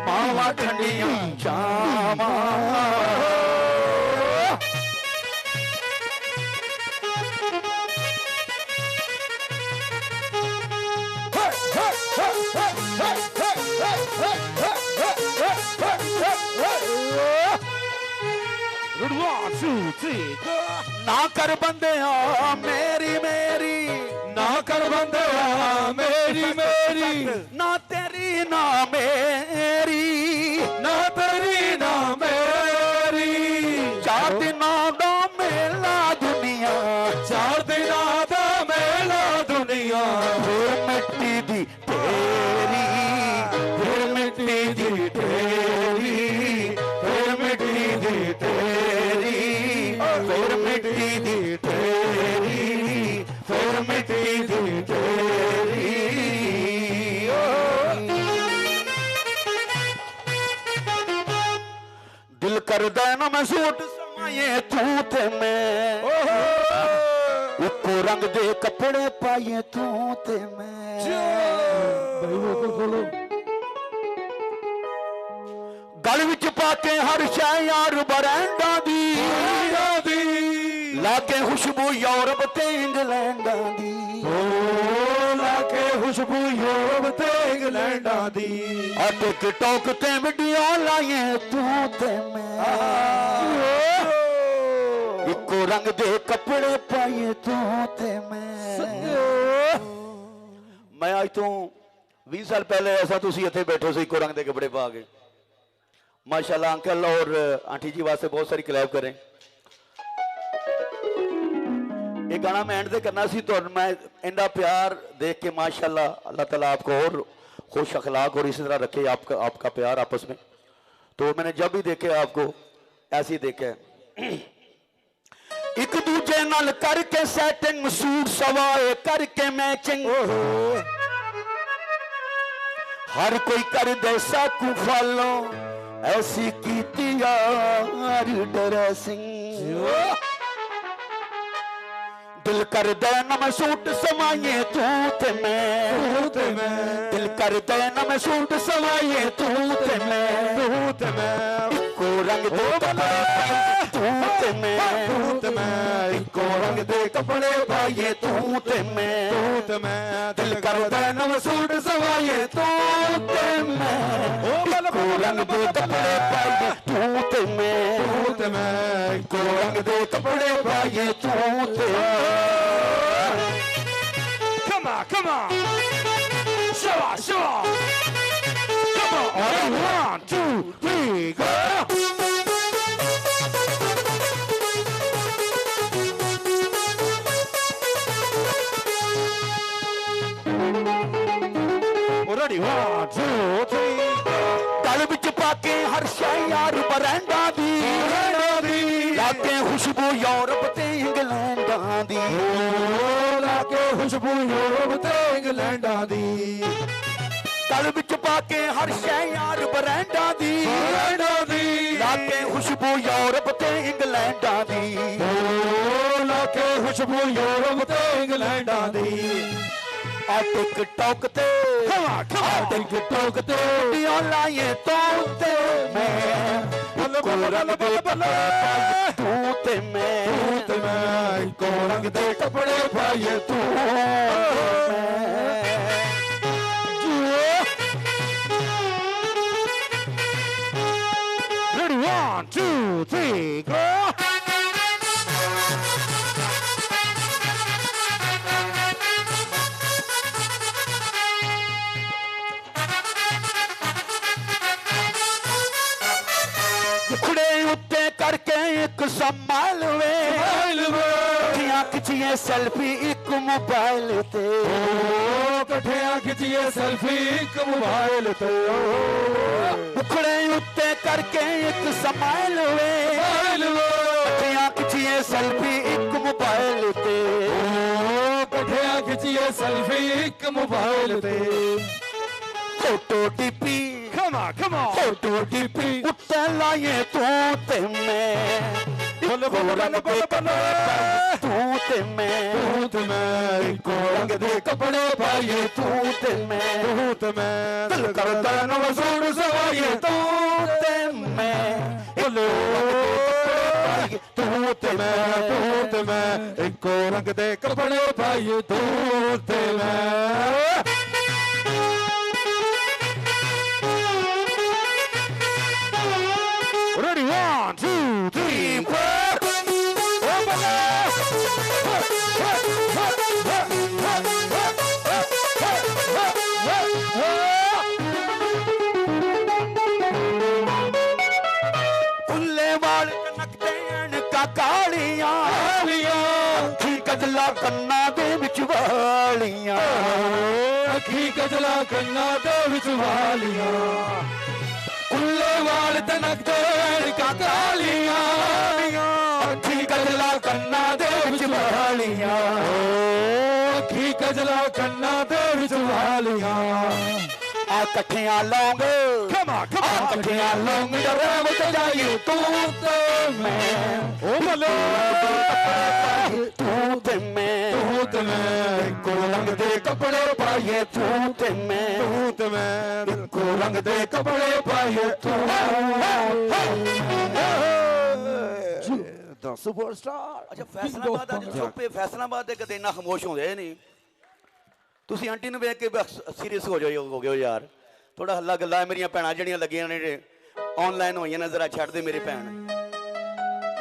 मावा ठंडियां छावा ना कर बंदे मेरी मेरी ना कर बंदे मेरी मेरी ना तेरी ना मेरी ना तेरी ना मेरी चार दिनों दा मेला दुनिया चार दिनों दा मेला दुनिया फिर मिट्टी दी तेरी फिर मिट्टी दी तेरी फिर मिट्टी दी तेरी फिर मिट्टी दी तेरी फिर मिट्टी दी तेरी दिल कर देना मैं सूट समाये तू ते मैं उको रंग दे कपड़े पाए तू ते मैं गल विच पाके हर शै यार बरैंडा दी लाके खुशबू यूरोप ते इंग्लैंडा दी लाके खुशबू यूरोप ते इंग्लैंडा दी टिकटॉक ते वीडियो लाए तू ते मैं इको रंग दे कपड़े पाए तू ते मैं आज तो 20 साल पहले ऐसा तुसी इत्थे बैठे सी इको रंग दे कपड़े पा के माशाल्लाह अंकल और आंटी जी वास्ते बहुत सारी क्लैप करें ये गाना मैं एंड दे करना सी तो मैं इंदा प्यार देख के माशाल्लाह अल्लाह ताला आपको और खुश अखलाक और इसी तरह रखे आपका प्यार आपस में तो मैंने जब भी देखे आपको ऐसे ही देखे एक दूजे नाल करके सेटिंग सूट सवाए करके मैचिंग हर कोई कर दे साकू फॉलो ऐसी कीती यार ड्रेसिंग दिल कर दे न मैं सूट समाये तू ते मैं दिल कर दे न मैं सूट समाये तू ते मैं इको रंग दे तू ते मैं इको रंग दे कपड़े पाए तू ते मैं दिल कर दे न मैं सूट समाये तू ते मैं इको रंग दे कपड़े पाए तू ते मैं इको रंग दे कपड़े पाए तू ते Come on, come on. Show off, show off. Come on, all right, 1, 2, 3, go. Ready, 1, 2, 3. गल विच पाके हर शै यार बरैंडा दी लाके खुशबू यूरोप ते इंग्लैंडा दी लाके खुशबू यूरोप ते इंग्लैंडा दी गल विच पाके हर शै यार बरैंडा दी लाके खुशबू यूरोप ते इंग्लैंडा दी लाके खुशबू यूरोप ते इंग्लैंडा दी टिकटॉक ते टिकटॉक ते वीडियो लाए तो ते मैं को रंग दे तू ते मैं को रंग दे कपड़े पाए तू Ready, 1, 2, 3, go. एक संभाल वे कठिया खिचिए सेल्फी एक मोबाइल ते कठिया खिचिए सेल्फी एक मोबाइल ते मुखड़े उत्ते करके एक समाइल वे कठिया खिचिए सेल्फी एक मोबाइल ते कठिया खिचिए सेल्फी एक मोबाइल ते फोटो डीपी फोटो डीपी उत्ते लाए तू ते मैं तू ते मैं इको रंग दे कपड़े पाइए तू ते मैं दिल करता नव सूट सवाइए तू ते मैं तू ते मैं इको रंग दे कपड़े पाइए तू ते मैं Ready, 1, 2, 3, 4. खुले वाल कनकते का कालियां अखी कजला कन्ना दे विच वालियां अखी कजला कन्ना दे विच वालियां खुले वाल तनकते का कालियां अखी कजला कन्ना दे विच वालियां अखी कजला कन्ना दे विच वालियां आ कठिया लौंग कठिया लौंग डराव जाइए तू ते मैं ओ बोलो तू ते मैं इको रंग दे कपड़े पाइए तू ते मैं इको रंग दे कपड़े पाइए तू द सुपरस्टार अच्छा फैसलाबाद ਅੱਜ ਚੁੱਪੇ ਫੈਸਲਾਬਾਦ ਦੇ ਕਦੇ ਇੰਨਾ ਖਾਮੋਸ਼ ਹੁੰਦੇ ਨਹੀਂ ਤੁਸੀਂ ਆਂਟੀ ਨੂੰ ਵੇਖ ਕੇ ਸੀਰੀਅਸ ਹੋ ਗਏ ਯਾਰ ਥੋੜਾ ਹੱਲਾ ਗੱਲਾਂ ਮੇਰੀਆਂ ਭੈਣਾਂ ਜਿਹੜੀਆਂ ਲੱਗੀਆਂ ਨੇ ਆਨਲਾਈਨ ਹੋਈਆਂ ਨੇ ਜ਼ਰਾ ਛੱਡ ਦੇ ਮੇਰੇ ਭੈਣ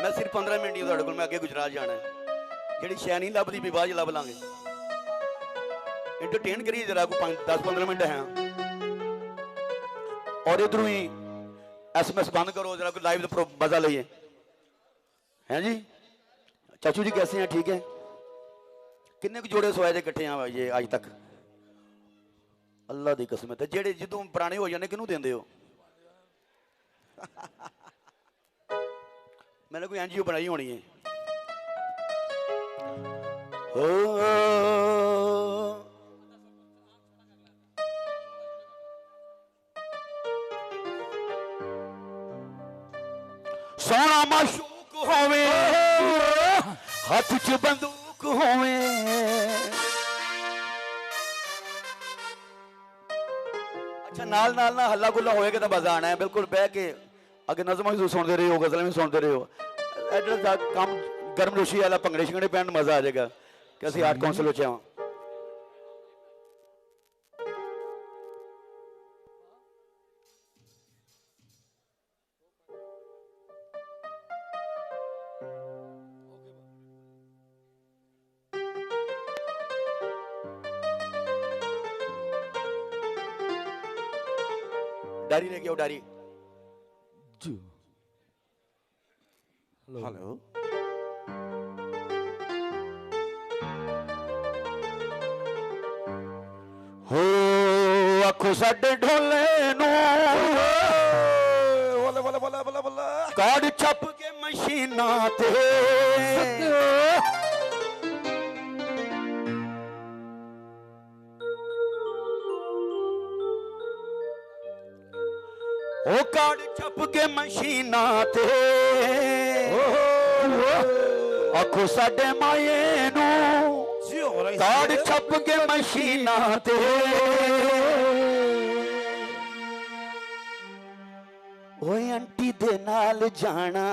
ਮੈਂ ਸਿਰਫ 15 ਮਿੰਟ ਹੀ ਤੁਹਾਡੇ ਕੋਲ ਮੈਂ ਅੱਗੇ ਗੁਜਰਾਤ ਜਾਣਾ ਜਿਹੜੀ ਸ਼ੈ ਨਹੀਂ ਲੱਭਦੀ ਵੀ ਬਾਅਦ ਲੱਭ ਲਾਂਗੇ एंटरटेन करिए जरा को 10-15 मिनट हैं और इधरों ही SMS बंद करो जरा को लाइव मजा लीए हैं जी चाचू जी कैसे हैं ठीक है किन्ने को जोड़े सोए जे इकट्ठे हैं ये आज तक अल्लाह दी कसम है जेड़े जो पुराने हो जाने किनू देंदे हो मैंने कोई NGO बनाई होनी है सोना माशूक होवे हाथ च बंदूक होवे अच्छा नाल नाल ना हल्ला गुल्ला होएगा तो मजा आना है बिल्कुल बह के अगे नज़म भी सुनते रहे हो गजलें भी सुनते रहे हो एड्रेस काम गर्म जोशी वाला भंगड़े शिंगड़े पैन मजा आ जाएगा कि असं आर्ट कौंसल च आवां डायरी लेके आओ डायरी हेलो हो आखो साडे ढोले नु कार्ड छप के मशीना ते ओ कार्ड छप के मशीना ते आखो साडे माए नू कार्ड छप के मशीना ते ओए आंटी दे नाल जाना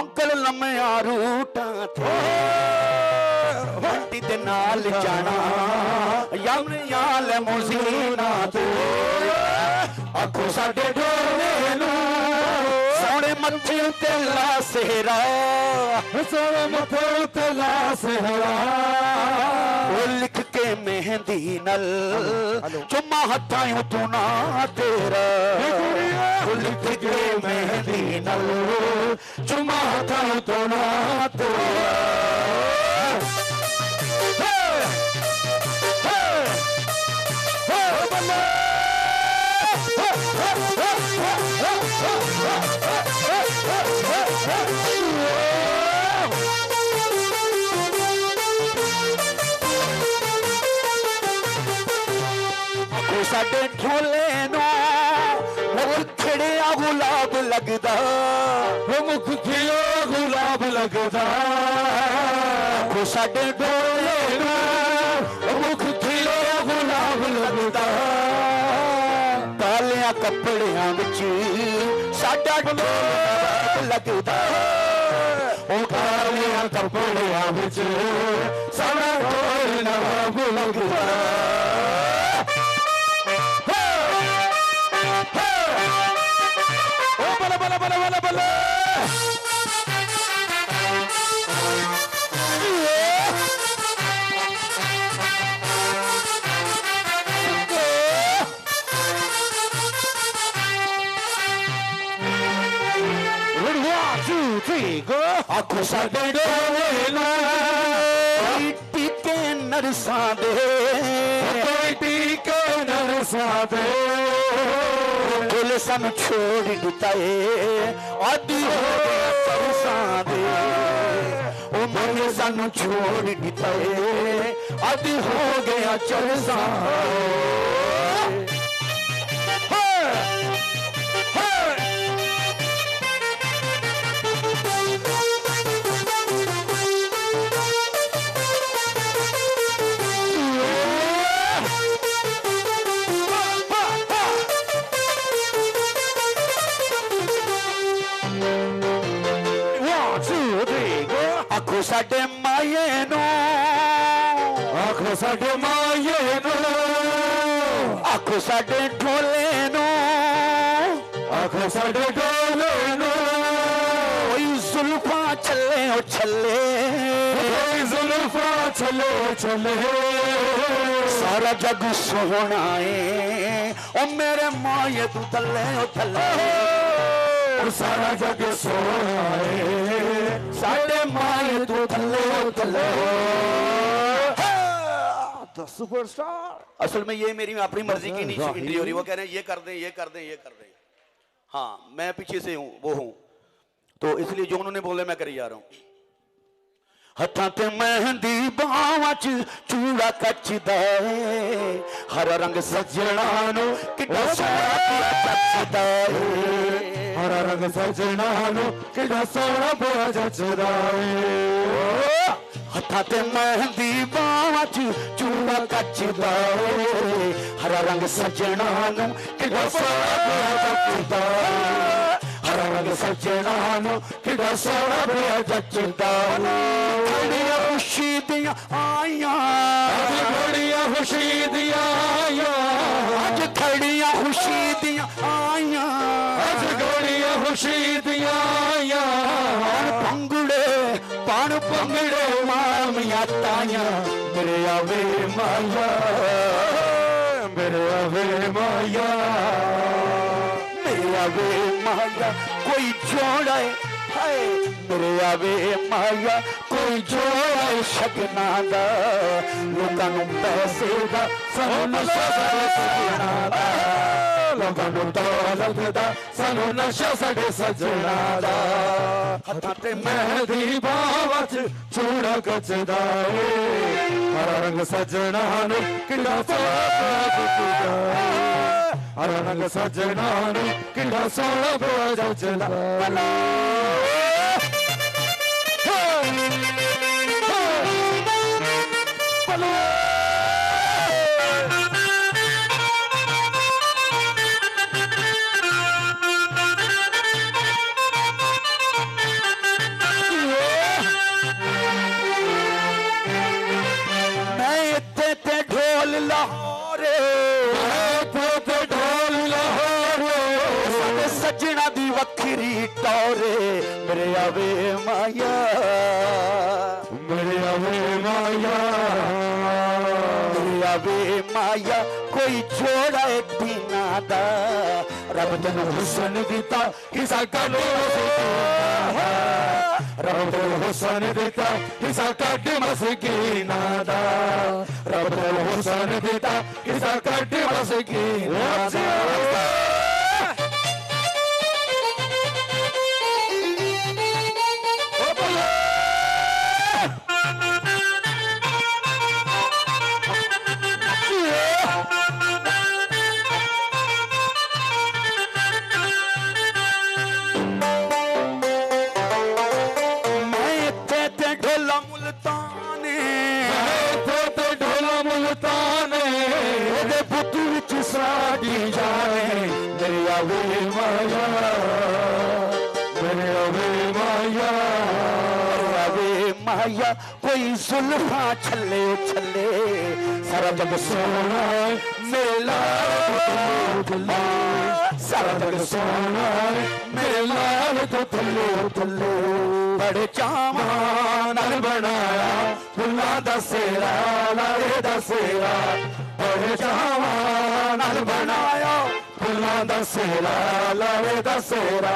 अंकल लम्या रूटां ते आंटी दे नाल जाना यमनिया लिमोज़ीना ते आखो साडे ढोले नू सोने मत्थे उत्ते ला सेहरा सोने मत्थे उत्ते ला सेहरा ओ लिख के मैं मेहंदी नल चुम्मा हथां तू ना तेरा लिख के मेहंदी नल चुम्मा हथां तू ना तेरा साडे ढोले नो मुख खिड़िया गुलाब लगदा मुख खिड़िया गुलाब लगदा साडे ढोले नो मुख खिड़िया गुलाब लगदा कालिया कपड़िया विच साडा ढोल लगदा ओ कालिया कपड़िया विच साडा ढोल लगदा आखो साडे डोले नो टीके नरसां दे टीके नरसां दे बोले सन छोड़ दिता है आदि हो गया तरसां दे ओ बोले सन छोड़ दिता है आदि हो गया चरसां आखो साडे माये नो आखो साडे माये नो आखो साडे ढोले नो आखो साडे ढोले नो जुल्फा चले ओ चले जुल्फा चले चले सारा जग सोहना है ओ मेरे माये तू थले ओ थले सारा जग सोहना है साडे माये तू थले ओ थले द सुपरस्टार। असल में ये मेरी अपनी मर्जी की नहीं एंट्री हो रही, वो कह रहे हैं ये कर दें ये कर दें ये कर दें। हाँ मैं पीछे से हूँ वो हूँ, तो इसलिए जो उन्होंने बोले मैं करी जा रहा हूँ। हथा ते मेहंदी बावां च चूड़ा कचदा है हरा रंग सजना नु किड्डा सोहना पिया जचदा है हरा रंग सजना नु किड्डा सोहना पिया जचदा है हथा ते मेहंदी बावां च चूड़ा कचदा है हरा रंग सजना नु किड्डा सोहना पिया जचदा है हरा रंग सजना नु किड्डा सोहना पिया जचदा है घड़िया खुशी दियां आईयां घड़िया खुशी दियां आईयां अज घड़िया खुशी दियां आईयां अज घड़िया खुशी दियां आईयां पान पंगड़े मामियां ताइयां मेरे आवे माया मेरे आवे माया मेरे आवे माया कोई जोड़ा है मेरे आवे माया कोई जोड़ा शगना दा लोकां नूं पैसे दा सानू नशा सजना दा लोकां नूं दौलत दा सानू नशा साडे सजना दा हत्थां ते मेहंदी बावां च चूड़ा कचदा ए हरा रंग सजना नूं किड्डा सोहना जचदा हरा रंग सजना नूं किड्डा सोहना जचदा सजना दी वखरी टोरे मेरे आवे माया मेरे आवे माया मेरे वे माया कोई जोड़ा दीना दा रब तेनू हुसन दिता हिस्सा कद रब तेनू हुसन दिता हिस्सा कद मसकीना दा रब तेनू हुसन दिता हिस्सा कद मसकीना दा माया कोई जुल्फा छले छले सारा जग सोना मेला सारा जग सोना मेला तो थले थले बड़े चावा नाल बनाया फुल्लां दा सेरा लाए दा सेरा बड़े चावा नाल बनाया फुल्लां दा सेरा लाए दा सेरा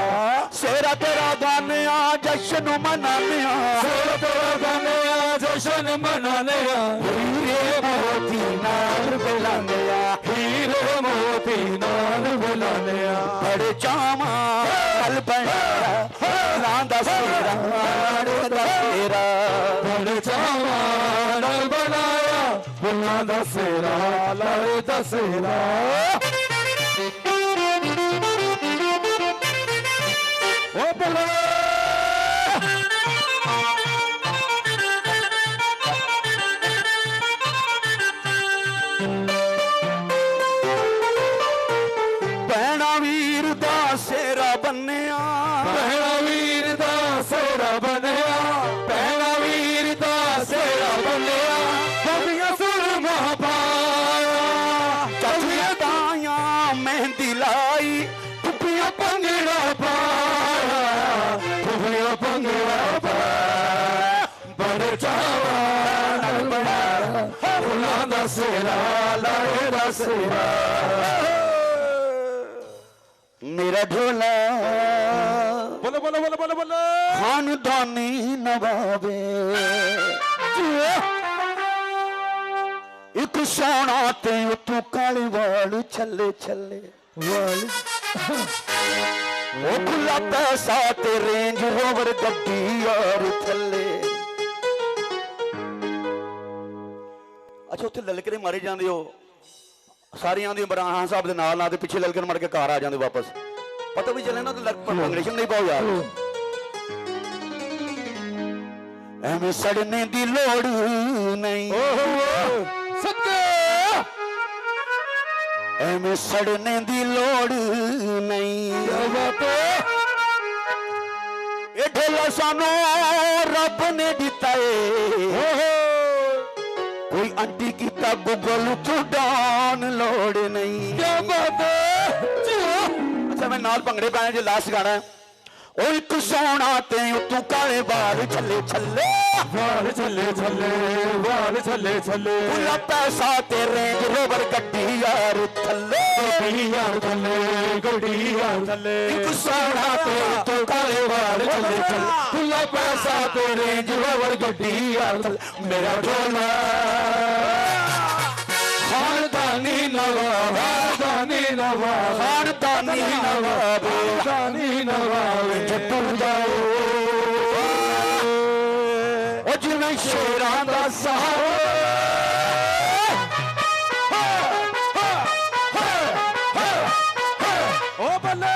सेरा तेरा गाने आ जश्न मनाने आ सेरा तेरा गाने आ जश्न मनाने आ हीरे मोती नाल बुलाने आ हीरे मोती नाल बुलाने आ बड़े चावा नाल बनाया फुल्लां दा सेरा लाए दा सेरा बड़े चावा नाल बनाया फुल्लां दा सेरा लाए दा सेरा भैणा वीर दा सेरा बन्निया भैणा वीर दा सेरा बन्निया भैणा वीर दा सेरा बन्निया बबिया सुरमा पाया चलिया ताया मेहंदी लाई पुपिया पंगड़ा पाया पुपिया पंगड़ा पाया बड़े चावा नाल बनाया फुल्लां दा सेरा लाए दा सेरा मेरा ढोला बोलो बोलो बोलो बोलो बोलो खानदानी नवाबे एक सोना ते तू काले वाल छले छले वाल ओ खुला पैसा ते रेंज रोवर गड्डी यार थले अच्छा उत्थे ललकरे मारे जांदे हो सारियां दी बराहां साहब दे नाल नाल ते पिछे ललकर मर के घर आ जांदे वापस पता भी चले ना तो अंग्रेजी नहीं पाओ यार एवें सड़ने दी लोड़ नहीं एवें सड़ने दी लोड़ नहीं ये ढोला सानू रब ने दिता है कोई आंटी की गूगल तो डान लोड़ नहीं क्या बात है अच्छा मैं नाल भंगड़े पाने जो लास्ट गाना है ओ एक सोना ते तू काले बाल छले छले बाल छले छले बाल छले छले पूरा पैसा ते रेंज रोवर गड्डी यार थले गड्डी यार थले गड्डी यार थले एक सोना ते तू काले बाल छले छले पूरा पैसा ते रेंज रोवर गड्डी यार थले मेरा ढोला खानदानी नवाब खानदानी नवाब खानदानी नवाब खानदानी नवाब जट्टू जाओ ओ जिवें शेरां दा सहारा ओ बल्ले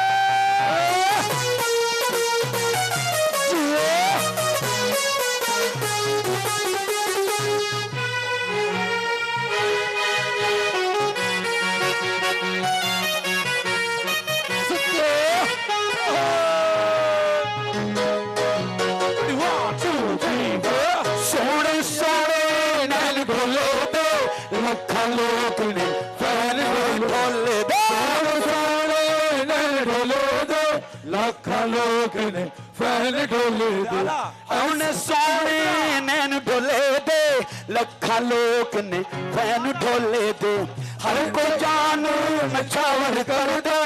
लोग ने फैन ढोले दे उन्हें सोने नैन ढोले दे लखा लोग ने फैन ढोले दे हर को जान नछावर कर दे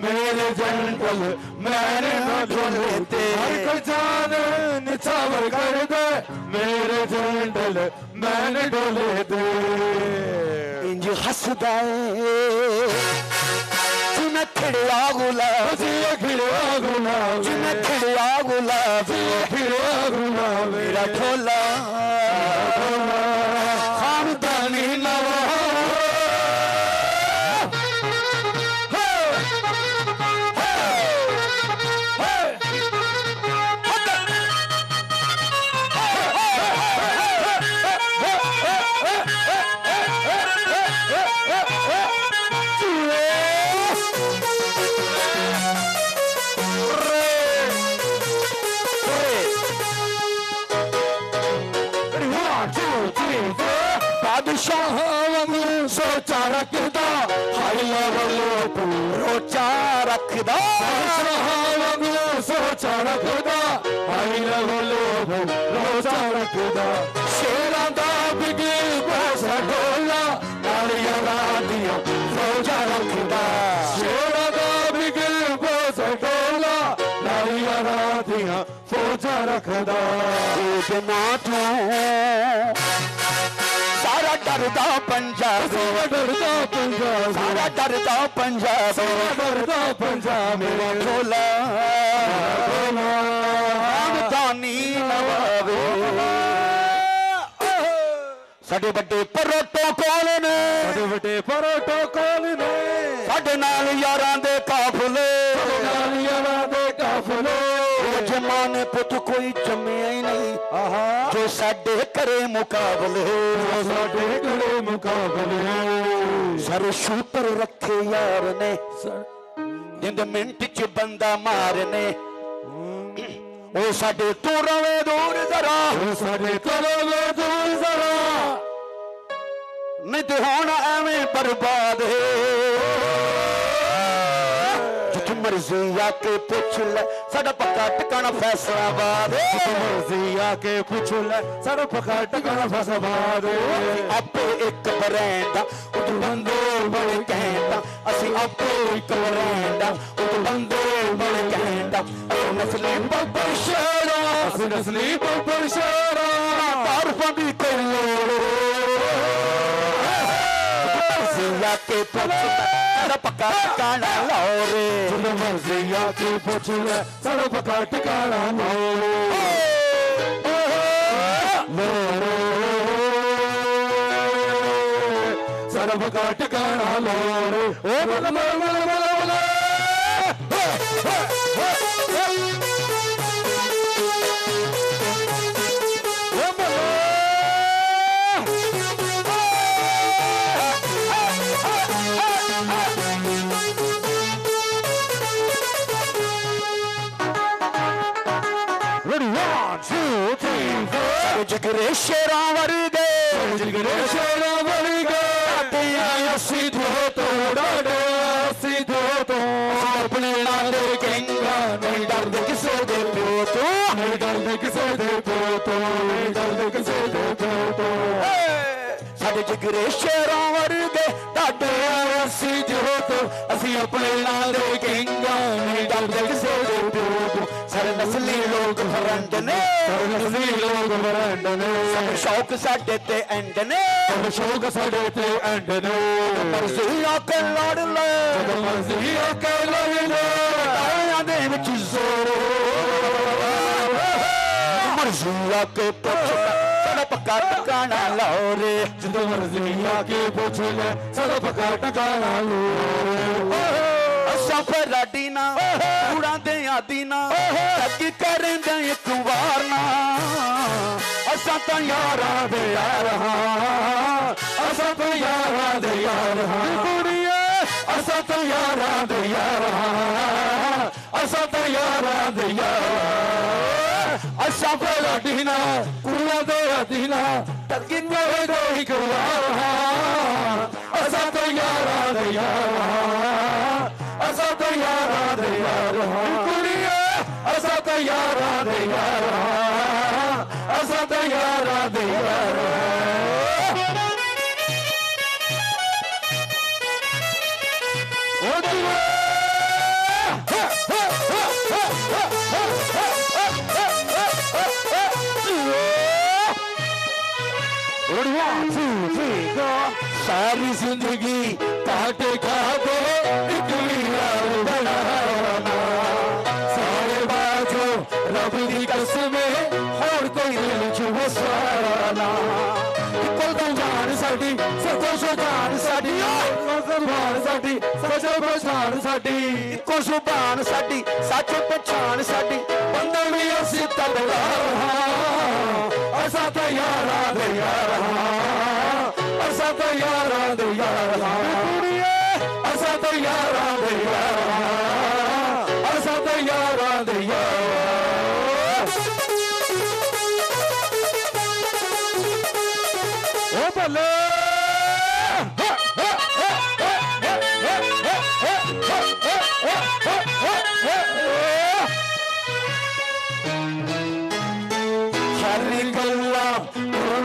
मेरे जंगल मैंने ढोले दे हर को जान निछावर कर दे मेरे जंगल मैंने ढोले दे इंज हसदा जिन्हें खिड़िया गुलाब खिड़िया गुलाब जिन्हें खिड़िया गुलाब खिड़िया गुलाब मेरा ढोला खानदानी नवाब बादशाह वांगू सोचा रखदा हाई लेवल रोचा रखदा बादशाह वांगू सोचा रखदा हाई लेवल रोचा रखदा शेरां दा बिगल पैसा ढोला नालियां रादियां फौजा रखदा शेरा दा बिगल पैसा ढोला नालियां रादियां फौजा रखदा ਉਹਦੇ ਨਾਂ ਤੋਂ सारा डरदा पंजाब डरदा पंजाब सारा डरदा पंजाब डरदा पंजाब मेरा ढोला खानदानी नवाब ਸਾਡੇ ਵੱਡੇ ਪ੍ਰੋਟੋਕਾਲ ਨੇ बड़े बड़े प्रोटोकॉल ने ਸਾਡੇ ਨਾਲ ਯਾਰਾਂ ਦੇ ਕਾਫਲੇ नालियां दे काफले ਜਮਾਨੇ ਪੁੱਤ ਕੋਈ ਜੰਮਿਆ ਹੀ ਨਹੀਂ आहा ਜੋ ਸਾਡੇ ਕਰੇ ਮੁਕਾਬਲੇ साडे गले मुकाबले ਸਰ ਸ਼ੂਟਰ ਰੱਖੇ ਯਾਰ ਨੇ ਜਿੰਦ ਮਿੰਟ ਚ ਬੰਦਾ ਮਾਰਨੇ ਉਹ ਸਾਡੇ ਤੋਂ ਰਵੇ ਦੂਰ ਜ਼ਰਾ साडे करो दूर जरा ਨਹੀਂ ਤੇ ਹੁਣ ਐਵੇਂ ਬਰਬਾਦ ਜਿੱਥੇ ਮਰਜ਼ੀ ਆ ਕੇ ਪੁੱਛ ਲੈ ਸਾਡਾ ਪੱਕਾ ਟਿਕਾਣਾ ਫੈਸਲਾਬਾਦ मर्जी आके पूछ ले सारा पका टकाना फसाबाद ਆਪੇ ਇੱਕ ਬਰੈਂਡ ਉਦੋਂ ਬੰਦੇ ਬੜੇ ਕਹਿੰਦਾ ਅਸੀਂ ਆਪੇ ਇੱਕ ਬਰੈਂਡ ਉਦੋਂ ਬੰਦੇ ਬੜੇ ਕਹਿੰਦਾ ਅਸੀਂ ਨਸਲੀ ਬੱਬਰ ਸ਼ੇਰਾ ਅਸੀਂ ਨਸਲੀ ਬੱਬਰ ਸ਼ੇਰਾ ਤਾਰਫਾਂ ਦੀ ਕੋਈ ਲੋੜ ਜ਼ਿਆ ਕੇ ਪੁੱਛ ਸਾਡਾ ਪੱਕਾ ਟਿਕਾਣਾ ਲਾਹੌਰੇ ਜਦੋਂ ਮਰਜ਼ੀ ਆਕੇ ਪੁੱਛ ਲੈ ਸਾਰਾ ਪਕਾ ਟਕਾਣਾ ਸਾਰਾ ਪਕਾ ਟਕਾਣਾ ਲੋੜੇ ਓ ਬਲ ਬਲ ਬਲ ਬਲ ਬਲ ਜਿਗਰੇ ਸ਼ੇਰਾਂ ਵਰਗੇ ਜਿਗਰੇ ਸ਼ੇਰਾਂ ਵਰਗੇ ਤੇ ਅਸੀਂ ਡਾਡੇ ਅਸੀਂ ਤੋਂ ਆਪਣੇ ਨਾਲ ਕਹਿੰਗਾ ਨਹੀਂ ਡਰਦੇ ਕਿਸੇ ਦੇ ਪਿਓ ਤੋਂ ਨਹੀਂ ਡਰਦੇ ਕਿਸੇ ਦੇ ਪਿਓ ਤੋਂ ਨਹੀਂ ਡਰਦੇ ਕਿਸੇ ਦੇ ਪਿਓ ਤੋਂ ਸਾਡੇ ਜਿਗਰੇ ਸ਼ੇਰਾਂ ਵਰਗੇ ਡਾਡੇ ਅਸੀਂ ਅਸੀਂ ਆਪਣੇ ਨਾਲ ਕਹਿੰਗਾ ਨਹੀਂ ਡਰਦੇ ਕਿਸੇ ਦੇ ਪਿਓ ਤੋਂ ਸਾਰੇ ਨਸਲੀ ਲੋਕ ਫਰੰਡ ਨੇ ਨਸਲੀ ਲੋਕ ਬਰੰਡ ਨੇ ਸਭ ਸ਼ੌਕ ਸਾਡੇ ਤੇ ਐਂਡ ਨੇ ਸਭ ਸ਼ੌਕ ਸਾਡੇ ਤੇ ਐਂਡ ਨੇ ਮਰਜ਼ੀ ਆ ਕੇ ਲੜ ਲੈ ਜਦੋਂ ਮਰਜ਼ੀ ਆ ਕੇ ਲੜ ਲੈ ਤਾਇਆਂ ਦੇ ਵਿੱਚ ਜ਼ੋਰ ਮਰਜ਼ੀ ਆ ਕੇ ਪੁੱਛ ਸਾਡਾ ਪੱਕਾ ਟਿਕਾਣਾ ਲਾਹੌਰੇ ਜਦੋਂ ਮਰਜ਼ੀ ਆ ਕੇ ਪੁੱਛ ਲੈ ਸਾਡਾ ਪੱਕਾ ਟਿਕਾਣਾ ਲੋ ਅਸਾਂ ਫਿਰ ਲਾਡੀ ਨਾ ਕੂੜਾਂ ਦੇ ਆਦੀ ਨਾ ਅੱਗੇ ਕਰਾਂਗੇ ਇੱਕ ਵਾਰ ਨਾ ਅਸਾਂ ਤਾਂ ਯਾਰਾਂ ਦੇ ਯਾਰ ਹਾਂ ਅਸਾਂ ਤਾਂ ਯਾਰਾਂ ਦੇ ਯਾਰ ਹਾਂ ਕੁੜੀਏ ਅਸਾਂ ਤਾਂ ਯਾਰਾਂ ਦੇ ਯਾਰ ਹਾਂ ਅਸਾਂ ਤਾਂ ਯਾਰਾਂ ਦੇ ਯਾਰ ਅਸਾਂ ਫਿਰ ਲਾਡੀ ਨਾ ਕੂੜਾਂ ਦੇ ਆਦੀ ਨਾ ਅੱਗੇ ਕਰਾਂਗੇ ਇੱਕ ਵਾਰ ਹਾਂ ਅਸਾਂ ਤਾਂ ਯਾਰਾਂ ਦੇ ਯਾਰ ਹਾਂ ਅਸਾਂ ਤਾਂ ਯਾਰਾਂ ਦੇ ਯਾਰ ਹਾਂ ਕੁੜੀਏ ਅਸਾਂ ਤਾਂ ਯਾਰਾਂ ਦੇ ਯਾਰ ਹਾਂ ਅਸਾਂ ਤਾਂ ਯਾਰਾਂ ਦੇ ਯਾਰ सारी जिंदगी काटे खा दे सारे बाजो रब दी कसम होर कोई दिल च सारा कोल तो जान साडी सचो सुजान साडी जुबान साडी सचो पहचान साडी इको जुबान साडी सच पहचान साडी बंदे भी असी तलवार असा तो यारा दे यारा असा तो यारा दे यारा असा तो यारा दे यारा असा तो यारा दे यारा ओ भले सारी गल्ला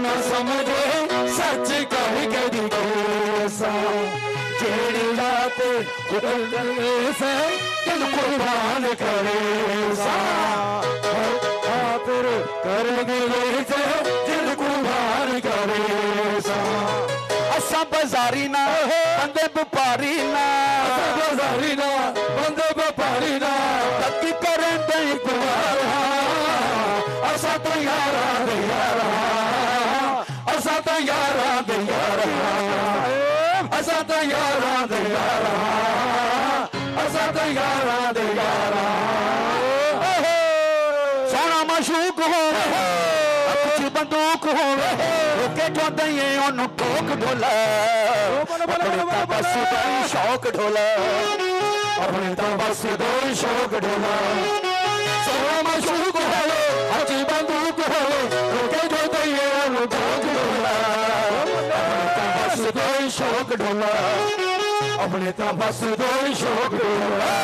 ना समझे सच कह के सा जेड़ी रात से दिल कुर्बान करे सा खातिर कर से दिल कुर्बान करे सा असा बाजारी ना बंदे व्यापारी ना बाजारी ना बंदे व्यापारी ना तकी करें दे कुमार असा तो यारा दे यारा असा तो यारा दे यारा असा तो यारा दे यारा असा तो यारा दे यारा सोना मशूक हो अच्छी बंदूक हो के जो दइए ओनु ठोक ढोला अपने बस कोई शौक ढोला अपने तो बस कोई शौक ढोला सोना मशूक हो अच्छी बंदूक हो के जो दइए ओनु ठोक ढोला बस दो शौक ढोला अपने तो बस दो शौक ढोला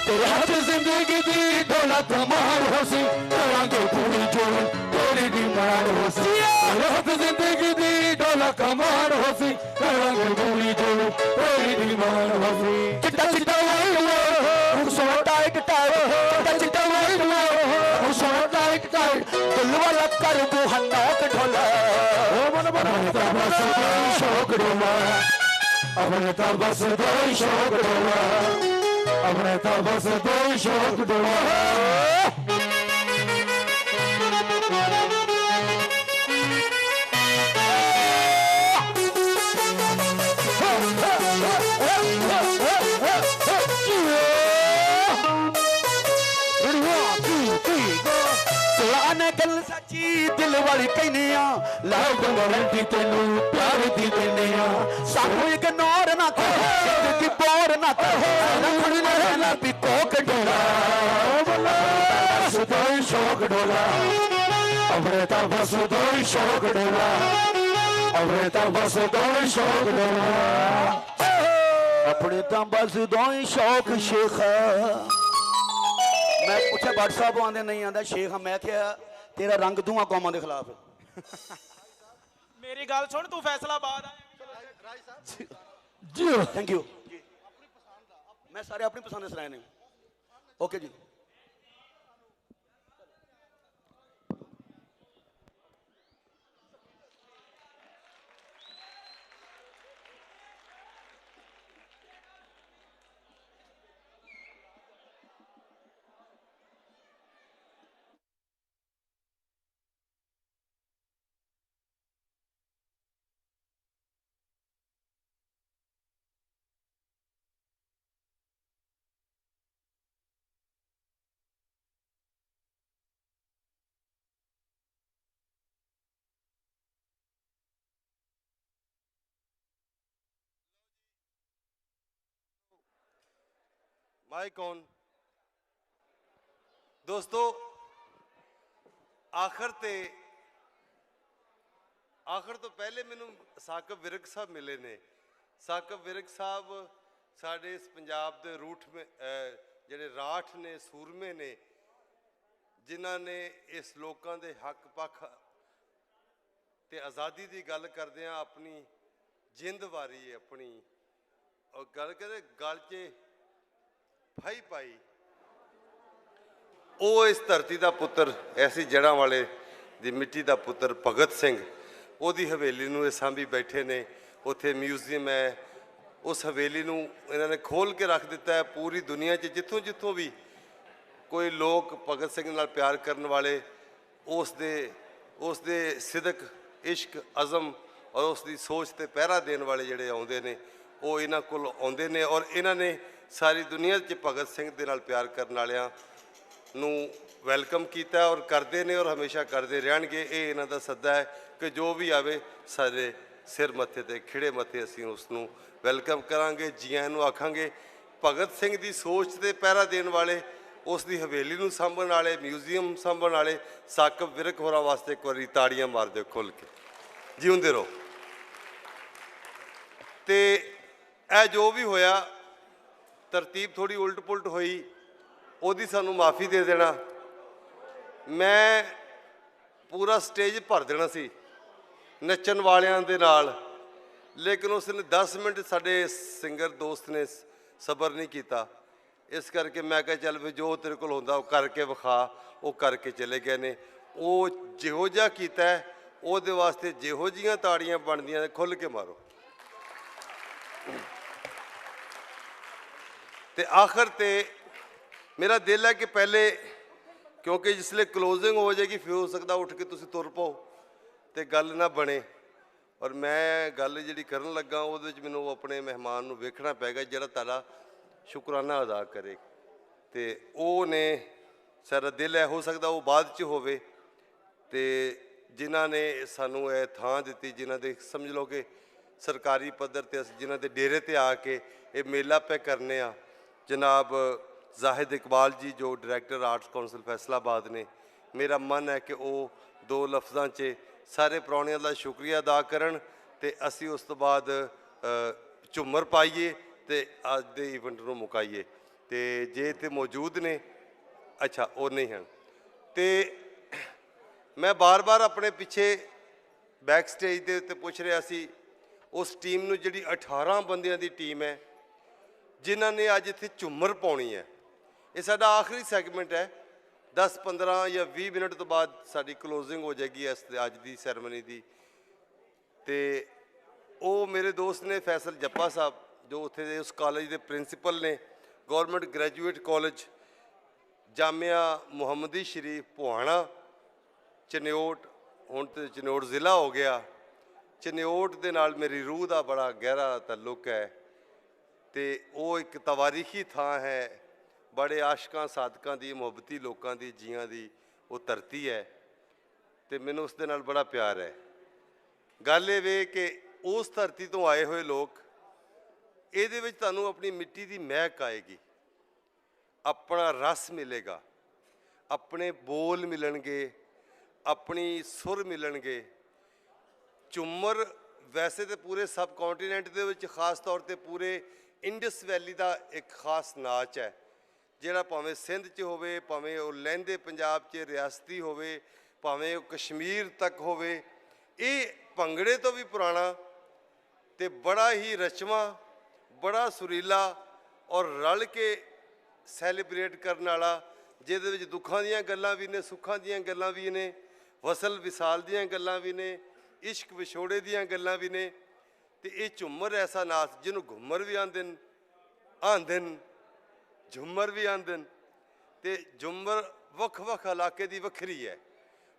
तेरे हाथ जिंदगी दी ढोला कमाल हो सी करांगे पूरी जोड़ तेरी डिमांड हो सी तेरे हाथ जिंदगी दी ढोला कमाल हो सी करांगे पूरी जोड़ तेरी डिमांड हो सी चिट्टा चिट्टा वाइट सोटा एक टायर चिट्टा चिट्टा वाइट सोटा एक टायर दिल वाला कर बुहन्ना के ढोला ओ मन बना बस शौक ढोला अपने तो बस दो शौक ढोला अपने तो बस दो शौक ढोला गल सच्ची दिल वाली कहने लाभ गारंटी तेनू प्यार दी देने सानू इग्नोर ना कर जिंदगी बोर ना कर ना भी कोक ढोला बस दो शौक ढोला अपने तो बस दो शौक ढोला अपने तो बस दो शौक ढोला अपने तो बस दो शौक शेख मैं पूछा भट्ट साहब आंदे नहीं आंदा शेख मैं क्या तेरा रंग दूंगा कौमां के खिलाफ मेरी गल सुन तू फैसलाबाद जी थैंक यू मैं सारे अपनी पसंद से सुनाए ने ओके जी माइक ऑन दोस्तों आखिर तो पहले मैनू साकिब विरक साहब मिले ने ਸਾਕਬ ਵਿਰਕ ਸਾਹਿਬ ਸਾਡੇ ਇਸ ਪੰਜਾਬ ਦੇ ਜਿਹੜੇ ਰਾਠ ਨੇ, ਸੂਰਮੇ ਨੇ, ਜਿਨ੍ਹਾਂ ਨੇ ਇਸ ਲੋਕਾਂ ਦੇ ਹੱਕ ਪੱਖ ਤੇ ਆਜ਼ਾਦੀ ਦੀ ਗੱਲ ਕਰਦਿਆਂ ਆਪਣੀ ਜਿੰਦ ਵਾਰੀ, ਆਪਣੀ ਔਰ ਗੱਲ ਕਹਿੰਦੇ ਗਲ 'ਚ ਫਾਈ ਪਾਈ। ਉਹ ਇਸ ਧਰਤੀ ਦਾ ਪੁੱਤਰ, ਐਸੀ ਜੜ੍ਹਾਂ ਵਾਲੇ ਦੀ ਮਿੱਟੀ ਦਾ ਪੁੱਤਰ ਭਗਤ ਸਿੰਘ, ਉਹਦੀ ਹਵੇਲੀ ਨੂੰ ਇਹ ਸਾਂਭੀ ਬੈਠੇ ਨੇ। ਉੱਥੇ ਮਿਊਜ਼ੀਅਮ ਹੈ, ਉਸ ਹਵੇਲੀ ਨੂੰ ਇਹਨਾਂ ਨੇ ਖੋਲ੍ਹ ਕੇ ਰੱਖ ਦਿੱਤਾ ਹੈ। ਪੂਰੀ ਦੁਨੀਆ 'ਚ ਜਿੱਥੋਂ ਜਿੱਥੋਂ ਵੀ ਕੋਈ ਲੋਕ ਭਗਤ ਸਿੰਘ ਨਾਲ ਪਿਆਰ ਕਰਨ ਵਾਲੇ, ਉਸ ਦੇ ਸਿਦਕ, ਇਸ਼ਕ, ਅਜ਼ਮ ਔਰ ਉਸ ਦੀ ਸੋਚ ਤੇ ਪਹਿਰਾ ਦੇਣ ਵਾਲੇ ਜਿਹੜੇ ਆਉਂਦੇ ਨੇ, ਉਹ ਇਹਨਾਂ ਕੋਲ ਆਉਂਦੇ ਨੇ। ਔਰ ਇਹਨਾਂ ਨੇ ਸਾਰੀ ਦੁਨੀਆ 'ਚ ਭਗਤ ਸਿੰਘ ਦੇ ਨਾਲ ਪਿਆਰ ਕਰਨ ਵਾਲਿਆਂ ਨੂੰ ਵੈਲਕਮ ਕੀਤਾ ਔਰ ਕਰਦੇ ਨੇ ਔਰ ਹਮੇਸ਼ਾ ਕਰਦੇ ਰਹਿਣਗੇ। ਇਹ ਇਹਨਾਂ ਦਾ ਸੱਦਾ ਹੈ ਕਿ ਜੋ ਵੀ ਆਵੇ ਸਾਡੇ ਸਿਰ ਮੱਥੇ ਤੇ ਖਿੜੇ ਮੱਥੇ ਅਸੀਂ ਉਸ ਨੂੰ ਵੈਲਕਮ ਕਰਾਂਗੇ, ਜੀ ਆਇਆਂ ਨੂੰ ਆਖਾਂਗੇ। ਭਗਤ ਸਿੰਘ ਦੀ ਸੋਚ ਤੇ ਪਹਿਰਾ ਦੇਣ ਵਾਲੇ, ਉਸ ਦੀ ਹਵੇਲੀ ਨੂੰ ਸਾਂਭਣ ਵਾਲੇ, ਮਿਊਜ਼ੀਅਮ ਸਾਂਭਣ ਵਾਲੇ ਸਾਕਬ ਵਿਰਕ ਹੋਰਾਂ ਵਾਸਤੇ ਇੱਕ ਵਾਰੀ ਤਾੜੀਆਂ ਮਾਰ ਦਿਓ ਖੁੱਲ੍ਹ ਕੇ। ਜਿਉਂਦੇ ਰਹੋ। ਤੇ ਇਹ ਜੋ ਵੀ ਹੋਇਆ, ਤਰਤੀਬ ਥੋੜੀ ਉਲਟ ਪੁਲਟ ਹੋਈ, ਉਹਦੀ ਸਾਨੂੰ ਮਾਫੀ ਦੇ ਦੇਣਾ। ਮੈਂ ਪੂਰਾ ਸਟੇਜ ਭਰ ਦੇਣਾ ਸੀ ਨੱਚਣ ਵਾਲਿਆਂ ਦੇ ਨਾਲ, ਲੇਕਿਨ ਉਸ ਨੇ 10 ਮਿੰਟ ਸਾਡੇ ਸਿੰਗਰ ਦੋਸਤ ਨੇ ਸਬਰ ਨਹੀਂ ਕੀਤਾ। ਇਸ ਕਰਕੇ ਮੈਂ ਕਿਹਾ ਚੱਲ ਵੀ ਜੋ ਤੇਰੇ ਕੋਲ ਹੁੰਦਾ ਉਹ ਕਰਕੇ ਵਿਖਾ। ਉਹ ਕਰਕੇ ਚਲੇ ਗਏ ਨੇ। ਉਹ ਜਿਹੋ ਜਿਹਾ ਕੀਤਾ ਉਹਦੇ ਵਾਸਤੇ ਜਿਹੋ ਜਿਹੀਆਂ ਤਾੜੀਆਂ ਬਣਦੀਆਂ ਨੇ ਖੁੱਲ੍ਹ ਕੇ ਮਾਰੋ। ਤੇ ਆਖਰ ਤੇ ਮੇਰਾ ਦਿਲ ਹੈ ਕਿ ਪਹਿਲੇ, ਕਿਉਂਕਿ ਜਿਸਲੇ ਕਲੋਜ਼ਿੰਗ ਹੋ ਜਾਏਗੀ ਫਿਰ ਹੋ ਸਕਦਾ ਉੱਠ ਕੇ ਤੁਸੀਂ ਤੁਰ ਪਾਓ ਤੇ ਗੱਲ ਨਾ ਬਣੇ। ਔਰ ਮੈਂ ਗੱਲ ਜਿਹੜੀ ਕਰਨ ਲੱਗਾ ਉਹਦੇ ਵਿੱਚ ਮੈਨੂੰ ਆਪਣੇ ਮਹਿਮਾਨ ਨੂੰ ਵੇਖਣਾ ਪੈਗਾ ਜਿਹੜਾ ਤੁਹਾਡਾ ਸ਼ੁਕਰਾਨਾ ਅਦਾ ਕਰੇ। ਤੇ ਉਹ ਨੇ ਸਾਡਾ ਦਿਲ ਹੈ, ਹੋ ਸਕਦਾ ਉਹ ਬਾਅਦ 'ਚ ਹੋਵੇ। ਤੇ ਜਿਨ੍ਹਾਂ ਨੇ ਸਾਨੂੰ ਇਹ ਥਾਂ ਦਿੱਤੀ, ਜਿਨ੍ਹਾਂ ਦੇ ਸਮਝ ਲਓ ਕਿ ਸਰਕਾਰੀ ਪੱਧਰ 'ਤੇ ਅਸੀਂ ਜਿਨ੍ਹਾਂ ਦੇ ਡੇਰੇ 'ਤੇ ਆ ਕੇ ਇਹ ਮੇਲਾ ਪੈ ਕਰਨੇ ਆ, ਜਨਾਬ ਜ਼ਾਹਿਦ ਇਕਬਾਲ ਜੀ ਜੋ ਡਾਇਰੈਕਟਰ ਆਰਟਸ ਕੌਂਸਲ ਫੈਸਲਾਬਾਦ ਨੇ, ਮੇਰਾ ਮਨ ਹੈ ਕਿ ਉਹ 2 ਲਫ਼ਜ਼ਾਂ 'ਚ ਸਾਰੇ ਪ੍ਰਾਹੁਣਿਆਂ ਦਾ ਸ਼ੁਕਰੀਆ ਅਦਾ ਕਰਨ ਤੇ ਅਸੀਂ ਉਸ ਤੋਂ ਬਾਅਦ ਝੂਮਰ ਪਾਈਏ ਤੇ ਅੱਜ ਦੇ ਇਵੈਂਟ ਨੂੰ ਮੁਕਾਈਏ। ਤੇ ਜੇ ਇੱਥੇ ਮੌਜੂਦ ਨੇ, ਅੱਛਾ ਉਹ ਨਹੀਂ ਹਨ, ਤੇ ਮੈਂ ਬਾਰ-ਬਾਰ ਆਪਣੇ ਪਿੱਛੇ ਬੈਕ ਸਟੇਜ ਦੇ ਉੱਤੇ ਪੁੱਛ ਰਿਹਾ ਸੀ ਉਸ ਟੀਮ ਨੂੰ, ਜਿਹੜੀ 18 ਬੰਦਿਆਂ ਦੀ ਟੀਮ ਹੈ ਜਿਨ੍ਹਾਂ ਨੇ ਅੱਜ ਇੱਥੇ ਝੂਮਰ ਪਾਉਣੀ ਹੈ। ਇਹ ਸਾਡਾ ਆਖਰੀ ਸੈਗਮੈਂਟ ਹੈ। 10, 15 ਜਾਂ 20 ਮਿੰਟ ਤੋਂ ਬਾਅਦ ਸਾਡੀ ਕਲੋਜ਼ਿੰਗ ਹੋ ਜਾਏਗੀ ਇਸ ਅੱਜ ਦੀ ਸੈਰੇਮਨੀ ਦੀ। ਤੇ ਉਹ ਮੇਰੇ ਦੋਸਤ ਨੇ ਫੈਸਲ ਜੱਪਾ ਸਾਹਿਬ, ਜੋ ਉੱਥੇ ਦੇ ਉਸ ਕਾਲਜ ਦੇ ਪ੍ਰਿੰਸੀਪਲ ਨੇ, ਗੌਰਮੈਂਟ ਗ੍ਰੈਜੂਏਟ ਕਾਲਜ ਜਾਮਿਆ ਮੁਹੰਮਦੀ ਸ਼ਰੀਫ ਭੁਆਣਾ ਚਨਿਓਟ, ਹੁਣ ਤੇ ਚਨਿਓਟ ਜ਼ਿਲ੍ਹਾ ਹੋ ਗਿਆ। ਚਨਿਓਟ ਦੇ ਨਾਲ ਮੇਰੀ ਰੂਹ ਦਾ ਬੜਾ ਗਹਿਰਾ ਤਾਲੁਕ ਹੈ ਤੇ ਉਹ ਇੱਕ ਤਵਾਰੀਖੀ ਥਾਂ ਹੈ। ਬੜੇ ਆਸ਼ਕਾਂ ਸਾਦਕਾਂ ਦੀ, ਮੁਹੱਬਤੀ ਲੋਕਾਂ ਦੀ, ਜੀਆਂ ਦੀ ਉਹ ਧਰਤੀ ਹੈ ਤੇ ਮੈਨੂੰ ਉਸ ਦੇ ਨਾਲ ਬੜਾ ਪਿਆਰ ਹੈ। ਗੱਲ ਇਹ ਵੇ ਕਿ ਉਸ ਧਰਤੀ ਤੋਂ ਆਏ ਹੋਏ ਲੋਕ, ਇਹਦੇ ਵਿੱਚ ਤੁਹਾਨੂੰ ਆਪਣੀ ਮਿੱਟੀ ਦੀ ਮਹਿਕ ਆਏਗੀ, ਆਪਣਾ ਰਸ ਮਿਲੇਗਾ, ਆਪਣੇ ਬੋਲ ਮਿਲਣਗੇ, ਆਪਣੀ ਸੁਰ ਮਿਲਣਗੇ। ਝੂਮਰ ਵੈਸੇ ਤਾਂ ਪੂਰੇ ਸਬ ਕੌਂਟੀਨੈਂਟ ਦੇ ਵਿੱਚ, ਖਾਸ ਤੌਰ 'ਤੇ ਪੂਰੇ ਇੰਡਸ ਵੈਲੀ ਦਾ ਇੱਕ ਖਾਸ ਨਾਚ ਹੈ, ਜਿਹੜਾ ਭਾਵੇਂ ਸਿੰਧ 'ਚ ਹੋਵੇ, ਭਾਵੇਂ ਉਹ ਲਹਿੰਦੇ ਪੰਜਾਬ 'ਚ ਰਿਆਸਤੀ ਹੋਵੇ, ਭਾਵੇਂ ਉਹ ਕਸ਼ਮੀਰ ਤੱਕ ਹੋਵੇ। ਇਹ ਭੰਗੜੇ ਤੋਂ ਵੀ ਪੁਰਾਣਾ ਤੇ ਬੜਾ ਹੀ ਰਚਵਾਂ, ਬੜਾ ਸੁਰੀਲਾ ਔਰ ਰਲ ਕੇ ਸੈਲੀਬ੍ਰੇਟ ਕਰਨ ਵਾਲਾ, ਜਿਹਦੇ ਵਿੱਚ ਦੁੱਖਾਂ ਦੀਆਂ ਗੱਲਾਂ ਵੀ ਨੇ, ਸੁੱਖਾਂ ਦੀਆਂ ਗੱਲਾਂ ਵੀ ਨੇ, ਵਸਲ ਵਿਸਾਲ ਦੀਆਂ ਗੱਲਾਂ ਵੀ ਨੇ, ਇਸ਼ਕ ਵਿਛੋੜੇ ਦੀਆਂ ਗੱਲਾਂ ਵੀ ਨੇ। ਤੇ ਇਹ ਝੂਮਰ ਐਸਾ ਨਾਚ ਜਿਹਨੂੰ ਘੁੰਮਰ ਵੀ ਆਂਦੇ ਨੇ, ਝੂਮਰ ਵੀ ਆਂਦੇ ਨੇ। ਤੇ ਝੂਮਰ ਵੱਖ-ਵੱਖ ਇਲਾਕੇ ਦੀ ਵੱਖਰੀ ਹੈ।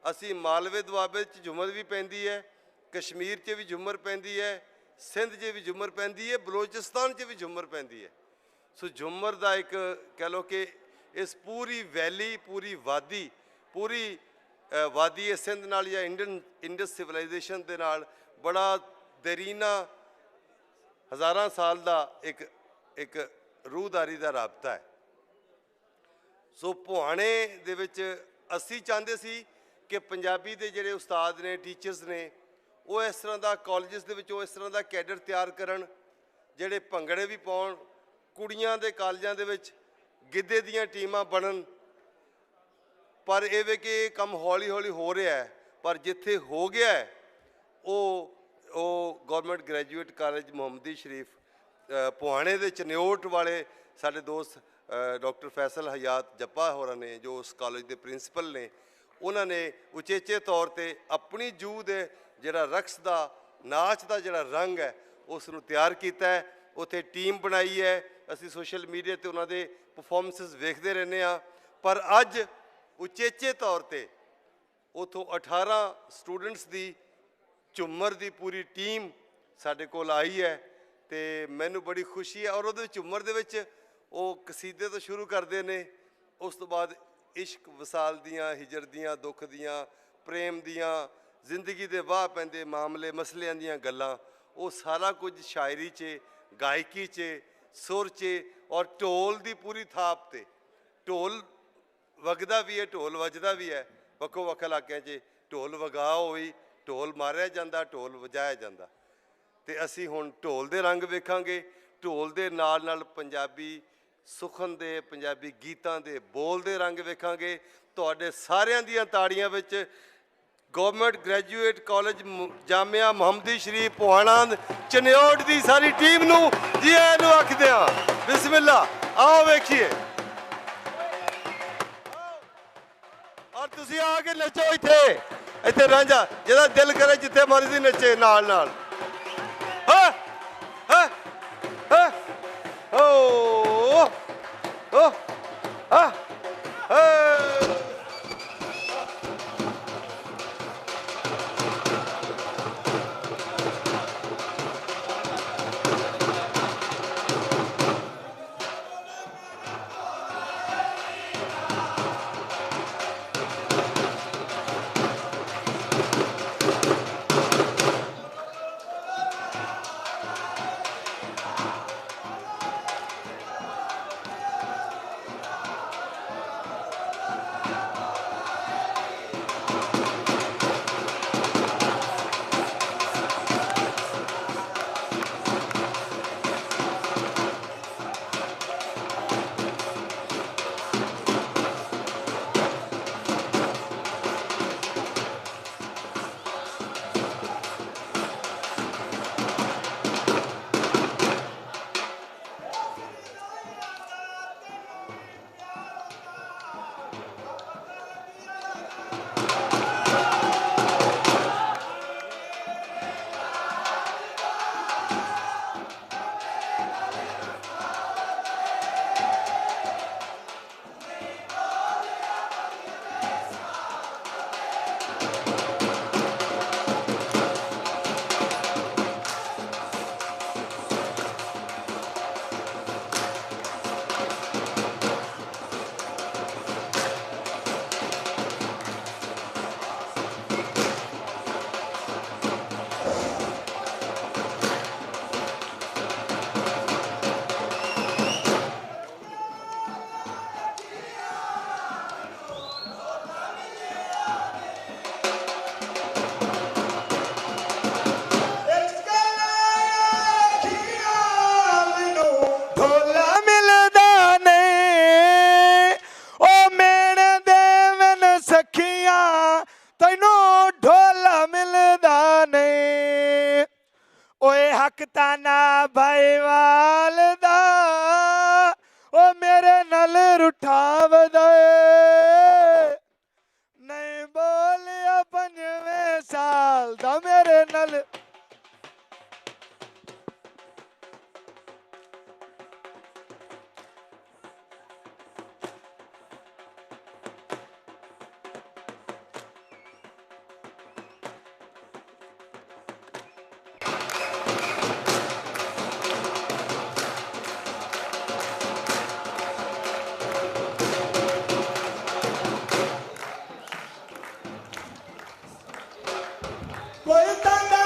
ਅਸੀਂ ਮਾਲਵੇ ਦੁਆਬੇ 'ਚ ਝੂਮਰ ਵੀ ਪੈਂਦੀ ਹੈ, ਕਸ਼ਮੀਰ 'ਚ ਵੀ ਝੂਮਰ ਪੈਂਦੀ ਹੈ, ਸਿੰਧ 'ਚ ਵੀ ਝੂਮਰ ਪੈਂਦੀ ਹੈ, ਬਲੋਚਿਸਤਾਨ 'ਚ ਵੀ ਝੂਮਰ ਪੈਂਦੀ ਹੈ। ਸੋ ਝੂਮਰ ਦਾ ਇੱਕ ਕਹਿ ਲਓ ਕਿ ਇਸ ਪੂਰੀ ਵੈਲੀ, ਪੂਰੀ ਵਾਦੀ, ਪੂਰੀ ਵਾਦੀ ਸਿੰਧ ਨਾਲ ਜਾਂ ਇੰਡਸ ਸਿਵਲਾਈਜੇਸ਼ਨ ਦੇ ਨਾਲ ਬੜਾ ਦੇਰੀਨਾ ਹਜ਼ਾਰਾਂ ਸਾਲ ਦਾ ਇੱਕ ਰੂਹਦਾਰੀ ਦਾ ਰਾਬਤਾ ਹੈ। ਸੋ ਭੁਆਣੇ ਦੇ ਵਿੱਚ ਅਸੀਂ ਚਾਹੁੰਦੇ ਸੀ ਕਿ ਪੰਜਾਬੀ ਦੇ ਜਿਹੜੇ ਉਸਤਾਦ ਨੇ, ਟੀਚਰਸ ਨੇ, ਉਹ ਇਸ ਤਰ੍ਹਾਂ ਦਾ ਕਾਲਜਸ ਦੇ ਵਿੱਚ ਉਹ ਇਸ ਤਰ੍ਹਾਂ ਦਾ ਕੈਡਰ ਤਿਆਰ ਕਰਨ ਜਿਹੜੇ ਭੰਗੜੇ ਵੀ ਪਾਉਣ, ਕੁੜੀਆਂ ਦੇ ਕਾਲਜਾਂ ਦੇ ਵਿੱਚ ਗਿੱਧੇ ਦੀਆਂ ਟੀਮਾਂ ਬਣਨ। ਪਰ ਇਹ ਵੇ ਕਿ ਇਹ ਕੰਮ ਹੌਲੀ ਹੌਲੀ ਹੋ ਰਿਹਾ ਹੈ, ਪਰ ਜਿੱਥੇ ਹੋ ਗਿਆ ਹੈ ਉਹ ਗਵਰਨਮੈਂਟ ਗ੍ਰੈਜੂਏਟ ਕਾਲਜ ਮੁਹੰਮਦੀ ਸ਼ਰੀਫ ਪੁਆਣੇ ਦੇ ਚਨਿਓਟ ਵਾਲੇ ਸਾਡੇ ਦੋਸਤ ਡਾਕਟਰ ਫੈਸਲ ਹਯਾਤ ਜੱਪਾ ਹੋਰਾਂ ਨੇ, ਜੋ ਉਸ ਕਾਲਜ ਦੇ ਪ੍ਰਿੰਸੀਪਲ ਨੇ, ਉਹਨਾਂ ਨੇ ਉਚੇਚੇ ਤੌਰ ਤੇ ਆਪਣੀ ਜੂਹ ਦੇ ਜਿਹੜਾ ਰਕਸ ਦਾ ਨਾਚ ਦਾ ਜਿਹੜਾ ਰੰਗ ਹੈ ਉਸ ਨੂੰ ਤਿਆਰ ਕੀਤਾ ਹੈ। ਉੱਥੇ ਟੀਮ ਬਣਾਈ ਹੈ, ਅਸੀਂ ਸੋਸ਼ਲ ਮੀਡੀਆ ਤੇ ਉਹਨਾਂ ਦੇ ਪਰਫਾਰਮੈਂਸਿਸ ਵੇਖਦੇ ਰਹਿੰਦੇ ਹਾਂ। ਪਰ ਅੱਜ ਉਚੇਚੇ ਤੌਰ ਤੇ ਉੱਥੋਂ 18 ਸਟੂਡੈਂਟਸ ਦੀ ਝੂਮਰ ਦੀ ਪੂਰੀ ਟੀਮ ਸਾਡੇ ਕੋਲ ਆਈ ਹੈ ਤੇ ਮੈਨੂੰ ਬੜੀ ਖੁਸ਼ੀ ਹੈ। ਔਰ ਉਹਦੇ ਝੂਮਰ ਦੇ ਵਿੱਚ ਉਹ ਕਸੀਦੇ ਤੋਂ ਸ਼ੁਰੂ ਕਰਦੇ ਨੇ, ਉਸ ਤੋਂ ਬਾਅਦ ਇਸ਼ਕ ਵਸਾਲ ਦੀਆਂ, ਹਿਜਰ ਦੀਆਂ, ਦੁੱਖ ਦੀਆਂ, ਪ੍ਰੇਮ ਦੀਆਂ, ਜ਼ਿੰਦਗੀ ਦੇ ਵਾਹ ਪੈਂਦੇ ਮਾਮਲੇ ਮਸਲਿਆਂ ਦੀਆਂ ਗੱਲਾਂ, ਉਹ ਸਾਰਾ ਕੁਝ ਸ਼ਾਇਰੀ 'ਚ, ਗਾਇਕੀ 'ਚ, ਸੁਰ 'ਚ ਔਰ ਢੋਲ ਦੀ ਪੂਰੀ ਥਾਪ ਤੇ। ਢੋਲ ਵਗਦਾ ਵੀ ਹੈ, ਢੋਲ ਵੱਜਦਾ ਵੀ ਹੈ। ਵੱਖੋ ਵੱਖ ਇਲਾਕਿਆਂ 'ਚ ਢੋਲ ਵਗਾ ਹੋਈ, ਢੋਲ ਮਾਰਿਆ ਜਾਂਦਾ, ਢੋਲ ਵਜਾਇਆ ਜਾਂਦਾ। ਤੇ ਅਸੀਂ ਹੁਣ ਢੋਲ ਦੇ ਰੰਗ ਵੇਖਾਂਗੇ। ਢੋਲ ਦੇ ਨਾਲ ਨਾਲ ਪੰਜਾਬੀ ਸੁਖਨ ਦੇ, ਪੰਜਾਬੀ ਗੀਤਾਂ ਦੇ ਬੋਲ ਦੇ ਰੰਗ ਵੇਖਾਂਗੇ। ਤੁਹਾਡੇ ਸਾਰਿਆਂ ਦੀਆਂ ਤਾੜੀਆਂ ਵਿੱਚ ਗਵਰਨਮੈਂਟ ਗ੍ਰੈਜੂਏਟ ਕਾਲਜ ਜਾਮਿਆ ਮੁਹੰਮਦੀ ਸ਼ਰੀਫ ਪੁਆਣਾ ਚਨਿਓਟ ਦੀ ਸਾਰੀ ਟੀਮ ਨੂੰ ਜੀ ਆਇਆਂ ਨੂੰ ਆਖਦੇ ਹਾਂ। ਬਿਸਮਿਲ੍ਲਾ, ਆਓ ਵੇਖੀਏ। ਔਰ ਤੁਸੀਂ ਆ ਕੇ ਨੱਚੋ ਇੱਥੇ ਰਾਂਝਾ ਜਿਹਦਾ ਦਿਲ ਕਰੇ ਜਿੱਥੇ ਮਰਜ਼ੀ ਨੱਚੇ ਨਾਲ ਨਾਲ। ਹਾਂ ਹਾਂ ਹਾਂ ਓ ਓ ਆ ਤਾਨਾ ਭਾਈਵਾਲ ਦਾ ਉਹ ਮੇਰੇ ਨਾਲ ਰੁਠਾਵਦਾ ਨਹੀਂ ਬੋਲਿਆ 5ਵੇਂ ਸਾਲ ਦਾ ਮੇਰੇ ਨਾਲ ਕੋਈ ਤਾਨਾ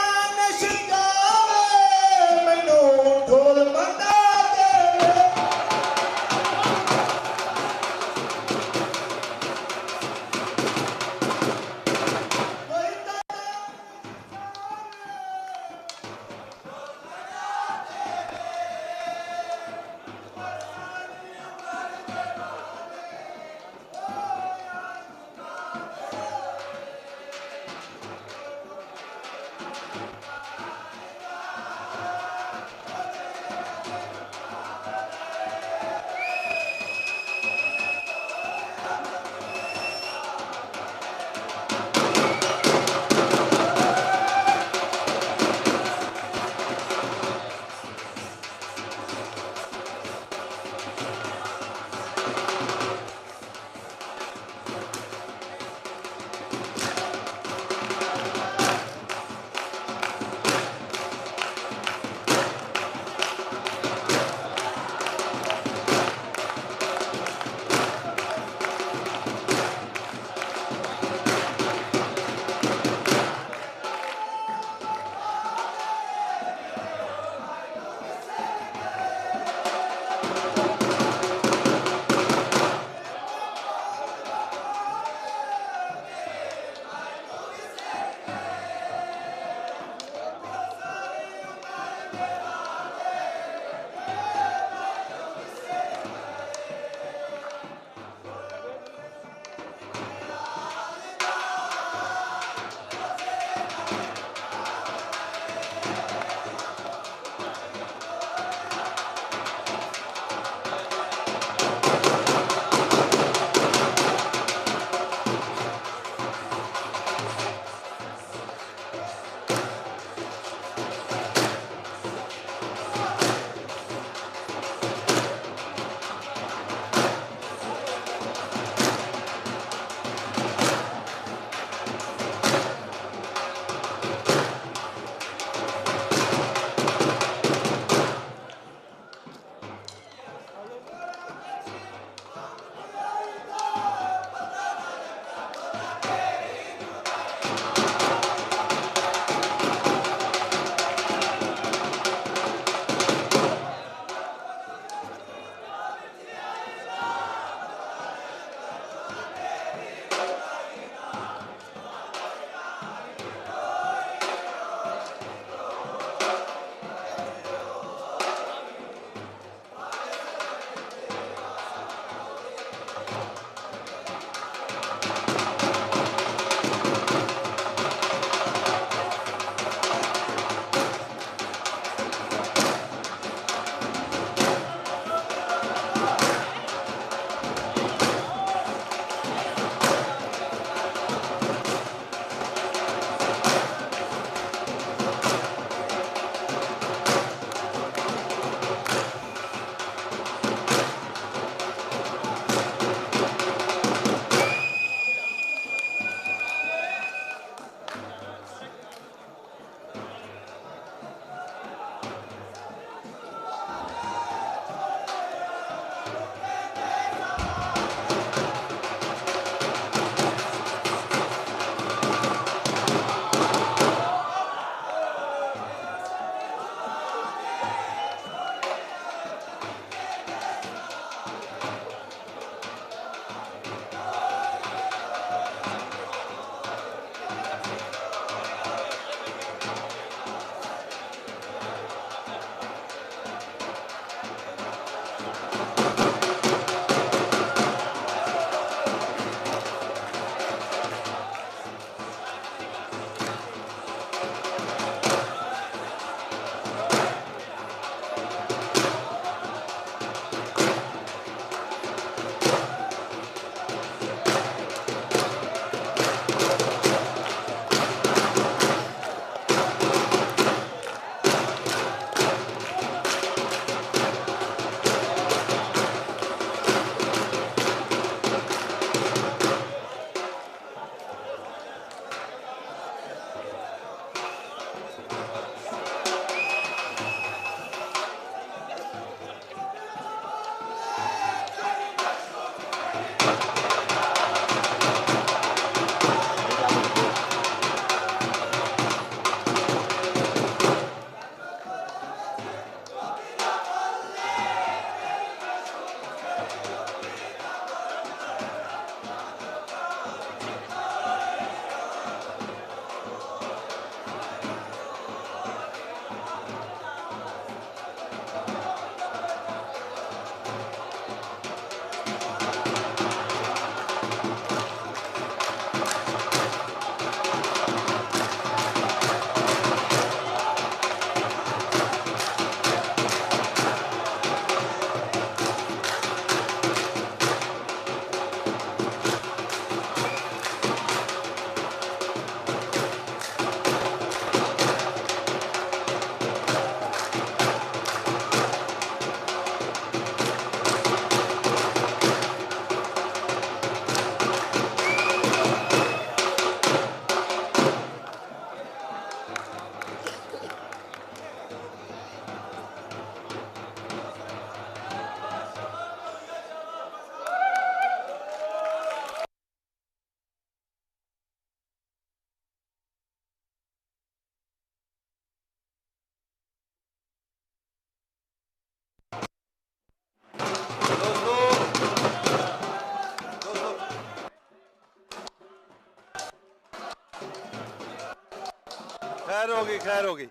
खैर हो गई, खैर हो गई,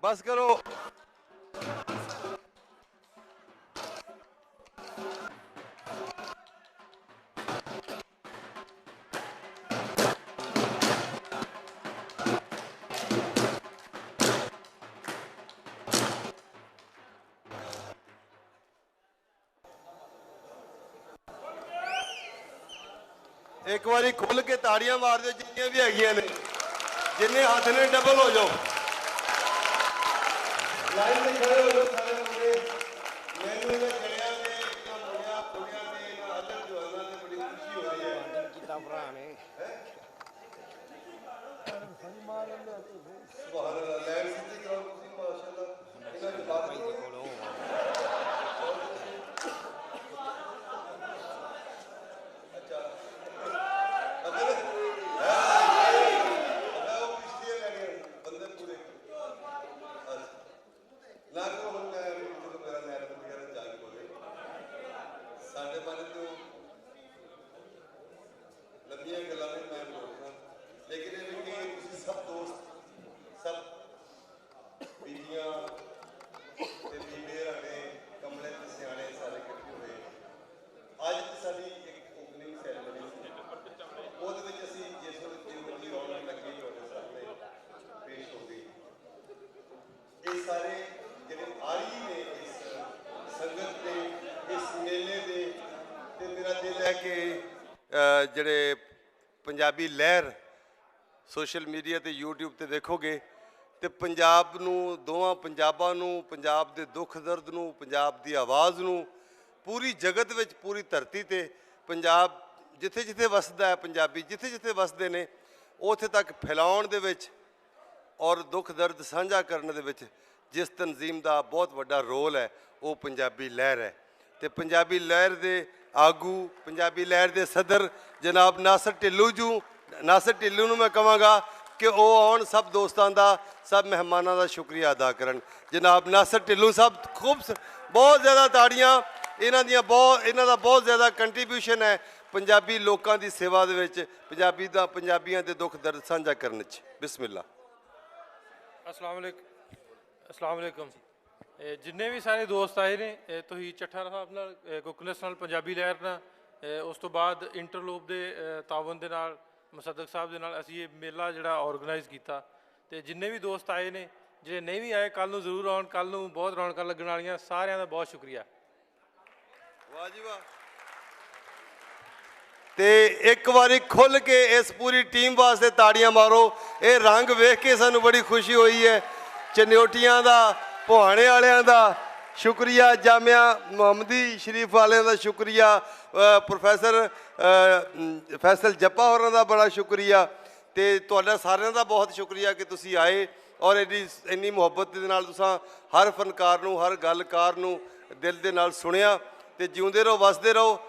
बस करो। एक बारी खुल के ताड़ियां मार दो जिन्नियां भी हैगियां ने, जिन्ने हाथ ने डबल हो जाओ, लाइन में खड़े हो जाओ सारे मुंडे। मैनू इन्हां खड़ियां ते इन्हां मुंडियां कुड़ियां ते इन्हां अदर जवानां ते बड़ी खुशी हो रही है। कितना भरा ने सुभान अल्लाह, लैंड सिद्धि कराओ तुसीं, माशाअल्लाह। इन्हां दी बात करो। अच्छा अगर वो पिछले लगे बंदे पूरे ना करो। हम मैं जो मेरा नैर वगैरह जाके बोले साढ़े बारे तो लंबियां गल्लां नहीं मैं बोलना, लेकिन ये भी कि सब दोस्त सब बीबियां ते बीबे राणे कमले ते सियाणे सारे इकट्ठे होए। अज तो साडी एक ओपनिंग सैरेमनी सी, ਉਹਦੇ ਵਿੱਚ ਅਸੀਂ ਜਿਸ ਵੇਲੇ ਦੀ ਰੌਣਕ ਲੱਗੀ ਤੁਹਾਡੇ ਸਾਹਮਣੇ ਪੇਸ਼ ਹੋ ਗਈ। ਇਹ ਸਾਰੇ ਜਿਹੜੇ ਆਰੀ ਨੇ ਇਸ ਸੰਗਤ ਦੇ, ਇਸ ਮੇਲੇ ਦੇ, ਤੇ ਮੇਰਾ ਦਿਲ ਹੈ ਕਿ ਜਿਹੜੇ ਪੰਜਾਬੀ ਲਹਿਰ ਸੋਸ਼ਲ ਮੀਡੀਆ ਤੇ YouTube ਤੇ ਦੇਖੋਗੇ ਤੇ ਪੰਜਾਬ ਨੂੰ, ਦੋਵਾਂ ਪੰਜਾਬਾਂ ਨੂੰ, ਪੰਜਾਬ ਦੇ ਦੁੱਖ ਦਰਦ ਨੂੰ, ਪੰਜਾਬ ਦੀ ਆਵਾਜ਼ ਨੂੰ ਪੂਰੀ ਜਗਤ ਵਿੱਚ, ਪੂਰੀ ਧਰਤੀ ਤੇ ਪੰਜਾਬ ਜਿੱਥੇ ਜਿੱਥੇ ਵਸਦਾ ਹੈ, ਪੰਜਾਬੀ ਜਿੱਥੇ ਜਿੱਥੇ ਵਸਦੇ ਨੇ ਉੱਥੇ ਤੱਕ ਫੈਲਾਉਣ ਦੇ ਵਿੱਚ ਔਰ ਦੁੱਖ ਦਰਦ ਸਾਂਝਾ ਕਰਨ ਦੇ ਵਿੱਚ ਜਿਸ ਤਨਜ਼ੀਮ ਦਾ ਬਹੁਤ ਵੱਡਾ ਰੋਲ ਹੈ ਉਹ ਪੰਜਾਬੀ ਲਹਿਰ ਹੈ। ਤੇ ਪੰਜਾਬੀ ਲਹਿਰ ਦੇ ਆਗੂ, ਪੰਜਾਬੀ ਲਹਿਰ ਦੇ ਸਦਰ ਜਨਾਬ ਨਾਸਰ ਢਿੱਲੋਂ ਨੂੰ ਮੈਂ ਕਹਾਂਗਾ ਕਿ ਉਹ ਆਉਣ, ਸਭ ਦੋਸਤਾਂ ਦਾ, ਸਭ ਮਹਿਮਾਨਾਂ ਦਾ ਸ਼ੁਕਰੀਆ ਅਦਾ ਕਰਨ। ਜਨਾਬ ਨਾਸਰ ਢਿੱਲੋਂ ਸਾਹਿਬ ਖੂਬ ਬਹੁਤ ਜ਼ਿਆਦਾ ਤਾੜੀਆਂ, ਇਹਨਾਂ ਦਾ ਬਹੁਤ ਜ਼ਿਆਦਾ ਕੰਟਰੀਬਿਊਸ਼ਨ ਹੈ ਪੰਜਾਬੀ ਲੋਕਾਂ ਦੀ ਸੇਵਾ ਦੇ ਵਿੱਚ, ਪੰਜਾਬੀਆਂ ਦੇ ਦੁੱਖ ਦਰਦ ਸਾਂਝਾ ਕਰਨ 'ਚ। ਬਿਸਮਿਲ੍ਲਾ। अस्सलाम वालेकुम। जिन्ने भी सारे दोस्त आए ने, तुसीं ਚੱਠਾ ਸਾਹਿਬ ਨਾਲ, ਕੁਕਨੈਸ ਨਾਲ, ਪੰਜਾਬੀ ਲਹਿਰ ਨਾਲ, ਉਸ ਤੋਂ ਬਾਅਦ ਇੰਟਰਲੋਪ ਦੇ ਤਾਵਨ ਦੇ ਨਾਲ, ਮੁਸੱਦਕ ਸਾਹਿਬ ਦੇ ਨਾਲ ਅਸੀਂ ਇਹ ਮੇਲਾ ਜਿਹੜਾ ਆਰਗੇਨਾਈਜ਼ ਕੀਤਾ। ਤੇ ਜਿੰਨੇ ਵੀ ਦੋਸਤ ਆਏ ਨੇ, ਜਿਹੜੇ ਨਹੀਂ ਵੀ ਆਏ ਕੱਲ ਨੂੰ ਜ਼ਰੂਰ ਆਉਣ, ਕੱਲ ਨੂੰ ਬਹੁਤ ਰੌਣਕਾਂ ਲੱਗਣ ਵਾਲੀਆਂ। ਸਾਰਿਆਂ ਦਾ ਬਹੁਤ ਸ਼ੁਕਰੀਆ। ਵਾਹ ਜੀ ਵਾਹ। ਤੇ ਇੱਕ ਵਾਰੀ ਖੁੱਲ ਕੇ ਇਸ ਪੂਰੀ ਟੀਮ ਵਾਸਤੇ ਤਾੜੀਆਂ ਮਾਰੋ। ਇਹ ਰੰਗ ਵੇਖ ਕੇ ਸਾਨੂੰ ਬੜੀ ਖੁਸ਼ੀ ਹੋਈ ਹੈ। ਚਨਿਓਟੀਆਂ ਦਾ, ਭੁਆਣੇ ਵਾਲਿਆਂ ਦਾ ਸ਼ੁਕਰੀਆ, ਜਾਮਿਆ ਮੁਹੰਮਦੀ ਸ਼ਰੀਫ ਵਾਲਿਆਂ ਦਾ ਸ਼ੁਕਰੀਆ, ਪ੍ਰੋਫੈਸਰ ਫੈਸਲ ਜੱਪਾ ਹੋਰਾਂ ਦਾ ਬੜਾ ਸ਼ੁਕਰੀਆ, ਤੇ ਤੁਹਾਡਾ ਸਾਰਿਆਂ ਦਾ ਬਹੁਤ ਸ਼ੁਕਰੀਆ ਕਿ ਤੁਸੀਂ ਆਏ ਔਰ ਇੰਨੀ ਮੁਹੱਬਤ ਦੇ ਨਾਲ ਤੁਸੀਂ ਹਰ ਫਨਕਾਰ ਨੂੰ, ਹਰ ਗੱਲਕਾਰ ਨੂੰ ਦਿਲ ਦੇ ਨਾਲ ਸੁਣਿਆ। ਤੇ ਜਿਉਂਦੇ ਰਹੋ, ਵਸਦੇ ਰਹੋ।